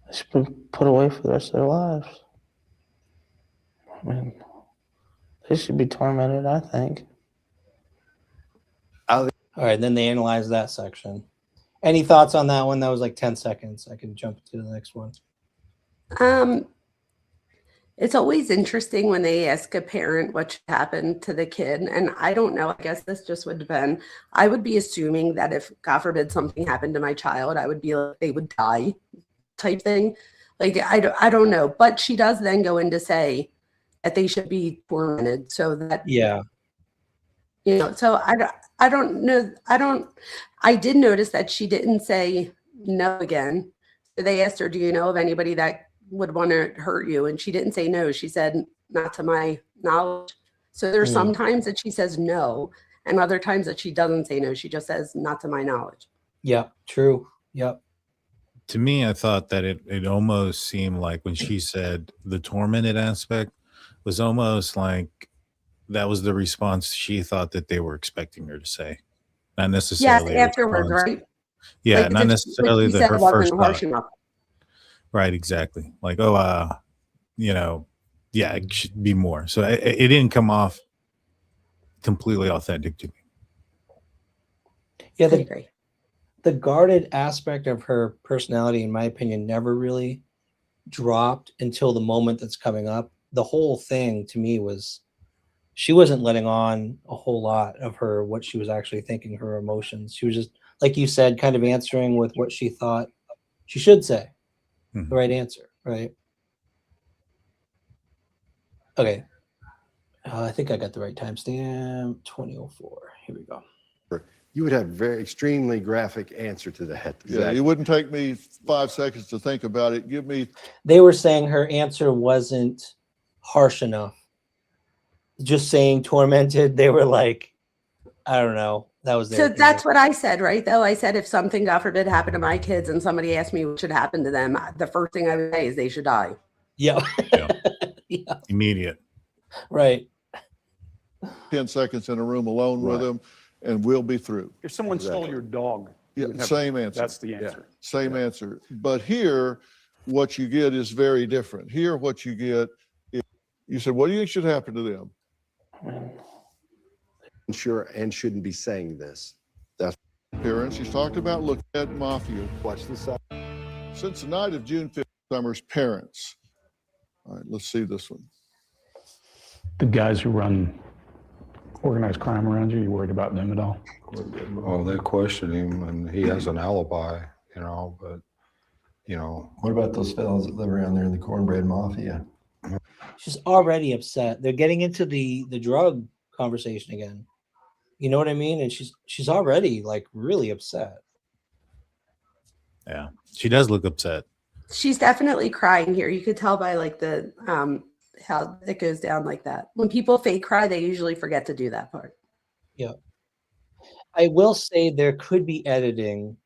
F: They should be put away for the rest of their lives. I mean, they should be tormented, I think.
B: All right, then they analyze that section. Any thoughts on that one? That was like 10 seconds. I can jump to the next one.
C: It's always interesting when they ask a parent what should happen to the kid. And I don't know, I guess this just would depend. I would be assuming that if, God forbid, something happened to my child, I would be like, they would die type thing. Like, I don't know. But she does then go in to say that they should be tormented. So that, so I don't know. I did notice that she didn't say no again. They asked her, do you know of anybody that would want to hurt you? And she didn't say no. She said, not to my knowledge. So there's some times that she says no, and other times that she doesn't say no. She just says, not to my knowledge.
B: Yeah, true. Yep.
A: To me, I thought that it almost seemed like when she said the tormented aspect was almost like that was the response she thought that they were expecting her to say. Not necessarily.
C: Yes, afterwards, right?
A: Yeah,
C: like
A: not necessarily her first thought. Right, exactly. Like, yeah, it should be more. So it didn't come off completely authentic to me.
B: Yeah,
C: I agree.
B: The guarded aspect of her personality, in my opinion, never really dropped until the moment that's coming up. the whole thing to me was she wasn't letting on a whole lot of what she was actually thinking, her emotions. She was just, like you said, kind of answering with what she thought she should say, the right answer, right? Okay. I think I got the right timestamp, 2004. Here we go.
I: You would have very extremely graphic answer to that.
E: Yeah, it wouldn't take me 5 seconds to think about it. Give me.
B: They were saying her answer wasn't harsh enough. Just saying tormented, they were like, I don't know. That was their
C: So that's what I said, right? Though I said if something, God forbid, happened to my kids and somebody asked me what should happen to them, the first thing I would say is they should die.
B: Yeah.
A: Yeah. Immediate.
B: Right.
E: 10 seconds in a room alone with them, and we'll be through.
G: If someone stole your dog,
E: Yeah, same answer.
G: that's the answer.
E: Same answer. But here, what you get is very different. Here, what you get is, you said, what do you think should happen to them?
I: Sure, and shouldn't be saying this. That's
E: Parents, he's talked about looking at mafia.
I: watch this side.
E: Since the night of June 5th, Summer's parents. All right, let's see this one.
G: The guys who run organized crime around you worried about them at all?
D: Well, they question him and he has an alibi, you know, but, you know.
H: What about those fellows that live around there in the cornbread mafia?
B: She's already upset. They're getting into the drug conversation again. You know what I mean? And she's already like really upset.
A: Yeah. She does look upset.
C: She's definitely crying here. You could tell by like the how it goes down like that. When people fake cry, they usually forget to do that part.
B: Yeah. I will say there could be editing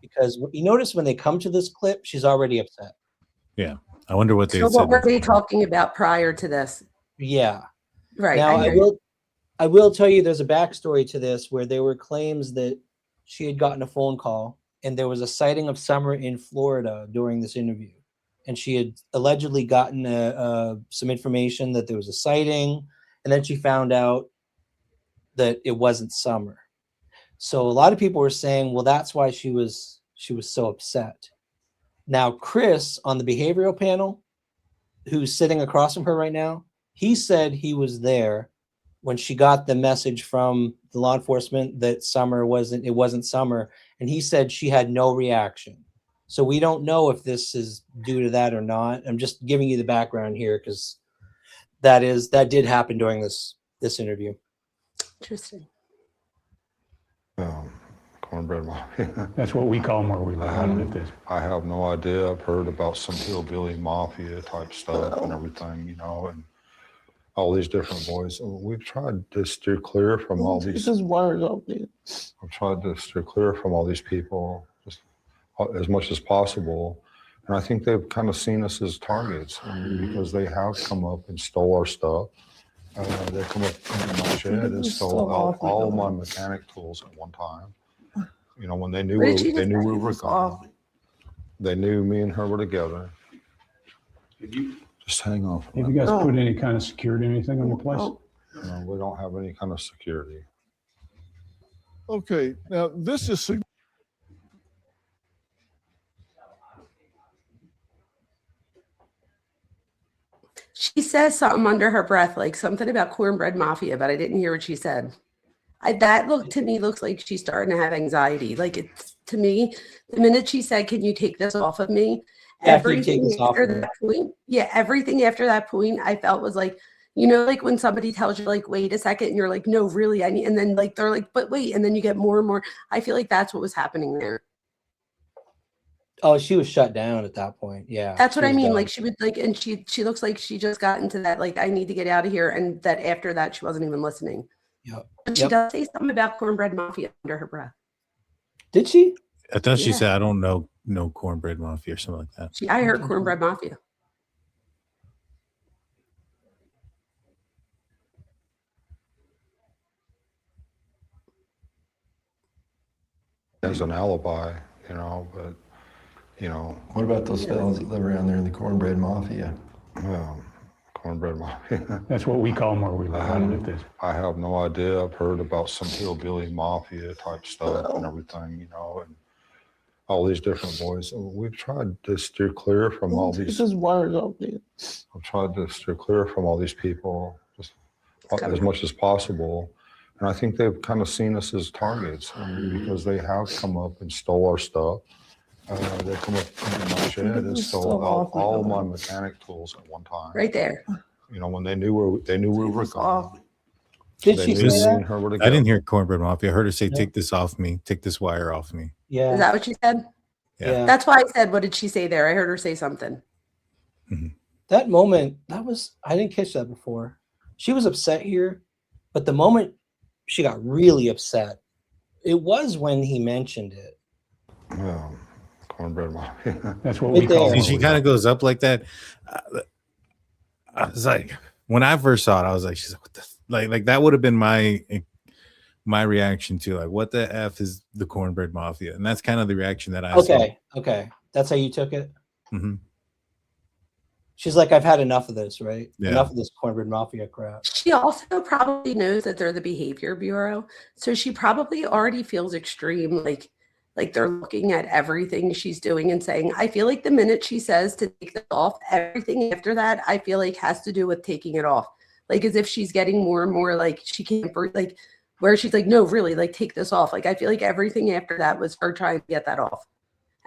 B: because you notice when they come to this clip, she's already upset.
A: Yeah. I wonder what they
C: So
A: said.
C: what were they talking about prior to this?
B: Yeah.
C: Right.
B: Now
C: I hear you.
B: I will tell you there's a backstory to this where there were claims that she had gotten a phone call and there was a sighting of Summer in Florida during this interview. And she had allegedly gotten some information that there was a sighting, and then she found out that it wasn't Summer. So a lot of people were saying, well, that's why she was so upset. Now, Chris on the behavioral panel, who's sitting across from her right now, he said he was there when she got the message from the law enforcement that it wasn't Summer, and he said she had no reaction. So we don't know if this is due to that or not. I'm just giving you the background here because that did happen during this interview.
C: Interesting.
D: Cornbread mafia.
G: That's what we call them where we live. I don't know if this.
D: I have no idea. I've heard about some hillbilly mafia type stuff and everything, you know, and all these different boys. We've tried to steer clear from all these.
F: This is words up there.
D: I've tried to steer clear from all these people just as much as possible. And I think they've kind of seen us as targets because they have come up and stole our stuff. They come up in my shed and stole all of my mechanic tools at one time. You know, when they knew we were gone. They knew me and her were together. Just hang on.
G: Have you guys put any kind of security or anything on your place?
D: No, we don't have any kind of security.
E: Okay, now this is
C: She says something under her breath, like something about cornbread mafia, but I didn't hear what she said. That looks like she's starting to have anxiety. Like it's to me, the minute she said, "Can you take this off of me?" Everything after that point, everything after that point, I felt was like, you know, like when somebody tells you, like, wait a second, and you're like, no, really, I need, and then like they're like, but wait, and then you get more and more. I feel like that's what was happening there.
B: Oh, she was shut down at that point. Yeah.
C: That's what I mean.
B: done.
C: Like she would like, and she looks like she just got into that, like, I need to get out of here. And that after that, she wasn't even listening.
B: Yep.
C: But she does say something about cornbread mafia under her breath.
B: Did she?
A: I thought she said, I don't know cornbread mafia or something like that.
C: I heard cornbread mafia.
D: As an alibi, you know, but, you know.
H: What about those fellows that live around there in the cornbread mafia?
D: Cornbread mafia.
G: That's what we call them where we live. I don't know if this.
D: I have no idea. I've heard about some hillbilly mafia type stuff and everything, you know, and all these different boys. We've tried to steer clear from all
F: This
D: these.
F: is water up there.
D: I've tried to steer clear from all these people just as much as possible. And I think they've kind of seen us as targets, because they have come up and stole our stuff. They come up in my shed and stole all of my mechanic tools at one time.
C: Right there.
D: You know, when they knew where we were going.
B: Did
D: They
B: she
D: knew
B: say
D: me and
B: that?
D: her were
A: I
D: together.
A: didn't hear Cornbread Mafia. I heard her say,
B: No.
A: "Take this off me. Take this wire off me."
B: Yeah.
C: Is that what she said?
A: Yeah.
C: That's why I said, what did she say there? I heard her say something.
B: That moment, I didn't catch that before. She was upset here, but the moment she got really upset, it was when he mentioned it.
D: Yeah, cornbread mafia.
G: That's what
B: Right
G: we call
B: there.
A: See,
G: it.
A: she kind of goes up like that. I was like, when I first saw it, I was like, she's like, what the like that would have been my reaction to, like, what the F is the Cornbread Mafia? And that's kind of the reaction that I saw.
B: Okay. That's how you took it?
A: Mhm.
B: She's like, I've had enough of this, right?
A: Yeah.
B: Enough of this cornbread mafia crap.
C: She also probably knows that they're the behavior bureau. So she probably already feels extreme, like they're looking at everything she's doing and saying, I feel like the minute she says to take this off, everything after that, I feel like has to do with taking it off. Like as if she's getting more and more like she can't breathe, like where she's like, no, really, like take this off. Like I feel like everything after that was her trying to get that off.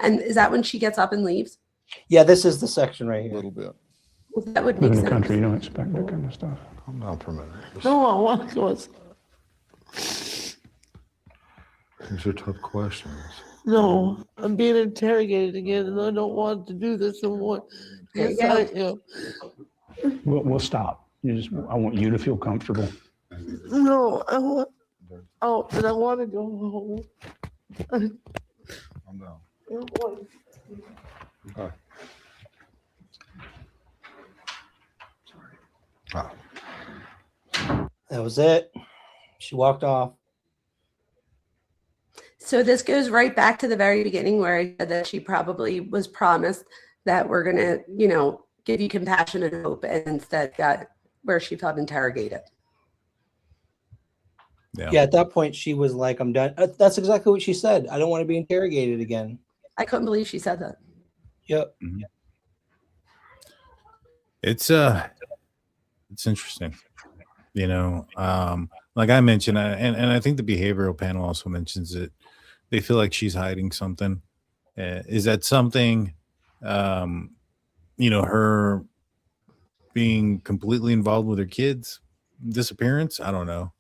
C: And is that when she gets up and leaves?
B: Yeah, this is the section right
E: A
B: here.
E: little bit.
C: Well, that would
G: Live
C: make
G: in the
C: sense.
G: country, you don't expect that kind of stuff.
D: Calm down for a minute.
F: No, I want to go inside.
D: These are tough questions.
F: No, I'm being interrogated again, and I don't want to do this anymore.
C: There you
F: Yes,
C: go.
F: I am.
G: We'll stop. I want you to feel comfortable.
F: No, I want out, and I want to go home.
D: Calm down.
F: I don't want-
D: Ah,
B: That was it. She walked off.
C: So this goes right back to the very beginning where I said that she probably was promised that we're going to, give you compassion and hope, and instead got where she felt interrogated.
B: Yeah, at that point, she was like, I'm done. That's exactly what she said. I don't want to be interrogated again.
C: I couldn't believe she said that.
B: Yep.
A: It's interesting, like I mentioned, and I think the behavioral panel also mentions it. They feel like she's hiding something. Is that something, her being completely involved with her kids' disappearance? I don't know.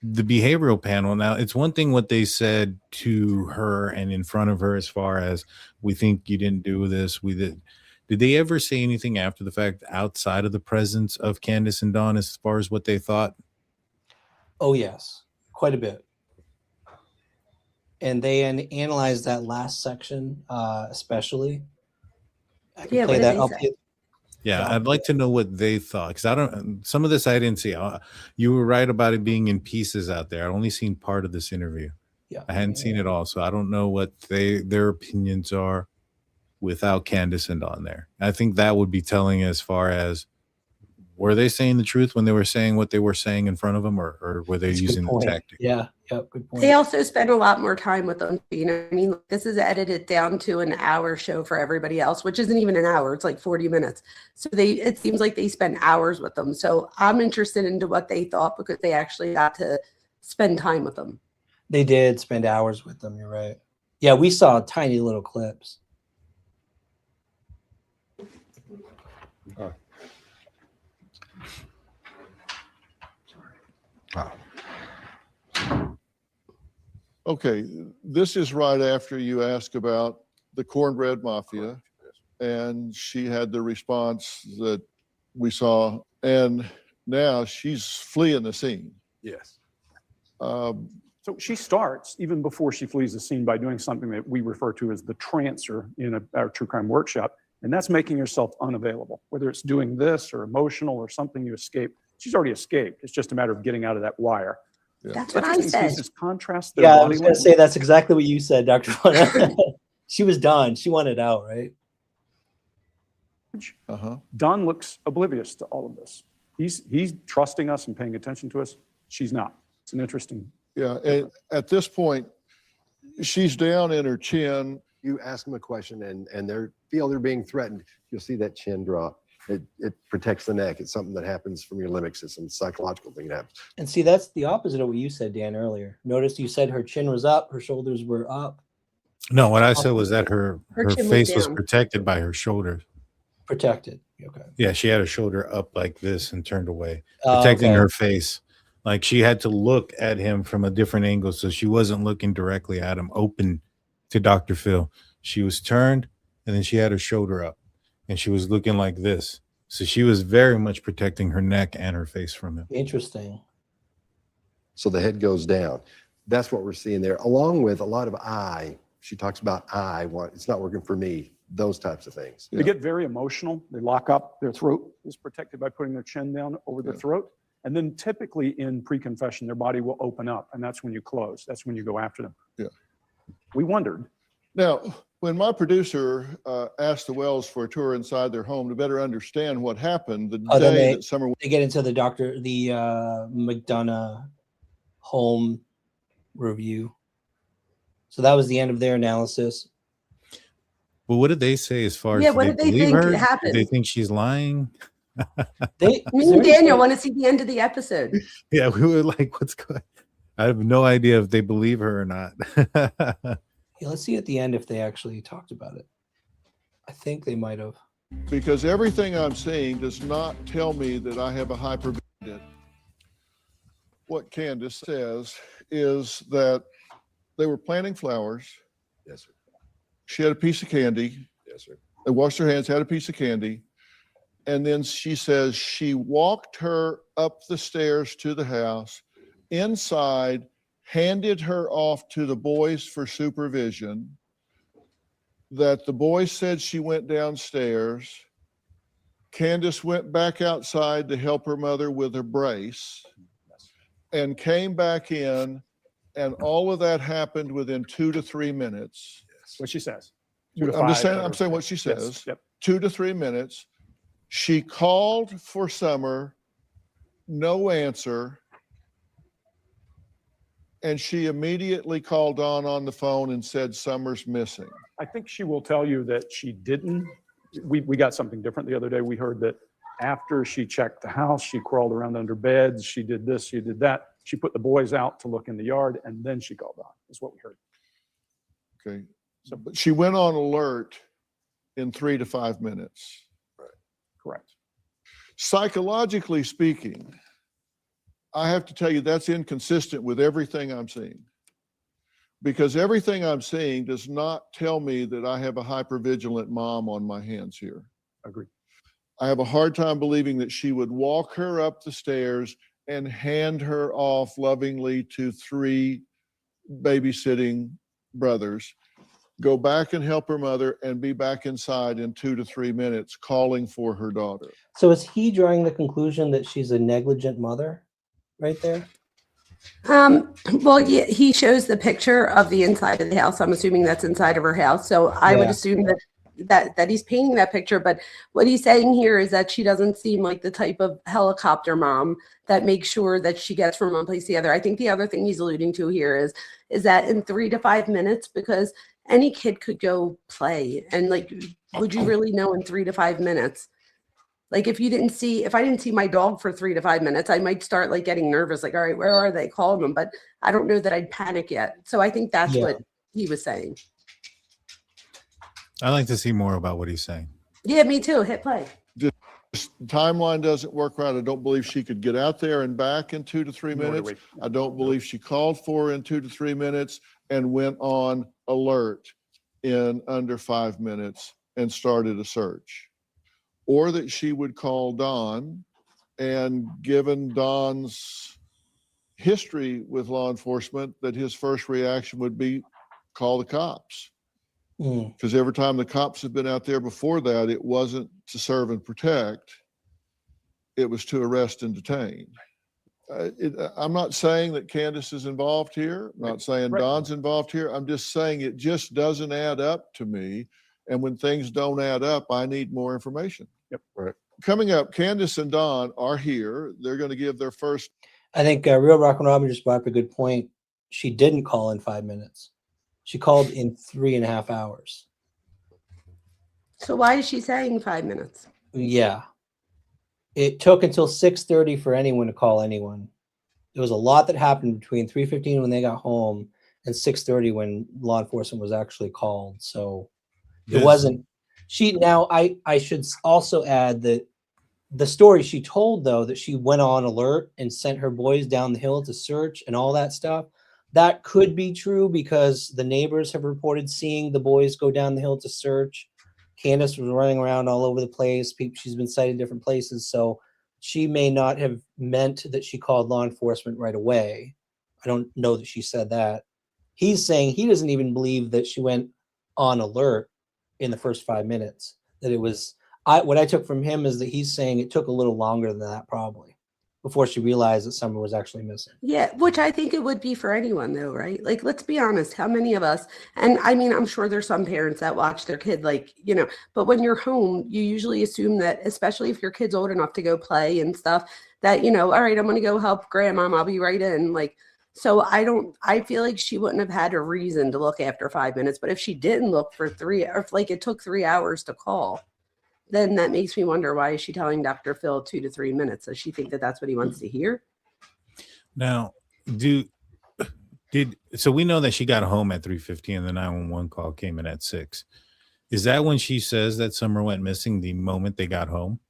A: The behavioral panel, now it's one thing what they said to her and in front of her, as far as, we think you didn't do this, we did. Did they ever say anything after the fact outside of the presence of Candace and Dawn as far as what they thought?
B: Oh, yes. Quite a bit. And they analyzed that last section, especially. I can
C: Yeah,
B: play
C: what did
B: that
C: they
B: up
C: say?
B: here.
A: Yeah, I'd like to know what they thought, because some of this I didn't see. You were right about it being in pieces out there. I've only seen part of this interview.
B: Yeah.
A: I hadn't seen it all, so I don't know what their opinions are without Candace and Dawn there. I think that would be telling, as far as, were they saying the truth when they were saying what they were saying in front of them, or were they
B: That's a good
A: using the
B: point.
A: tactic?
B: Yeah. Yep. Good point.
C: They also spend a lot more time with them. I mean, this is edited down to an hour show for everybody else, which isn't even an hour. It's like 40 minutes. So it seems like they spend hours with them. So I'm interested into what they thought, because they actually got to spend time with them.
B: They did spend hours with them. You're right. Yeah, we saw tiny little clips.
E: Okay, this is right after you ask about the cornbread mafia, and she had the response that we saw, and now she's fleeing the scene.
J: Yes.
E: Um,
J: So she starts even before she flees the scene by doing something that we refer to as the transfer in our true crime workshop, and that's making yourself unavailable. Whether it's doing this or emotional or something you escape, she's already escaped. It's just a matter of getting out of that wire.
C: That's what I
J: Interesting
C: said.
J: pieces contrast their
B: Yeah, I
J: body
B: was going to
J: language.
B: say that's exactly what you said, Dr. Vona. She was done. She wanted out, right?
E: uh-huh.
J: Don looks oblivious to all of this. He's trusting us and paying attention to us. She's not. It's an interesting.
E: Yeah, and at this point, She's down in her chin.
I: You ask them a question and they feel they're being threatened, you'll see that chin drop. It protects the neck. It's something that happens from your limbic system. It's a psychological thing that happens.
B: And see, that's the opposite of what you said, Dan, earlier. Notice you said her chin was up, her shoulders were up.
A: No, what I said was that her
C: chin
A: face was
C: down.
A: protected by her shoulder.
B: Protected. Okay.
A: Yeah, she had her shoulder up like this and turned away,
B: Oh,
A: protecting
B: okay.
A: her face. Like she had to look at him from a different angle, so she wasn't looking directly at him, open to Dr. Phil. She was turned, and then she had her shoulder up, and she was looking like this. So she was very much protecting her neck and her face from him.
B: Interesting.
I: So the head goes down. That's what we're seeing there, along with a lot of eye. She talks about eye. It's not working for me. Those types of things.
J: They get very emotional. They lock up. Their throat is protected by putting their chin down over their throat. And then typically in pre-confession, their body will open up, and that's when you close. That's when you go after them.
E: Yeah.
J: We wondered.
E: Now, when my producer asked the Wells for a tour inside their home to better understand what happened the day that Summer...
B: They get into the McDonough home review. So that was the end of their analysis.
A: But what did they say as far as
C: what did they think happened?
A: Do they think she's lying?
C: Me and Daniel want to see the end of the episode.
A: Yeah, we were like, what's going on? I have no idea if they believe her or not.
B: Yeah, let's see at the end if they actually talked about it. I think they might have.
E: Because everything I'm seeing does not tell me that I have a hypervigilance. What Candace says is that they were planting flowers.
I: Yes, sir.
E: She had a piece of candy.
I: Yes, sir.
E: They washed their hands, had a piece of candy. And then she says she walked her up the stairs to the house, inside, handed her off to the boys for supervision, that the boys said she went downstairs. Candace went back outside to help her mother with her brace and came back in, and all of that happened within 2 to 3 minutes.
J: What she says.
E: I'm saying what she says.
J: Yes. Yep.
E: 2 to 3 minutes. She called for Summer, no answer. And she immediately called Dawn on the phone and said, Summer's missing.
J: I think she will tell you that she didn't. We got something different the other day. We heard that after she checked the house, she crawled around under beds. She did this, she did that. She put the boys out to look in the yard, and then she called Dawn, is what we heard.
E: Okay. So, but she went on alert in 3 to 5 minutes.
J: Right. Correct.
E: Psychologically speaking, I have to tell you that's inconsistent with everything I'm seeing. Because everything I'm seeing does not tell me that I have a hypervigilant mom on my hands here.
J: Agreed.
E: I have a hard time believing that she would walk her up the stairs and hand her off lovingly to 3 babysitting brothers, go back and help her mother, and be back inside in 2 to 3 minutes calling for her daughter.
B: So is he drawing the conclusion that she's a negligent mother right there?
C: Well, yeah, he shows the picture of the inside of the house. I'm assuming that's inside of her house. So I would assume that he's painting that picture. But what he's saying here is that she doesn't seem like the type of helicopter mom that makes sure that she gets from one place to the other. I think the other thing he's alluding to here is that in 3 to 5 minutes, because any kid could go play, and like, would you really know in 3 to 5 minutes? Like if I didn't see my dog for 3 to 5 minutes, I might start like getting nervous, like, all right, where are they? Calling them, but I don't know that I'd panic yet. So I think that's what he was saying.
A: I'd like to see more about what he's saying.
C: Yeah, me too. Hit play.
E: The timeline doesn't work right. I don't believe she could get out there and back in 2 to 3 minutes. I don't believe she called for her in 2 to 3 minutes and went on alert in under 5 minutes and started a search. Or that she would call Don, and given Don's history with law enforcement, that his first reaction would be call the cops. Because every time the cops have been out there before that, it wasn't to serve and protect, it was to arrest and detain. I'm not saying that Candace is involved here. I'm not saying Don's involved here. I'm just saying it just doesn't add up to me. And when things don't add up, I need more information.
J: Yep.
I: Right.
E: Coming up, Candace and Don are here. They're going to give their first.
B: I think Real Rock and Robin just brought up a good point. She didn't call in 5 minutes. She called in 3.5 hours.
C: So why is she saying 5 minutes?
B: Yeah. It took until 6:30 for anyone to call anyone. There was a lot that happened between 3:15 when they got home and 6:30 when law enforcement was actually called. So it
A: Yes.
B: wasn't she now I should also add that the story she told, though, that she went on alert and sent her boys down the hill to search and all that stuff, that could be true because the neighbors have reported seeing the boys go down the hill to search. Candace was running around all over the place. She's been sighted different places. So she may not have meant that she called law enforcement right away. I don't know that she said that. He's saying he doesn't even believe that she went on alert in the first 5 minutes, that it was what I took from him is that he's saying it took a little longer than that probably before she realized that Summer was actually missing.
C: Yeah, which I think it would be for anyone though, right? Like, let's be honest, how many of us, and I mean, I'm sure there's some parents that watch their kid, like, but when you're home, you usually assume that, especially if your kid's old enough to go play and stuff, that, all right, I'm going to go help grandma, I'll be right in. Like, so I feel like she wouldn't have had a reason to look after 5 minutes, but if she didn't look for 3, or if like it took 3 hours to call, then that makes me wonder, why is she telling Dr. Phil 2 to 3 minutes? Does she think that that's what he wants to hear?
A: Now, so we know that she got home at 3:50 and the 911 call came in at 6. Is that when she says that Summer went missing, the moment they got home?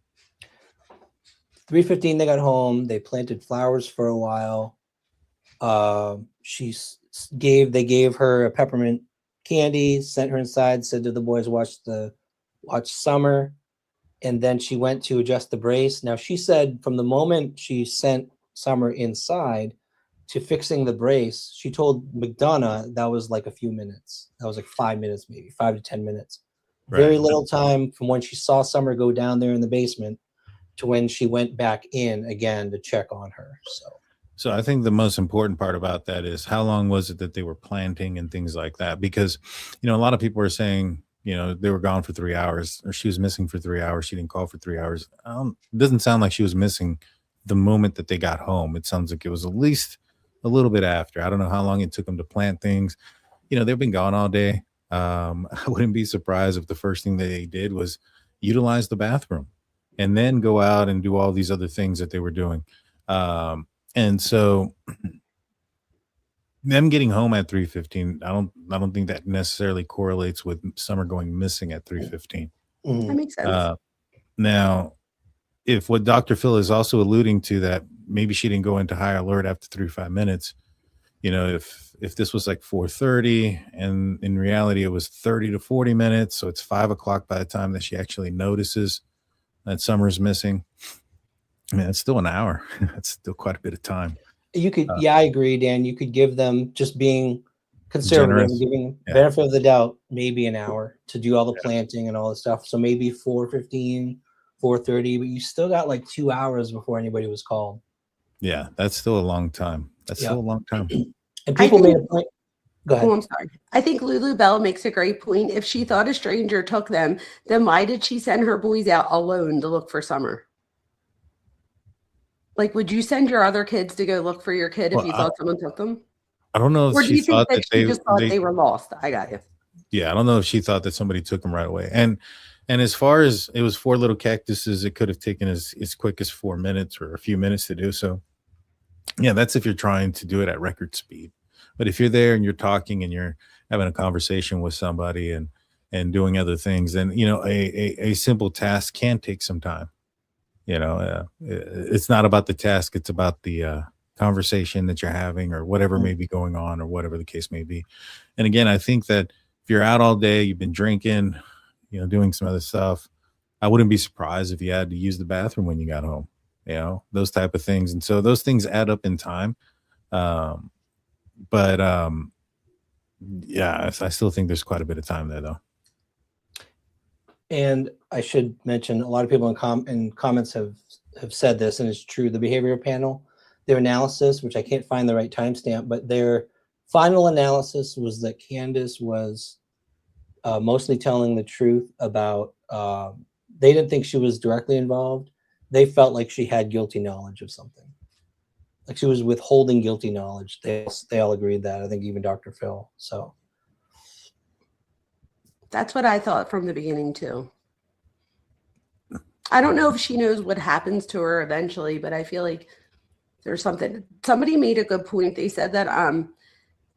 B: 3:15 they got home. They planted flowers for a while. They gave her a peppermint candy, sent her inside, said to the boys, watch Summer. And then she went to adjust the brace. Now, she said from the moment she sent Summer inside to fixing the brace, she told McDonough that was like a few minutes. That was like 5 minutes, maybe 5 to 10 minutes.
A: Right.
B: Very little time from when she saw Summer go down there in the basement to when she went back in again to check on her.
A: So I think the most important part about that is how long was it that they were planting and things like that? Because, a lot of people are saying, they were gone for 3 hours, or she was missing for 3 hours. She didn't call for 3 hours. It doesn't sound like she was missing the moment that they got home. It sounds like it was at least a little bit after. I don't know how long it took them to plant things. They've been gone all day. I wouldn't be surprised if the first thing they did was utilize the bathroom and then go out and do all these other things that they were doing. And so them getting home at 3:15, I don't think that necessarily correlates with Summer going missing at 3:15.
C: That makes sense.
A: Now, if what Dr. Phil is also alluding to, that maybe she didn't go into high alert after 3 or 5 minutes, if this was like 4:30 and in reality it was 30 to 40 minutes, so it's 5 o'clock by the time that she actually notices that Summer's missing. I mean, it's still an hour. That's still quite a bit of time.
B: You could, I agree, Dan. You could give them, just being conservative and giving benefit of the doubt, maybe an hour to do all the planting and all the stuff. So maybe 4:15, 4:30, but you still got like 2 hours before anybody was called.
A: Yeah, that's still a long time. Still a long time.
B: And people made a point. Go ahead.
C: Oh, I'm sorry. I think Lulu Bell makes a great point. If she thought a stranger took them, then why did she send her boys out alone to look for Summer? Like, would you send your other kids to go look for your kid if you thought someone took them?
A: I don't know if
C: or do
A: she
C: you think
A: thought
C: that she just thought they were lost? I got you.
A: Yeah, I don't know if she thought that somebody took them right away. And as far as it was 4 little cactuses, it could have taken as quick as 4 minutes or a few minutes to do so. Yeah, that's if you're trying to do it at record speed. But if you're there and you're talking and you're having a conversation with somebody and doing other things, then a simple task can take some time. It's not about the task, it's about the conversation that you're having or whatever may be going on or whatever the case may be. And again, I think that if you're out all day, you've been drinking, doing some other stuff, I wouldn't be surprised if you had to use the bathroom when you got home, those type of things. And so those things add up in time. But I still think there's quite a bit of time there though.
B: And I should mention, a lot of people in comments have said this, and it's true. The behavioral panel, their analysis, which I can't find the right timestamp, but their final analysis was that Candace was mostly telling the truth about, they didn't think she was directly involved. They felt like she had guilty knowledge of something. Like she was withholding guilty knowledge. They all agreed that. I think even Dr. Phil. So
C: That's what I thought from the beginning too. I don't know if she knows what happens to her eventually, but I feel like there's something. Somebody made a good point. They said that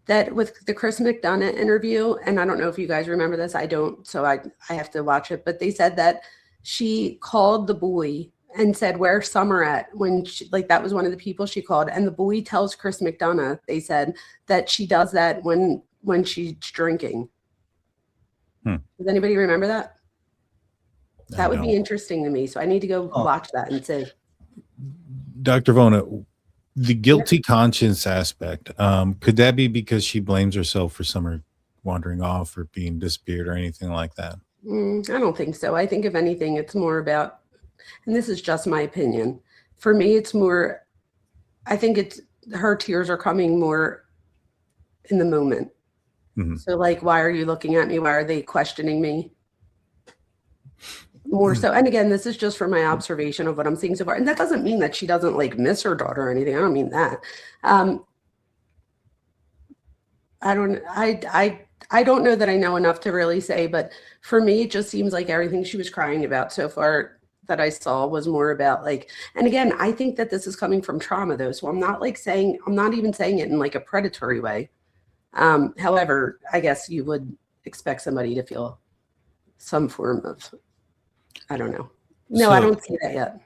C: that with the Chris McDonough interview, and I don't know if you guys remember this, I don't, so I have to watch it, but they said that she called the boy and said, "Where's Summer at?" when she, like, that was one of the people she called, and the boy tells Chris McDonough, they said, that she does that when she's drinking. Does anybody remember that? That would be interesting to me, so I need to go watch that and see.
A: Dr. Vona, the guilty conscience aspect, could that be because she blames herself for Summer wandering off or being disappeared or anything like that?
C: I don't think so. I think if anything, it's more about, and this is just my opinion, for me, it's more, I think it's her tears are coming more in the moment. So like, why are you looking at me? Why are they questioning me? More so. And again, this is just from my observation of what I'm seeing so far. And that doesn't mean that she doesn't like miss her daughter or anything. I don't mean that. I don't know that I know enough to really say, but for me, it just seems like everything she was crying about so far that I saw was more about like, and again, I think that this is coming from trauma though. So I'm not like saying, I'm not even saying it in like a predatory way. However, I guess you would expect somebody to feel some form of, I don't know. No, I don't see that yet.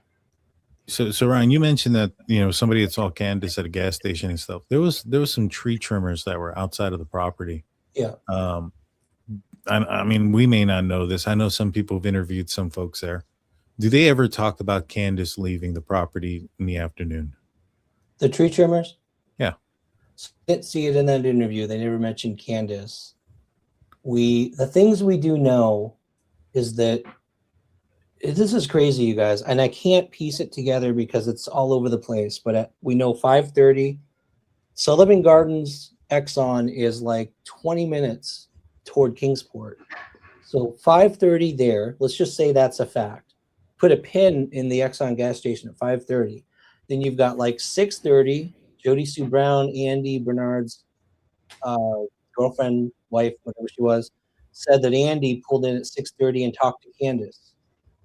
A: So Ryan, you mentioned that, you know, somebody had saw Candace at a gas station and stuff. There was some tree trimmers that were outside of the property.
B: Yeah.
A: I mean, we may not know this. I know some people have interviewed some folks there. Do they ever talk about Candace leaving the property in the afternoon?
B: The tree trimmers?
A: Yeah.
B: Didn't see it in that interview. They never mentioned Candace. The things we do know is that this is crazy, you guys, and I can't piece it together because it's all over the place, but we know 5:30 Sullivan Gardens Exxon is like 20 minutes toward Kingsport. So 5:30 there, let's just say that's a fact. Put a pin in the Exxon gas station at 5:30. Then you've got like 6:30, Jody Sue Brown, Andy Bernard's girlfriend, wife, whatever she was, said that Andy pulled in at 6:30 and talked to Candace.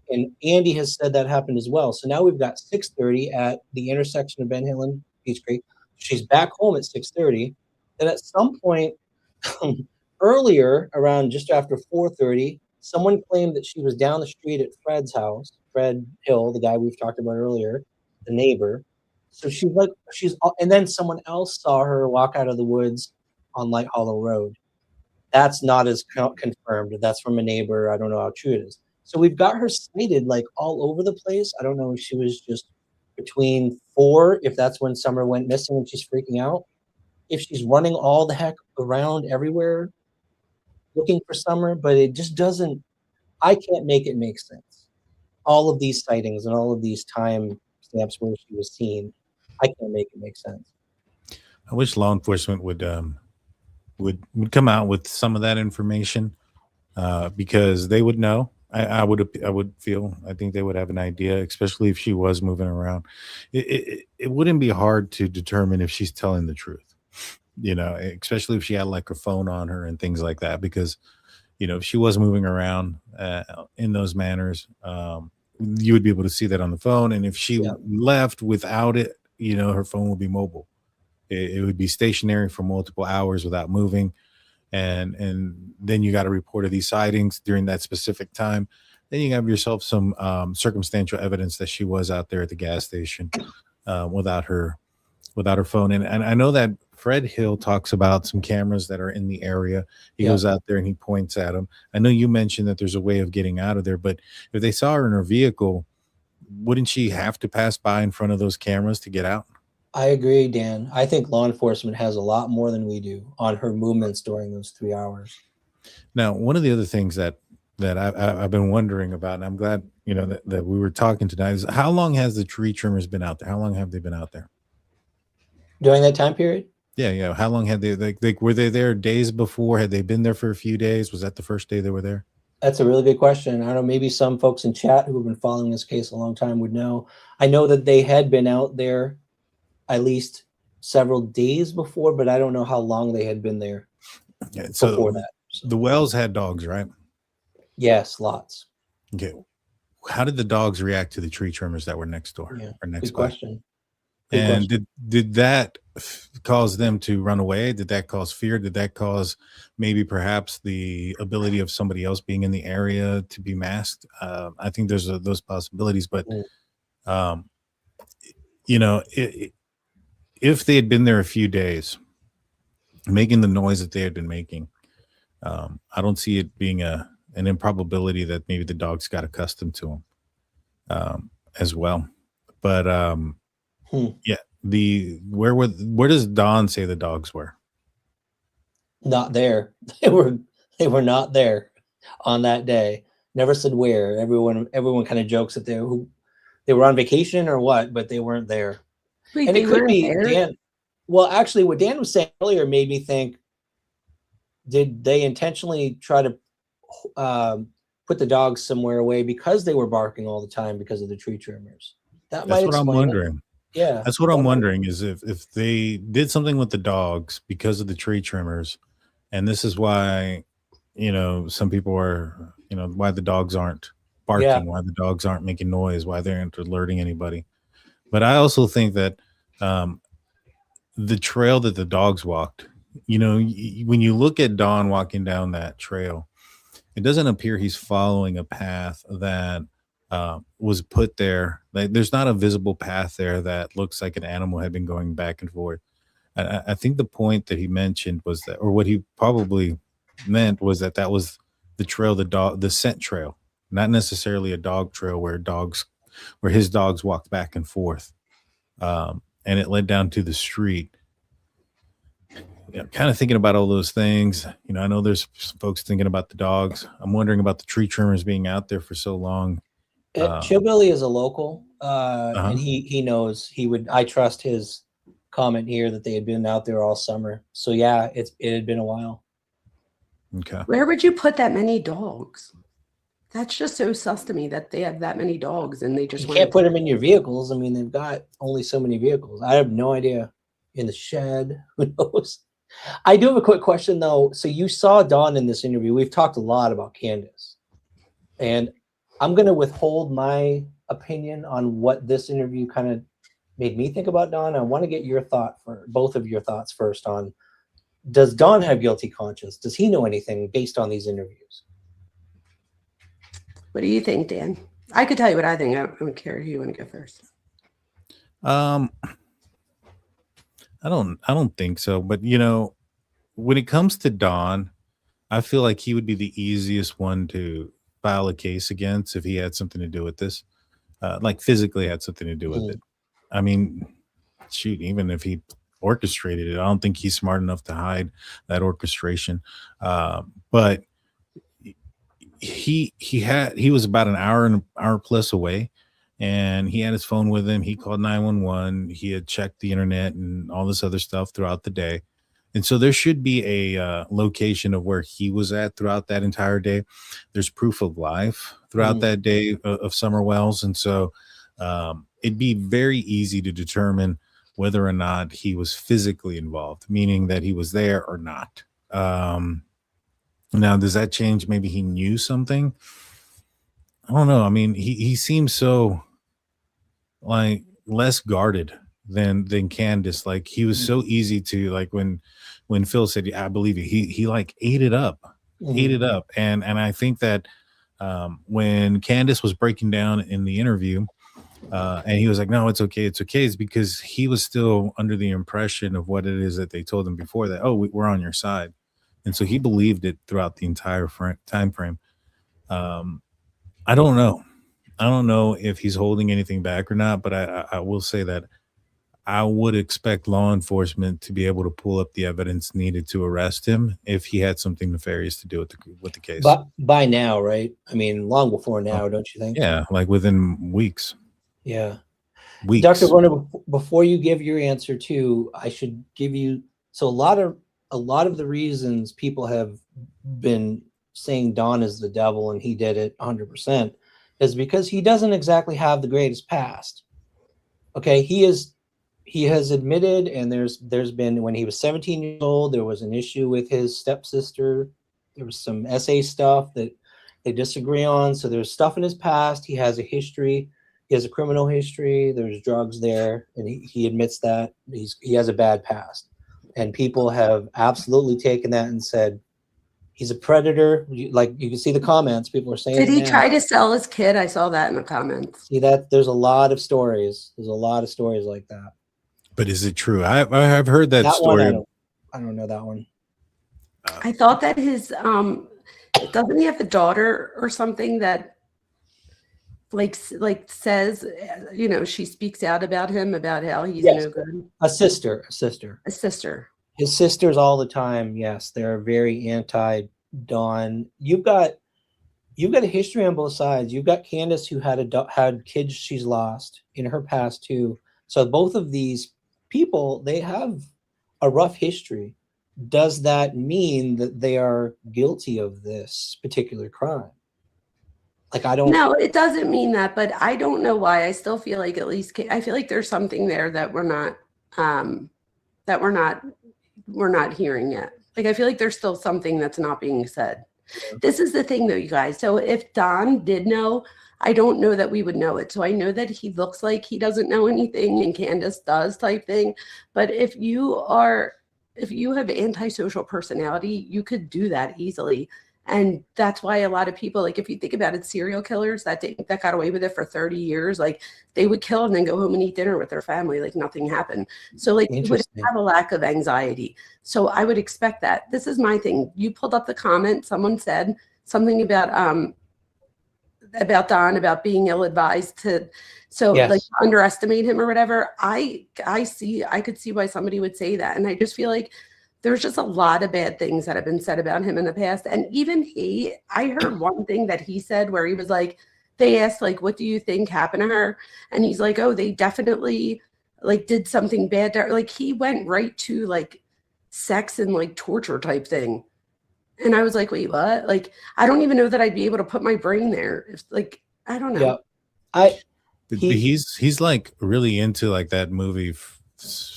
B: And Andy has said that happened as well. So now we've got 6:30 at the intersection of Ben Hill and Peach Creek. She's back home at 6:30. Then at some point earlier, around just after 4:30, someone claimed that she was down the street at Fred's house, Fred Hill, the guy we've talked about earlier, the neighbor. So she's like, and then someone else saw her walk out of the woods on Light Hollow Road. That's not as confirmed. That's from a neighbor. I don't know how true it is. So we've got her cited like all over the place. I don't know if she was just between 4, if that's when Summer went missing and she's freaking out. If she's running all the heck around everywhere looking for Summer, but it just doesn't, I can't make it make sense. All of these sightings and all of these time stamps where she was seen, I can't make it make sense.
A: I wish law enforcement would come out with some of that information because they would know. I would feel, I think they would have an idea, especially if she was moving around. It wouldn't be hard to determine if she's telling the truth, you know, especially if she had like her phone on her and things like that, because, you know, if she was moving around in those manners, you would be able to see that on the phone. And if she left without it, you know, her phone would be mobile. It would be stationary for multiple hours without moving. And then you got a report of these sightings during that specific time. Then you have yourself some circumstantial evidence that she was out there at the gas station without her phone. And I know that Fred Hill talks about some cameras that are in the area. He goes out there and he points at them. I know you mentioned that there's a way of getting out of there, but if they saw her in her vehicle, wouldn't she have to pass by in front of those cameras to get out?
B: I agree, Dan. I think law enforcement has a lot more than we do on her movements during those 3 hours.
A: Now, one of the other things that I've been wondering about, and I'm glad, you know, that we were talking tonight, is how long has the tree trimmers been out there? How long have they been out there?
B: During that time period?
A: Yeah. How long had they, were they there days before? Had they been there for a few days? Was that the first day they were there?
B: That's a really good question. I don't know, maybe some folks in chat who have been following this case a long time would know. I know that they had been out there at least several days before, but I don't know how long they had been there
A: so
B: before that. So.
A: The Wells had dogs, right?
B: Yes, lots.
A: Okay. How did the dogs react to the tree trimmers that were next door
B: Yeah,
A: or next
B: good
A: by?
B: question. Good
A: And
B: question.
A: did that cause them to run away? Did that cause fear? Did that cause maybe perhaps the ability of somebody else being in the area to be masked? I think there's those possibilities, but
B: Mm.
A: um, you know, if they had been there a few days, making the noise that they had been making, I don't see it being an improbability that maybe the dogs got accustomed to them as well. But
B: Hmm.
A: yeah, where does Don say the dogs were?
B: Not there. They were not there on that day. Never said where. Everyone kind of jokes that they were on vacation or what, but they weren't there.
C: Wait,
B: And
C: they
B: it could
C: weren't
B: be
C: there?
B: Dan. Well, actually, what Dan was saying earlier made me think: did they intentionally try to put the dogs somewhere away because they were barking all the time because of the tree trimmers? That might
A: That's what I'm
B: explain it.
A: wondering.
B: Yeah,
A: That's what I'm wondering is if they did something with the dogs because of the tree trimmers, and this is why, some people are, why the dogs aren't
B: Yeah.
A: barking, why the dogs aren't making noise, why they aren't alerting anybody. But I also think that the trail that the dogs walked, when you look at Don walking down that trail, it doesn't appear he's following a path that was put there. Like there's not a visible path there that looks like an animal had been going back and forth. I think the point that he mentioned was that, or what he probably meant was that was the trail, the scent trail, not necessarily a dog trail where his dogs walked back and forth, and it led down to the street. Kind of thinking about all those things. I know there's some folks thinking about the dogs. I'm wondering about the tree trimmers being out there for so long.
B: Chillbilly is a local,
A: Uh-huh.
B: and he knows he would. I trust his comment here that they had been out there all summer. So yeah, it had been a while.
A: Okay.
C: Where would you put that many dogs? That's just so sus to me that they have that many dogs and they just
B: You
C: want
B: can't put them in your vehicles. I mean, they've got only so many vehicles. I have no idea. In the shed, who knows? I do have a quick question though. So you saw Dawn in this interview. We've talked a lot about Candace, and I'm going to withhold my opinion on what this interview kind of made me think about Dawn. I want to get your thought for both of your thoughts first on, does Dawn have guilty conscience? Does he know anything based on these interviews?
C: What do you think, Dan? I could tell you what I think. I don't care if you want to go first.
A: I don't think so. But when it comes to Don, I feel like he would be the easiest one to file a case against if he had something to do with this, like physically had something to do with it. I mean, shoot, even if he orchestrated it, I don't think he's smart enough to hide that orchestration. But he was about an hour plus away, and he had his phone with him. He called 911. He had checked the internet and all this other stuff throughout the day. And so there should be a location of where he was at throughout that entire day. There's proof of life throughout that day of Summer Wells. And so it'd be very easy to determine whether or not he was physically involved, meaning that he was there or not. Now, does that change? Maybe he knew something. I don't know. I mean, he seems so like less guarded than Candace. Like he was so easy to, like when Phil said, "Yeah, I believe you," he like ate it up. And I think that when Candace was breaking down in the interview, and he was like, "No, it's okay, it's because he was still under the impression of what it is that they told him before, that, oh, we're on your side. And so he believed it throughout the entire time frame. I don't know. I don't know if he's holding anything back or not, but I will say that I would expect law enforcement to be able to pull up the evidence needed to arrest him if he had something nefarious to do with the case.
B: But by now, right? I mean, long before now, don't you think?
A: Yeah, like within weeks.
B: Yeah.
A: Weeks.
B: Dr. Vona, before you give your answer too, I should give you, so a lot of the reasons people have been saying Don is the devil and he did it 100% is because he doesn't exactly have the greatest past. Okay, he has admitted, and there's been, when he was 17 years old, there was an issue with his stepsister. There was some SA stuff that they disagree on. So there's stuff in his past. He has a history. He has a criminal history. There's drugs there, and he admits that he has a bad past. And people have absolutely taken that and said he's a predator. Like you can see the comments. People are saying.
C: Did he
B: now.
C: try to sell his kid? I saw that in the comments.
B: See that? There's a lot of stories. There's a lot of stories like that.
A: But is it true? I've heard that
B: One,
A: story.
B: I don't know that one.
C: I thought that his doesn't he have a daughter or something that like says, you know, she speaks out about him, about how he's no good.
B: A sister. His sisters all the time. Yes, they're very anti-Dawn. You've got a history on both sides. You've got Candace who had kids she's lost in her past too. So both of these people, they have a rough history. Does that mean that they are guilty of this particular crime? Like, I don't.
C: No, it doesn't mean that, but I don't know why. I still feel like at least I feel like there's something there that we're not hearing yet. Like, I feel like there's still something that's not being said. This is the thing though, you guys. So if Don did know, I don't know that we would know it. So I know that he looks like he doesn't know anything and Candace does type thing. But if you have antisocial personality, you could do that easily. And that's why a lot of people, like if you think about it, serial killers that got away with it for 30 years, like they would kill and then go home and eat dinner with their family, like nothing happened. So like you would have a lack of anxiety. So I would expect that. This is my thing. You pulled up the comment. Someone said something about Don, about being ill-advised to, like underestimate him or whatever. I could see why somebody would say that. And I just feel like there's just a lot of bad things that have been said about him in the past. And even I heard one thing that he said where he was like, they asked like, what do you think happened to her? And he's like, oh, they definitely like did something bad to her. Like he went right to like sex and like torture type thing. And I was like, wait, what? Like, I don't even know that I'd be able to put my brain there. If like, I don't know.
B: Yeah.
A: He's like really into like that movie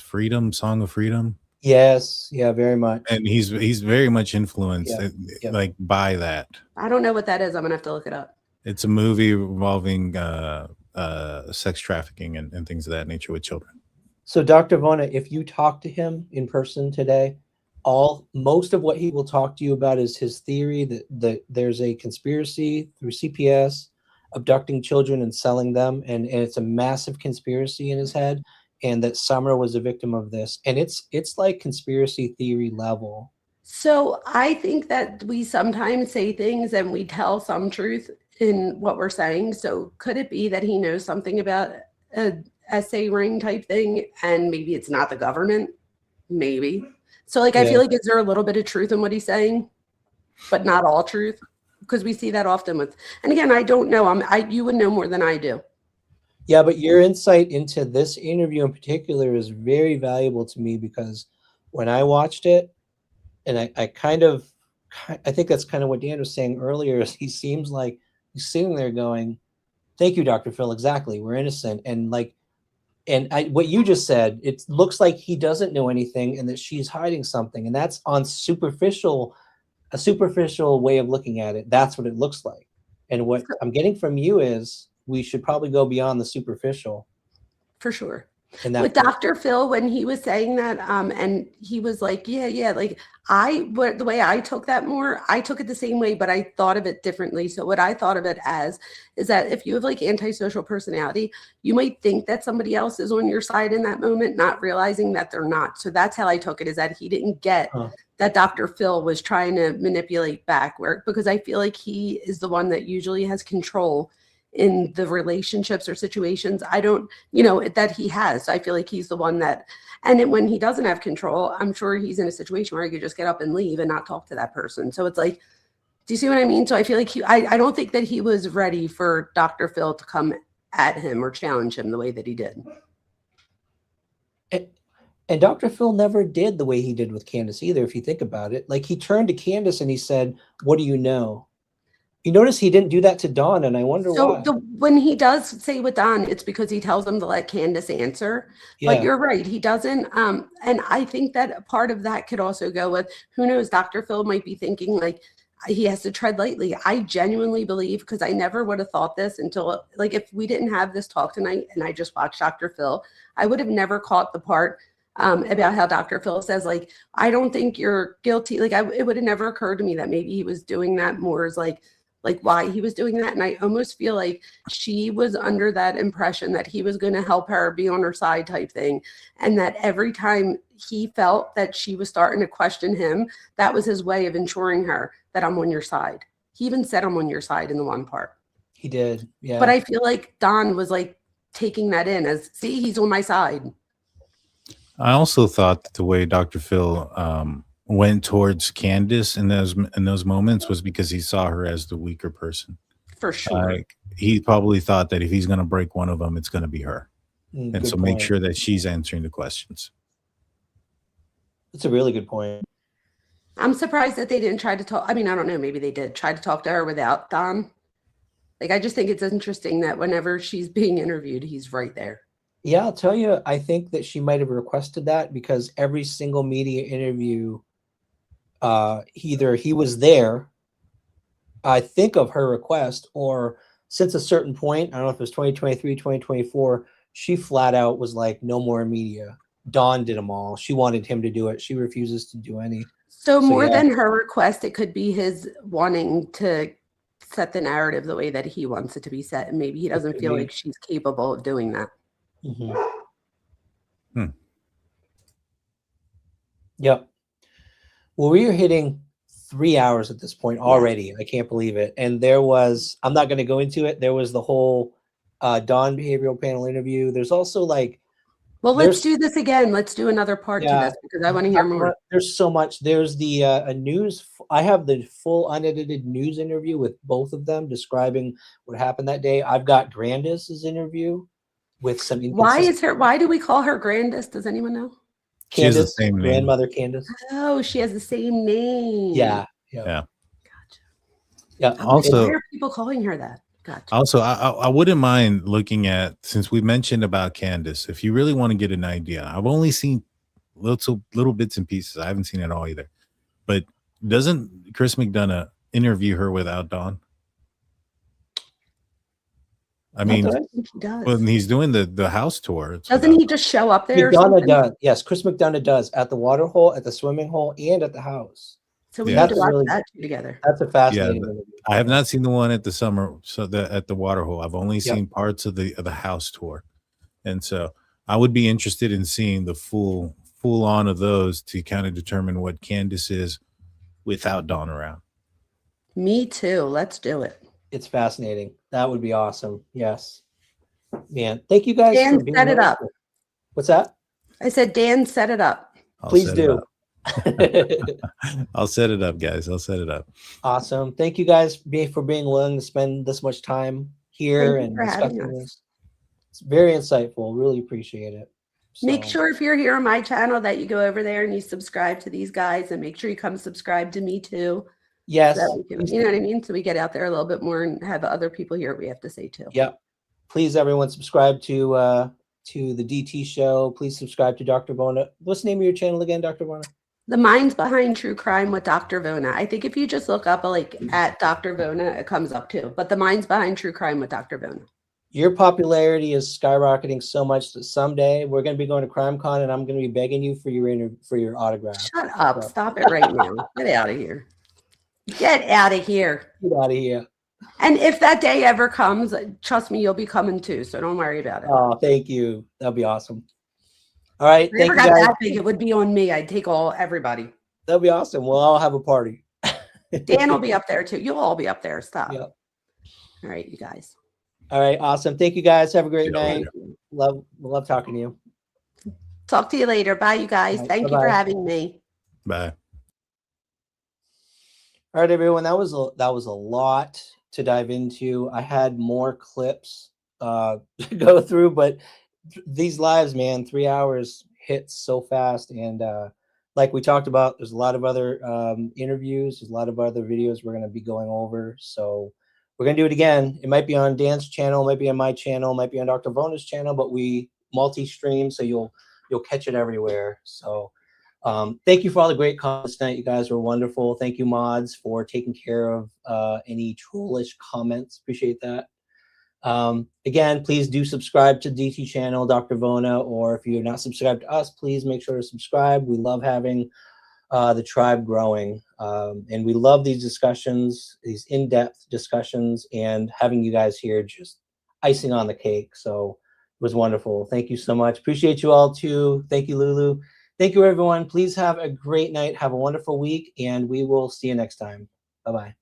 A: Freedom, Song of Freedom.
B: Yes, yeah, very much.
A: And he's very much influenced like by that.
C: I don't know what that is. I'm gonna have to look it up.
A: It's a movie involving sex trafficking and things of that nature with children.
B: So Dr. Vona, if you talk to him in person today, most of what he will talk to you about is his theory that there's a conspiracy through CPS abducting children and selling them, and it's a massive conspiracy in his head, and that Summer was a victim of this, and it's like conspiracy theory level.
C: So I think that we sometimes say things and we tell some truth in what we're saying. So could it be that he knows something about a SA ring type thing, and maybe it's not the government? Maybe. So like, I feel like, is there a little bit of truth in what he's saying, but not all truth? Because we see that often with, and again, I don't know. You would know more than I do.
B: Yeah, but your insight into this interview in particular is very valuable to me, because when I watched it, and I think that's kind of what Dan was saying earlier, is he seems like he's sitting there going, thank you, Dr. Phil, exactly, we're innocent. And like, what you just said, it looks like he doesn't know anything and that she's hiding something. And that's on a superficial way of looking at it. That's what it looks like. And what I'm getting from you is we should probably go beyond the superficial.
C: For sure.
B: And that
C: with Dr. Phil, when he was saying that, and he was like, yeah, like the way I took that more, I took it the same way, but I thought of it differently. So what I thought of it as is that if you have like antisocial personality, you might think that somebody else is on your side in that moment, not realizing that they're not. So that's how I took it, is that he didn't get that Dr. Phil was trying to manipulate back, because I feel like he is the one that usually has control in the relationships or situations. I don't, that he has. So I feel like he's the one that, and when he doesn't have control, I'm sure he's in a situation where he could just get up and leave and not talk to that person. So it's like, do you see what I mean? So I feel like I don't think that he was ready for Dr. Phil to come at him or challenge him the way that he did.
B: And Dr. Phil never did the way he did with Candace either, if you think about it. Like, he turned to Candace and he said, what do you know? You notice he didn't do that to Dawn, and I wonder why.
C: So when he does say with Dawn, it's because he tells him to let Candace answer. Yeah. But you're right, he doesn't. And I think that part of that could also go with, who knows, Dr. Phil might be thinking like, he has to tread lightly. I genuinely believe, because I never would have thought this until, like, if we didn't have this talk tonight and I just watched Dr. Phil, I would have never caught the part about how Dr. Phil says, like, I don't think you're guilty. Like, it would have never occurred to me that maybe he was doing that more as like why he was doing that. And I almost feel like she was under that impression that he was going to help her, be on her side type thing. And that every time he felt that she was starting to question him, that was his way of ensuring her that I'm on your side. He even said, I'm on your side in the one part.
B: He did. Yeah.
C: But I feel like Don was like taking that in as, see, he's on my side.
A: I also thought that the way Dr. Phil went towards Candace in those moments was because he saw her as the weaker person.
C: For sure.
A: He probably thought that if he's going to break one of them, it's going to be her. And so make
B: point.
A: sure that she's answering the questions.
B: That's a really good point.
C: I'm surprised that they didn't try to talk. I mean, I don't know. Maybe they did try to talk to her without Don. Like, I just think it's interesting that whenever she's being interviewed, he's right there.
B: Yeah, I'll tell you, I think that she might have requested that because every single media interview, either he was there, I think of her request, or since a certain point, I don't know if it was 2023, 2024, she flat out was like, no more media. Dawn did them all. She wanted him to do it. She refuses to do any.
C: So more
B: yeah.
C: than her request, it could be his wanting to set the narrative the way that he wants it to be set. And maybe he doesn't feel like she's capable of doing that.
B: Yep. Well, we are hitting 3 hours at this point already. I can't believe it. And there was, I'm not going to go into it. There was the whole Dawn behavioral panel interview. There's also like,
C: well, let's do this again. Let's do another part to this because I want to hear more.
B: There's so much. There's the a news. I have the full unedited news interview with both of them describing what happened that day. I've got Grandis's interview with some.
C: Why do we call her Grandis? Does anyone know?
A: She has the
B: Candace,
A: same name.
B: grandmother Candace.
C: Oh, she has the same name.
B: Yeah.
C: Gotcha.
B: Yeah.
A: Also,
C: why are people calling her that? Gotcha.
A: Also, I wouldn't mind looking at, since we mentioned about Candace, if you really want to get an idea. I've only seen little bits and pieces. I haven't seen it all either. But doesn't Chris McDonough interview her without Dawn? I mean,
C: I think he does.
A: when he's doing the house tour,
C: Doesn't he just show up there?
B: McDonough does. Yes, Chris McDonough does at the water hole, at the swimming hole, and at the house.
C: So we need to watch that two together.
B: That's a fascinating interview.
A: I have not seen the one at the summer, at the water hole. I've only seen parts of the house tour, and so I would be interested in seeing the full on of those to kind of determine what Candace is without Dawn around.
C: Me too. Let's do it.
B: It's fascinating. That would be awesome. Yes, man. Thank you guys.
C: Dan,
B: for being
C: set it up.
B: What's that?
C: I said, Dan, set it up.
B: Please do.
A: I'll set it up, guys. I'll set it up.
B: Awesome. Thank you guys for being willing to spend this much time here and discussing this. It's very insightful. Really appreciate it. So,
C: make sure if you're here on my channel that you go over there and you subscribe to these guys, and make sure you come subscribe to me too.
B: Yes.
C: So you know what I mean? So we get out there a little bit more and have other people hear what we have to say too.
B: Yep. Please, everyone, subscribe to the DT show. Please subscribe to Dr. Vona. What's the name of your channel again, Dr. Vona?
C: The Minds Behind True Crime with Dr. Vona. I think if you just look up at Dr. Vona, it comes up too. But The Minds Behind True Crime with Dr. Vona.
B: Your popularity is skyrocketing so much that someday we're going to be going to CrimeCon and I'm going to be begging you for your autograph.
C: Shut up. Stop it right now. Get out of here. Get out of here.
B: Get out of here.
C: And if that day ever comes, trust me, you'll be coming too. So don't worry about it.
B: Oh, thank you. That'll be awesome. All right.
C: If I got that big, it would be on me. I'd take everybody.
B: That'll be awesome. We'll all have a party.
C: Dan will be up there too. You'll all be up there. Stop.
B: Yep.
C: All right, you guys.
B: All right. Awesome. Thank you guys. Have a great night. Love talking to you.
C: Talk to you later. Bye, you guys. Thank you for having me.
A: Bye.
B: All right, everyone. That was a lot to dive into. I had more clips to go through, but these lives, man, 3 hours hits so fast. And like we talked about, there's a lot of other interviews. There's a lot of other videos we're going to be going over. So we're going to do it again. It might be on Dan's channel, might be on my channel, might be on Dr. Vona's channel, but we multi-stream, so you'll catch it everywhere. So Thank you for all the great comments tonight. You guys were wonderful. Thank you, mods, for taking care of any trollish comments. Appreciate that. Again, please do subscribe to DT channel, Dr. Vona, or if you're not subscribed to us, please make sure to subscribe. We love having the tribe growing, and we love these discussions, these in-depth discussions, and having you guys here just icing on the cake. So it was wonderful. Thank you so much. Appreciate you all too. Thank you, Lulu. Thank you, everyone. Please have a great night. Have a wonderful week, and we will see you next time. Bye-bye.